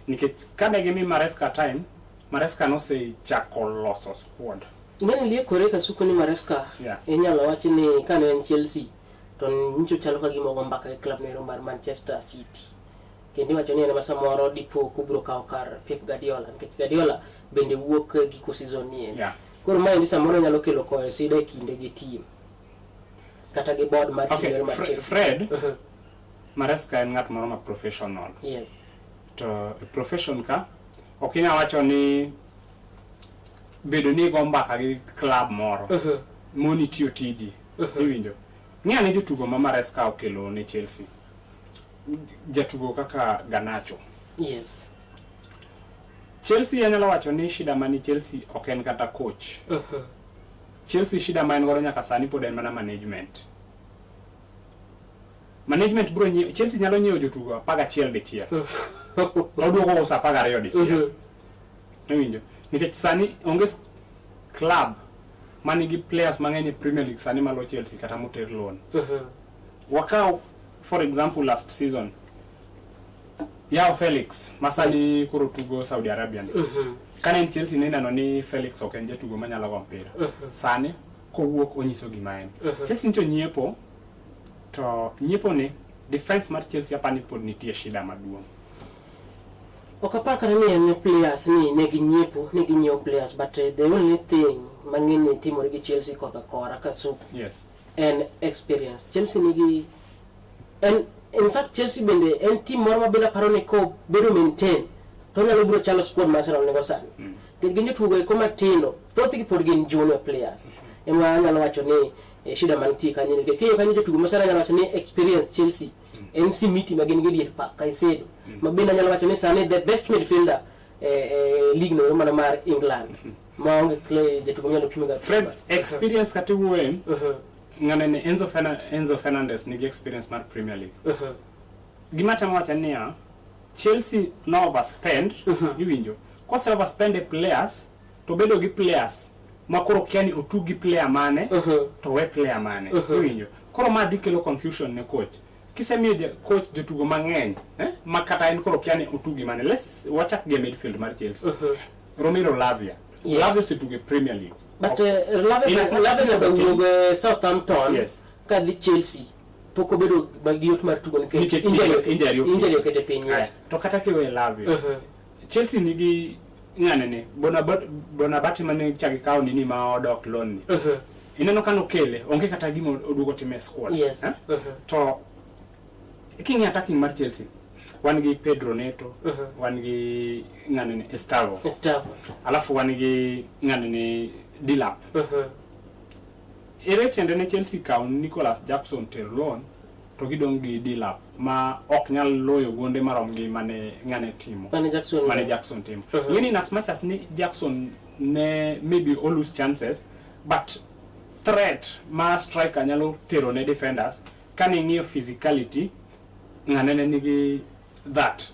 Nikech kane gimi Maresca time, Maresca no se chako loso squad. Ng'ani liye kore kasuko ni Maresca. Inyalo wacho ni kane en Chelsea to nicho chalo ka gima gombaka e club nero mar Manchester City. Kendi wacho ni en masa moro dipo kubro kao kar Pep Guardiola. Nikech Guardiola bende wuok giko season ni. Koro mai ndisa moro nyalo kelo koe sida e kinde gi team. Kata gi board mar team mar Chelsea. Fred Maresca en ng'at moro ma professional. Yes. To profession ka okinya wacho ni bedo ni gombaka gi club moro. Moni tiyo tiji. Iwinjo. Ng'ia ne jotugo ma Maresca okelo ne Chelsea. Jatugo kaka Garnacho. Yes. Chelsea anyalo wacho ni shida mani Chelsea ok en kata coach. Chelsea shida ma en godo nyaka sani pod en mana management. Management bro Chelsea nyalo nyiewo jotugo 11 dichiel. Oduogo usa 12 dichiel. Iwinjo. Nikech sani onge club manigi players mang'eny e Premier League sani malo Chelsea kata moter loan. Wakao for example last season Yao Felix masani kuro tugo Saudi Arabian. Kane en Chelsea neno ni Felix ok en jatugo manyalo go mpira. Sani kowuok onyiso gima en. Chelsea nicho nyiepo to nyiepo ni defense mar Chelsea apani pod nitie shida maduong'. Okapar kana ni en players ni negi nyiepo players, but the only thing mang'eni timore gi Chelsea koka kora kasuku. Yes. And experience. Chelsea nigi and in fact Chelsea bende en team moro mabila paro ni ko bedo maintain to nyalo biro chalo squad ma Arsenal nego sani. Gin jotugo eko matindo thothgi pod gin junior players. Ema nyalo wacho ni shida mantie kanyo nikech kanyo jotugo ma Arsenal nyalo wacho ni experience Chelsea en simiti magin gi dier pa Caicedo mabila nyalo wacho ni sani the best midfielder league no mana mar England. Maonge clay jotugo nyalo pimo ga Fred experience katiwuoyen ng'anene Enzo Fernandez nigi experience mar Premier League. Gima tamo wacho niya Chelsea no overspend iwinjo kose overspend players to bedo gi players makoro kiani otugi player mane to we player mane iwinjo koro ma dhi kelo confusion ne coach kisemiyo coach jotugo mang'eny makata en koro kiani otugi mane. Let's watch up game midfield mar Chelsea. Romero Lavia setugo Premier League. But Lavia go Southampton. Yes. Ka di Chelsea poko bedo bagiot mar tugo nikech injury okete piny. Yes. To kata kiwe Lavia Chelsea nigi ng'anene Bonabati mane chagi kawo nini ma odok loan ni. Ineno kano kele onge kata gimo odugo time squad. Yes. To king attacking mar Chelsea wan gi Pedro Neto, wan gi ng'anene Estavo. Alafu wan gi ng'anene Dilap. Ere tiende ne Chelsea kawo Nicholas Jackson Terlon to gidong gi Dilap ma ok nyal loyo gonde marom gi mane ng'ane timo. Mane Jackson timo. Yini as much as ni Jackson ne maybe all lose chances but threat ma striker nyalo tero ne defenders kani ng'iyo physicality ng'anene nigi that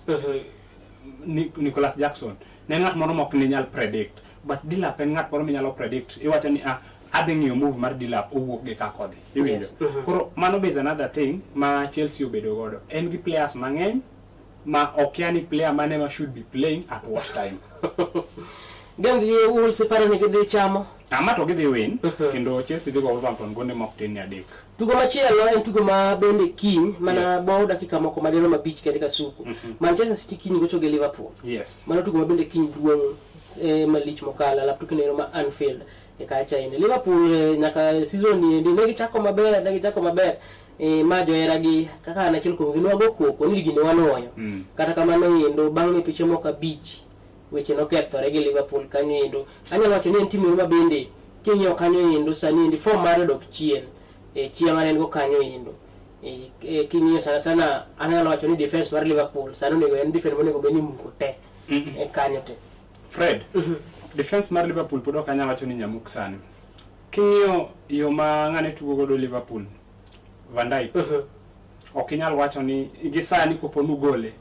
Nicholas Jackson ne ng'at moro mok ni nyal predict but Dilap en ng'at moro minyalo predict iwacho ni adhi ng'iyo move mar Dilap owuok gi kakodhi iwinjo. Koro mano be is another thing ma Chelsea obedo godo en gi players mang'eny ma okiani player mane ma should be playing at what time. Game gi Wolves pare ni gidhi chamo ama to gidhi win kendo Chelsea dhi go Wolverhampton gonde mok tin ni adek. Tugo machielo en tugo ma bende kiny mana bao dakika moko madero mabich katika suku. Manchester City kiny gocho gi Liverpool. Yes. Mano tugo ma bende kiny duong' malich mokala lapto kinero ma Anfield e kacha ine. Liverpool nyaka season ni negi chako maber ma joera gi kaka na chil kuom ginwago koko ni ligi ne wanoyo. Kata kamano yendo bang' piche moko abich weche no kethore gi Liverpool kanyo yendo. Anyalo wacho ni en tim ma bende kinyo kanyo yendo sani ndi form mar dok chien. Chiang ane go kanyo yendo. Kinyo sana anyalo wacho ni defense mar Liverpool sano nego en defense monego beni muko te. Kanyo te. Fred. Defense mar Liverpool podo kanya wacho ni nyamuk sani. Kinyo yo ma ng'ane tugo godo Liverpool Van Dijk. Okinyal wacho ni gisani koponu gole.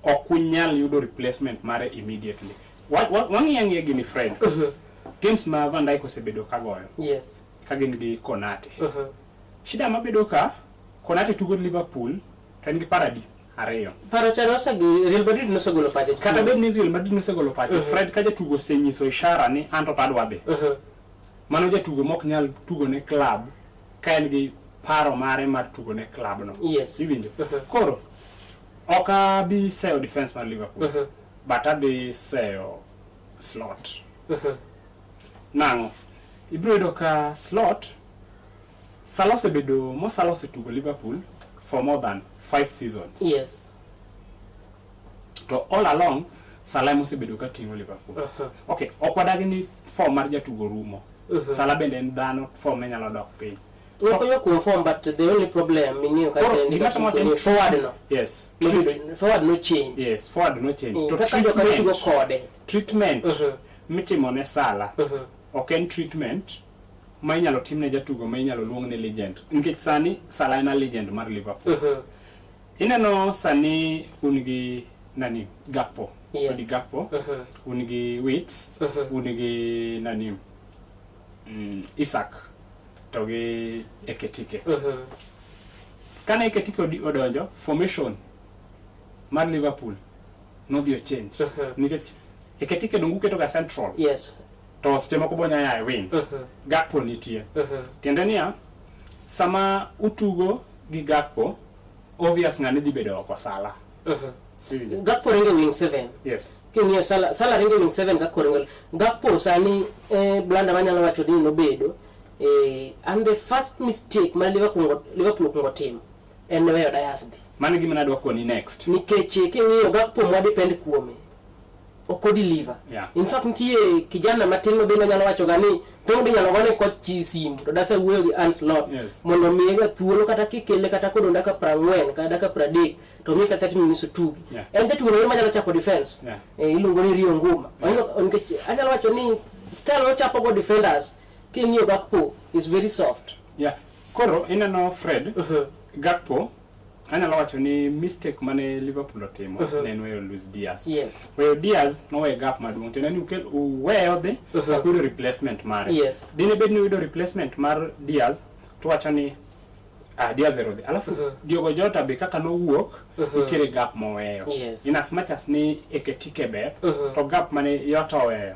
Okunyal yudo replacement mare immediately. Wang'iyang'ie gini Fred. Games ma Van Dijk osebedo kagoyo. Yes. Kagin gi Konate. Shida mabedo ka Konate tugo Liverpool en gi Paradi ariyo. Parachano sagi Real Madrid no segolo pache. Kata bed ni Real Madrid no segolo pache. Fred kaja tugo senyiso ishara ni anto padwa be. Mano ja tugo mok nyal tugo ne club ka en gi paro mare mar tugo ne club no. Yes. Iwinjo. Koro oka bi seyo defense mar Liverpool. But abi seyo slot. Nango ibro doka slot Salah osebedo mo Salah osetugo Liverpool for more than 5 seasons. Yes. To all along Salah osebedo ka tingo Liverpool. Okay, okwadagi ni form mar jatugo rumo. Salah bende en dhano form ne nyalo dok piny. Yo confirm but the only problem meaning forward no. Yes. Forward no change. Yes, forward no change. To treatment mitimo ne Salah. Okay, treatment ma inyalo timne jatugo ma inyalo luong ne legend. Nikech sani Salah en legend mar Liverpool. Ineno sani ungi nani Gakpo. Yes. Gakpo. Ungi Wits. Ungi nani Isak. Togi Eketike. Kana Eketike odonjo formation mar Liverpool no dio change. Nikech Eketike dungu keto ka central. Yes. To sistema ko bonya ya wing. Gakpo nitie. Tiende niya sama utugo gi Gakpo obvious ngane dhi bedo kwa sala. Gakpo ringe wing 7. Yes. Kinyo sala ringe wing 7 Gakpo sani blanda manyalo wacho ni no bedo and the first mistake ma Liverpool kungo team en weyo Dias dhi. Mane gima nadwa koni next. Nikech kinyo Gakpo mwa depend kuome. Oko deliver. Yeah. In fact nitie kijana matin no bende nyalo wacho gani tong nyalo wane ko chi sim to dasa wuoyo gi Anslot mondo miega thuolo kata kikele kata kodonda ka 40 kata ka 30 to mi kata timi miso tugi en te tugo ma nyalo chako defense iluongo ni Rio Nguma anyalo wacho ni style no chapo go defenders kinyo Gakpo is very soft. Koro inano Fred Gakpo anyalo wacho ni mistake mane Liverpool otimo ne en weyo Luis Diaz. Yes. Weyo Diaz no weyo gap maduong' tena ni ukel uweyo dhi akudo replacement mare. Yes. Dine bed ni uyudo replacement mar Diaz to wacho ni Diaz ero dhi. Alafu Diogo Jota be kaka no wuok nitiere gap moweyo. Yes. In as much as ni Eketike ber to gap mane Jota oweyo.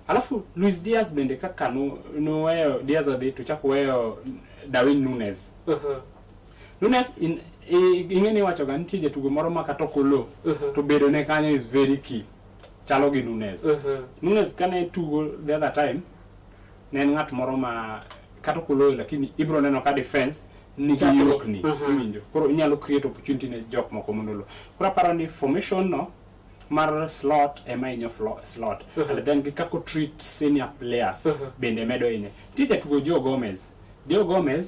Alafu Luis Diaz bende kaka no weyo Diaz odhi to chako weyo Darwin Núñez. Núñez ingeni wacho ga nitie jatugo moro ma kata okolo to bedo ne kanyo is very key. Chalo gi Núñez. Núñez kane tugo the other time ne en ng'at moro ma kata okolo lakini ibro neno ka defense nigi yokni winjo. Koro inyalo create opportunity ne jok moko monolo. Koro aparo ni formation no mar slot ema inyo slot and then kako treat senior players bende medo inye. Tie jatugo Joe Gomez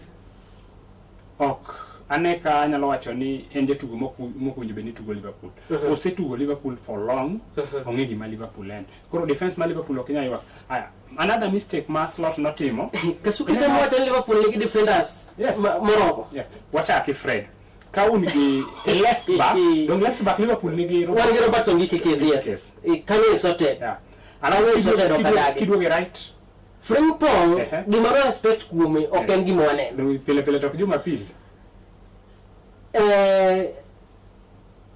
ok aneka anyalo wacho ni en jatugo mokunjo beni tugo Liverpool. Osetugo Liverpool for long, onge gima Liverpool en. Koro defense ma Liverpool ok nyaywa. Another mistake ma Slot notimo. Kasuke temo wacho Liverpool nigi defenders moromo. Yes. Wachaki Fred. Ka un gi left back, don left back Liverpool nigi Robertson gi Kekes, yes. Kanye sorted. Anawe sorted okadagi. Kiduoge right. Frimpong gima no expect kuome ok en gima wane. Pile to Jumapili.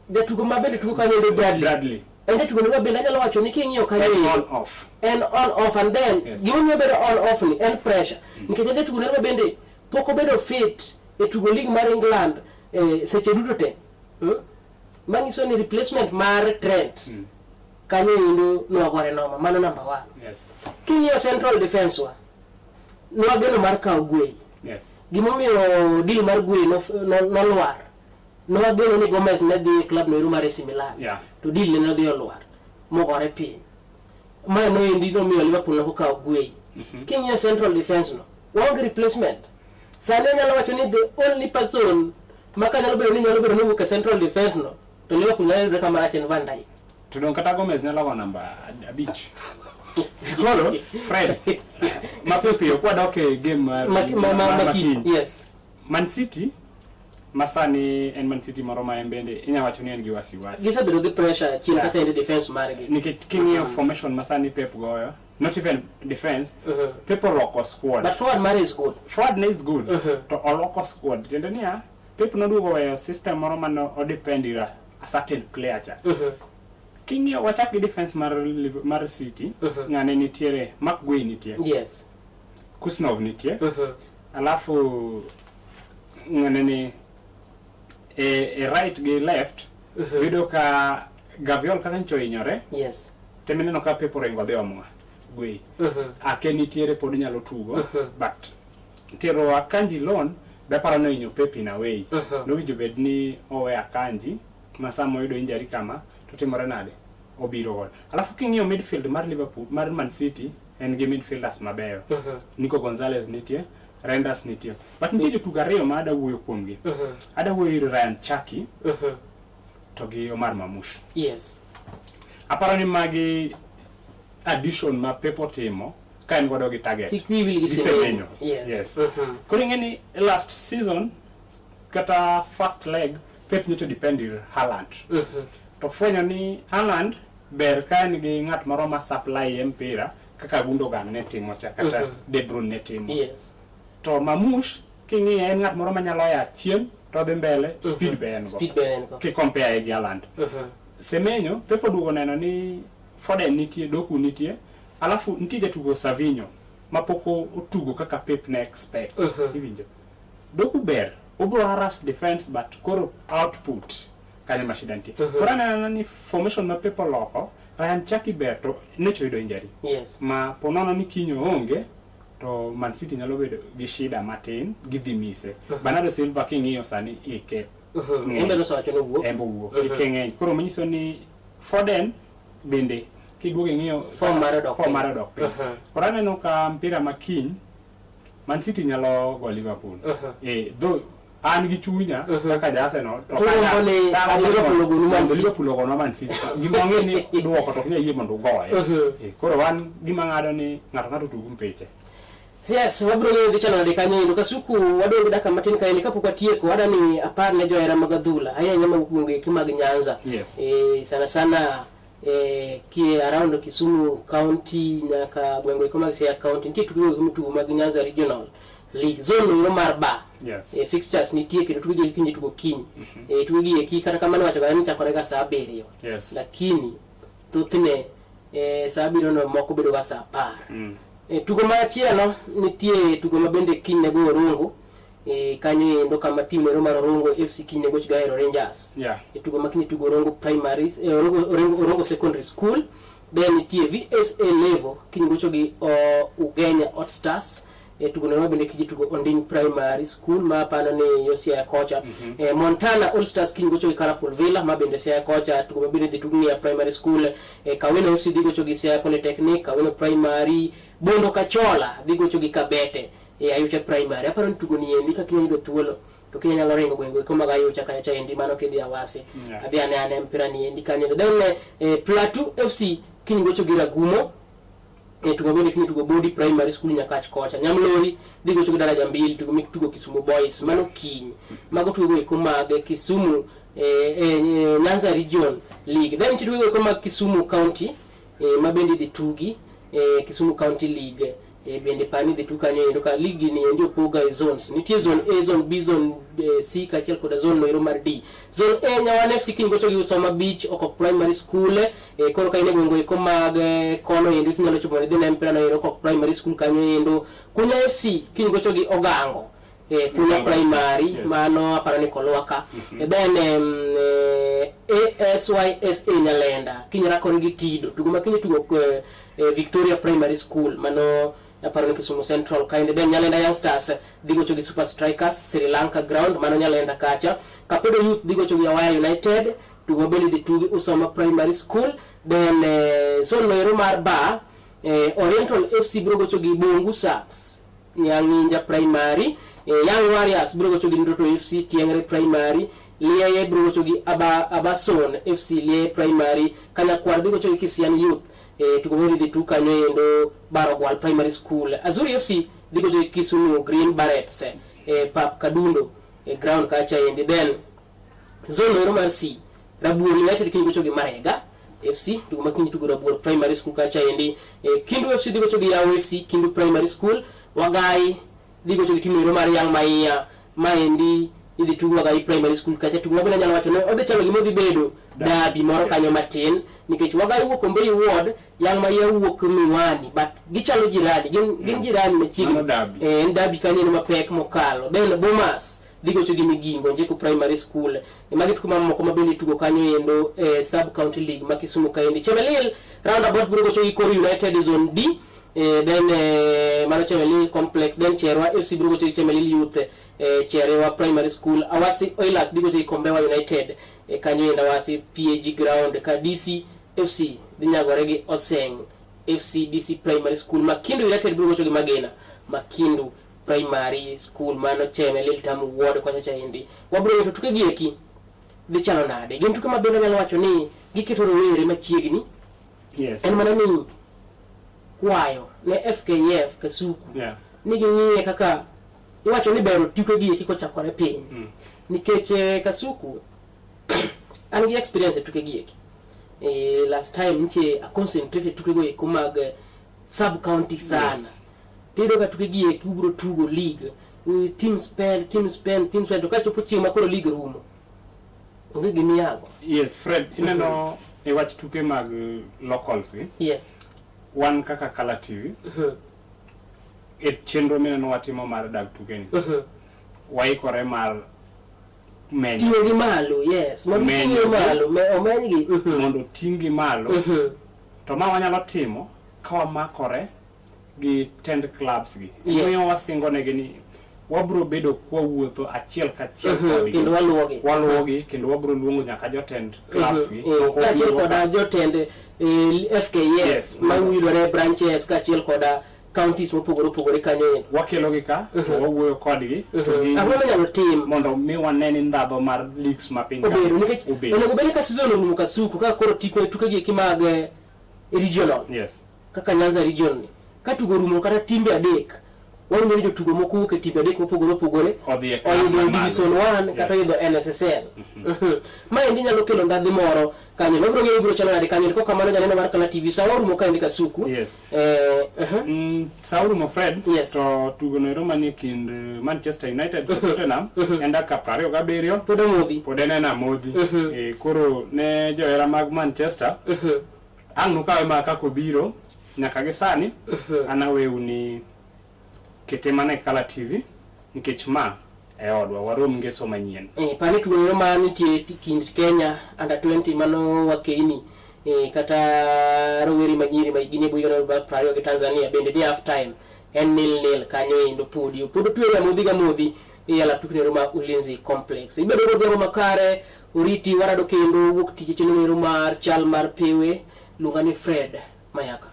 Jatugo mabende tugo kanye ndo Bradley. And jatugo ndo bende anyalo wacho ni king'iyo kanye on off. And on off and then gima miyo bedo on off ni and pressure. Nikech jatugo ndo bende poko bedo fit e tugo league mar England seche duto te. Manyiso ni replacement mar Trent. Kanye ndo nwagore noma mano number 1. Yes. King'iyo central defense wa nwageno mar kawo Gueye. Yes. Gima miyo deal mar Gueye no lwar. Nwageno ni Gomez ne dhi club no mar AC Milan. To deal ne dhi olwar. Mogore piny. Ma no endi no miyo Liverpool no kawo Gueye. King'iyo central defense no waonge replacement. Sani nyalo wacho ni the only person maka nyalo bedo ni wuok central defense no to Liverpool nyalo yudo kama Chen Van Dijk. To don kata Gomez nyalo go namba 5. Koro Fred mapiyo kwa doke game yes. Man City masani en Man City moro ma embende inya wacho ni en gi wasiwasi. Gisa bedo gi pressure chien kata in defense margi. Nikech king'iyo formation masani Pep goyo, not even defense. Pep loko squad. But forward mar is good. Forward is good. To oloko squad. Tendo niya Pep nodugo weyo system moro ma no odependira a certain player cha. King'iyo wachak gi defense mar City ng'ane nitiere Mark Gueye nitie. Yes. Kusnov nitie. Alafu ng'ane ni right gi left vido ka Gaviol kaka ncho inyore. Yes. Temeneno ka Pep orengo dhi omwa Gueye. Ake nitiere pod nyalo tugo but tero Akanji loan be parano inyo Pep in a way. No winjo bed ni owe Akanji masamo yudo injury kama to timore nade obiro gol. Alafu king'iyo midfield mar Liverpool mar Man City en gi midfielders mabeyo. Nico Gonzalez nitie, Renders nitie. But nitie jotugo ariyo ma ada wuoyo kuomgi. Ada wuoyo Ryan Cherki to gi Omar Mamush. Yes. Aparo ni magi addition ma Pep otimo ka en godo gi target. Gisemenyo. Yes. Koro ing'eni last season kata first leg Pep nito dependir Haaland. To fwenyo ni Haaland ber ka en gi ng'at moro ma supply mpira kaka Gundogan ne timo cha kata De Bruyne ne timo. Yes. To Mamush king'iye en ng'at moro ma nyalo ya chien to dhi mbele speed be en go. Speed be en go. Ki compare gi Haaland. Semenyo Pep oduogo neno ni Foden nitie, Doku nitie, alafu nitie jatugo Savinho mapoko otugo kaka Pep ne expect. Iwinjo. Doku ber, obro harass defense but koro output kanye mashida nitie. Korana ni formation ma Pep loko, Ryan Chaki ber to necho yudo injury. Yes. Ma ponono ni kinyo onge to Man City nyalo bedo gi shida matin gidhi mise. Bernardo Silva king'iyo sani ike. Embe no sawacho no wuok. Embe wuok. Ike ng'eny. Koro manyiso ni Foden bende kiduogo ng'iyo form mar dok. Koro aneno ka mpira makiny Man City nyalo go Liverpool. Though an gi chunya kaka Arsenal to Liverpool logo no Man City. Gima ng'eni duoko to nya yie mondo goye. Koro wan gima ng'ado ni ng'ato tugo mpeche. Yes, wabro ng'eyo dhi chalo nade kanyo endo kasuku wadongo daka matin kaeni kapok watieko wada ni apar ne johera mag adhula ahinya ma wuonge kimag Nyanza. Yes. Sana ki around Kisumu County nyaka gwengo iko mag Siaya County nitie tugo mag Nyanza Regional League zone no mar ba. Yes. Fixtures nitie kendo tugo kinyi tugo kiny. Tugo gi eki kata kamano wacho ga ni chakore ga saa 7. Yes. Lakini thothne saa 7 no moko bedo ga saa 10. Tugo machielo nitie tugo mabende kiny nego Orongo kanyo endo kama timu ero mar Orongo FC kiny nego Gaero Rangers. Yeah. Tugo makini tugo Orongo Primary Orongo Secondary School. Then nitie VSA level kiny gocho gi Ugenya Hot Stars. Tugo no mabende kiji tugo Onding Primary School ma pana ne Yosia kocha. Montana All Stars kiny gocho gi Karapul Villa mabende Siaya kocha. Tugo mabende dhi tugo ya Primary School Kaweno FC dhi gocho gi Siaya Polytechnic Kaweno Primary Bondo Kachola dhi gocho gi Kabete Ayucha Primary. Aparo ni tugo ni endi ka kinyo yudo thuolo to kinyo nyalo ringo gwengo koma ga Ayucha kanyacha endi mano kidhi Awase. Adhi ane mpira ni endi kanyo. Then Plateau FC kinyo gocho gi Ragumo. Tugo bende kinyo tugo Body Primary School Nyakach kocha. Nyamlori dhi gocho gi daraja 2 tugo Kisumu Boys mano kinyo. Mago tugo iko mag Kisumu Nyanza Region League. Then tugo iko mag Kisumu County mabende dhi tugi Kisumu County League bende pani dhi tukanye endo ka league ni ndio poga zones nitie zone A zone B zone C kachiel koda zone no ero mar D. Zone A Nyawan FC kiny gocho gi Usoma Beach oko Primary School koro ka ine gwengo iko mag kono endo kinyalo chopo ne dhi mpira no ero oko Primary School kanyo endo Kunya FC kiny gocho gi Ogango Kunya Primary. Yes. Mano aparani Kolwaka. Then ASYSA Nyalenda kiny rakore gi Tido tugo makiny tugo Victoria Primary School mano aparani Kisumu Central kind. Then Nyalenda Youngsters digo chogi Super Strikers Sri Lanka Ground mano Nyalenda kacha. Kapedo Youth digo chogi Awaya United tugo beli di tugi Usoma Primary School. Then zone no ero mar ba Oriental FC brogo chogi Bungu Sharks Nyanginja Primary. Young Warriors brogo chogi Ndoto FC Tiengre Primary. Liye brogo chogi Abason FC Liye Primary. Kanyakwar digo chogi Kisian Youth tugo beli di tuka endo Barogwal Primary School. Azuri FC digo chogi Kisumu Green Barretts Pap Kadundo ground kacha endi. Then zone ero mar C Rabuor United kinyi gocho gi Marega FC tugo makinyi tugo Rabuor Primary School kacha endi. Kindu FC digo chogi Yawo FC Kindu Primary School. Wagai digo chogi timu ero mar Yang Maiya maendi idhi tugo Wagai Primary School kacha tugo mabena nyalo wacho no odhi chalo gimodhi bedo dabi moro kanyo matin nikech Wagai wuok Ombei Ward Yang Maiya wuok Miwani but gichalo jirani gin jirani machiegni en dabi kanyo mapek mokalo. Then Bomas digo chogi Migingo Njeku Primary School magi tuko mamoko mabende tugo kanyo endo Sub County League makisumu kaendi. Chemelil roundabout buro chogi Koro United Zone D. Then mano Chemelil Complex. Then Cherwa FC buro chogi Chemelil Youth Cherwa Primary School. Awasi Oilers digo chogi Kombewa United kanyo endo Awasi PAG Ground. Ka DC FC dinyagore gi Oseng FC DC Primary School. Makindu United buro chogi Magena Makindu Primary School mano Chemelil Tamu Ward kwa chacha hindi. Wabro tuke gieki dhi chalo nade gin tuke mabende nyalo wacho ni giketo rowere machiegni. Yes. En mana ni kwayo ne FKF Kasuku. Yeah. Ni ging'iye kaka iwacho ni bero tuke gieki kochakore piny. Nikech Kasuku an gi experience tuke gieki. Last time nche a concentrated tuke go eko mag sub county sana. Yes. Tido ka tuke gieki ubro tugo league. Team spend to kacho pochi makoro league rumo. Onge gimiyago. Yes, Fred, ineno e wach tuke mag locals yes wan kaka Kala TV e chenro mineno watimo mar dag tuke ni waikore mar tingo gi malo yes mondo tingo malo omenygi mondo tingi malo to ma wanyalo timo ka wamakore gi tend clubs gi miyo wasingo negi ni wabro bedo kwa wuotho achiel kachiel kendo waluogi kendo wabro luongo nyaka jotend clubs gi kachiel koda jotend FKS ma yudore branches kachiel koda counties mopogore kanyo wakelo gi ka to wawuoyo kodgi to gi nyalo tim mondo mi waneni ndadho mar leagues ma piny obedo nikech onego bed ka season orumo kasuku ka koro tipo tuke gi mag regional yes kaka Nyanza region ka tugo rumo kata timbe adek wanyalo jotugo moko ke timbe adek mopogore oyudo division 1 kata oyudo NSSL ma indi nyalo kelo ndadhi moro kanyo mabro ng'eyo biro chalo nade kanyo ko kamano janeno mar Kala TV sa warumo ka indi kasuku yes Sauru Fred to tugo no ero manie kind Manchester United to Tottenham enda ka 27 pod enena modhi koro ne johera mag Manchester ang nukawe ma kako biro nyaka gi sani anaweu ni ketemane Kala TV nikech ma e odwa warom ngeso manyien pani tugo ero manitie kind Kenya under 20 mano wakeini kata roweri manyiri ma gine buyo ba prayo gi Tanzania bende di half time en 0-0 kanyo endo podio tuyo ya modhi ga modhi yala tukne Roma Ulinzi Complex ibedo godhiambo makare uriti warado kendo wuok tich chenro mar chal mar pewe lungani Fred Mayaka.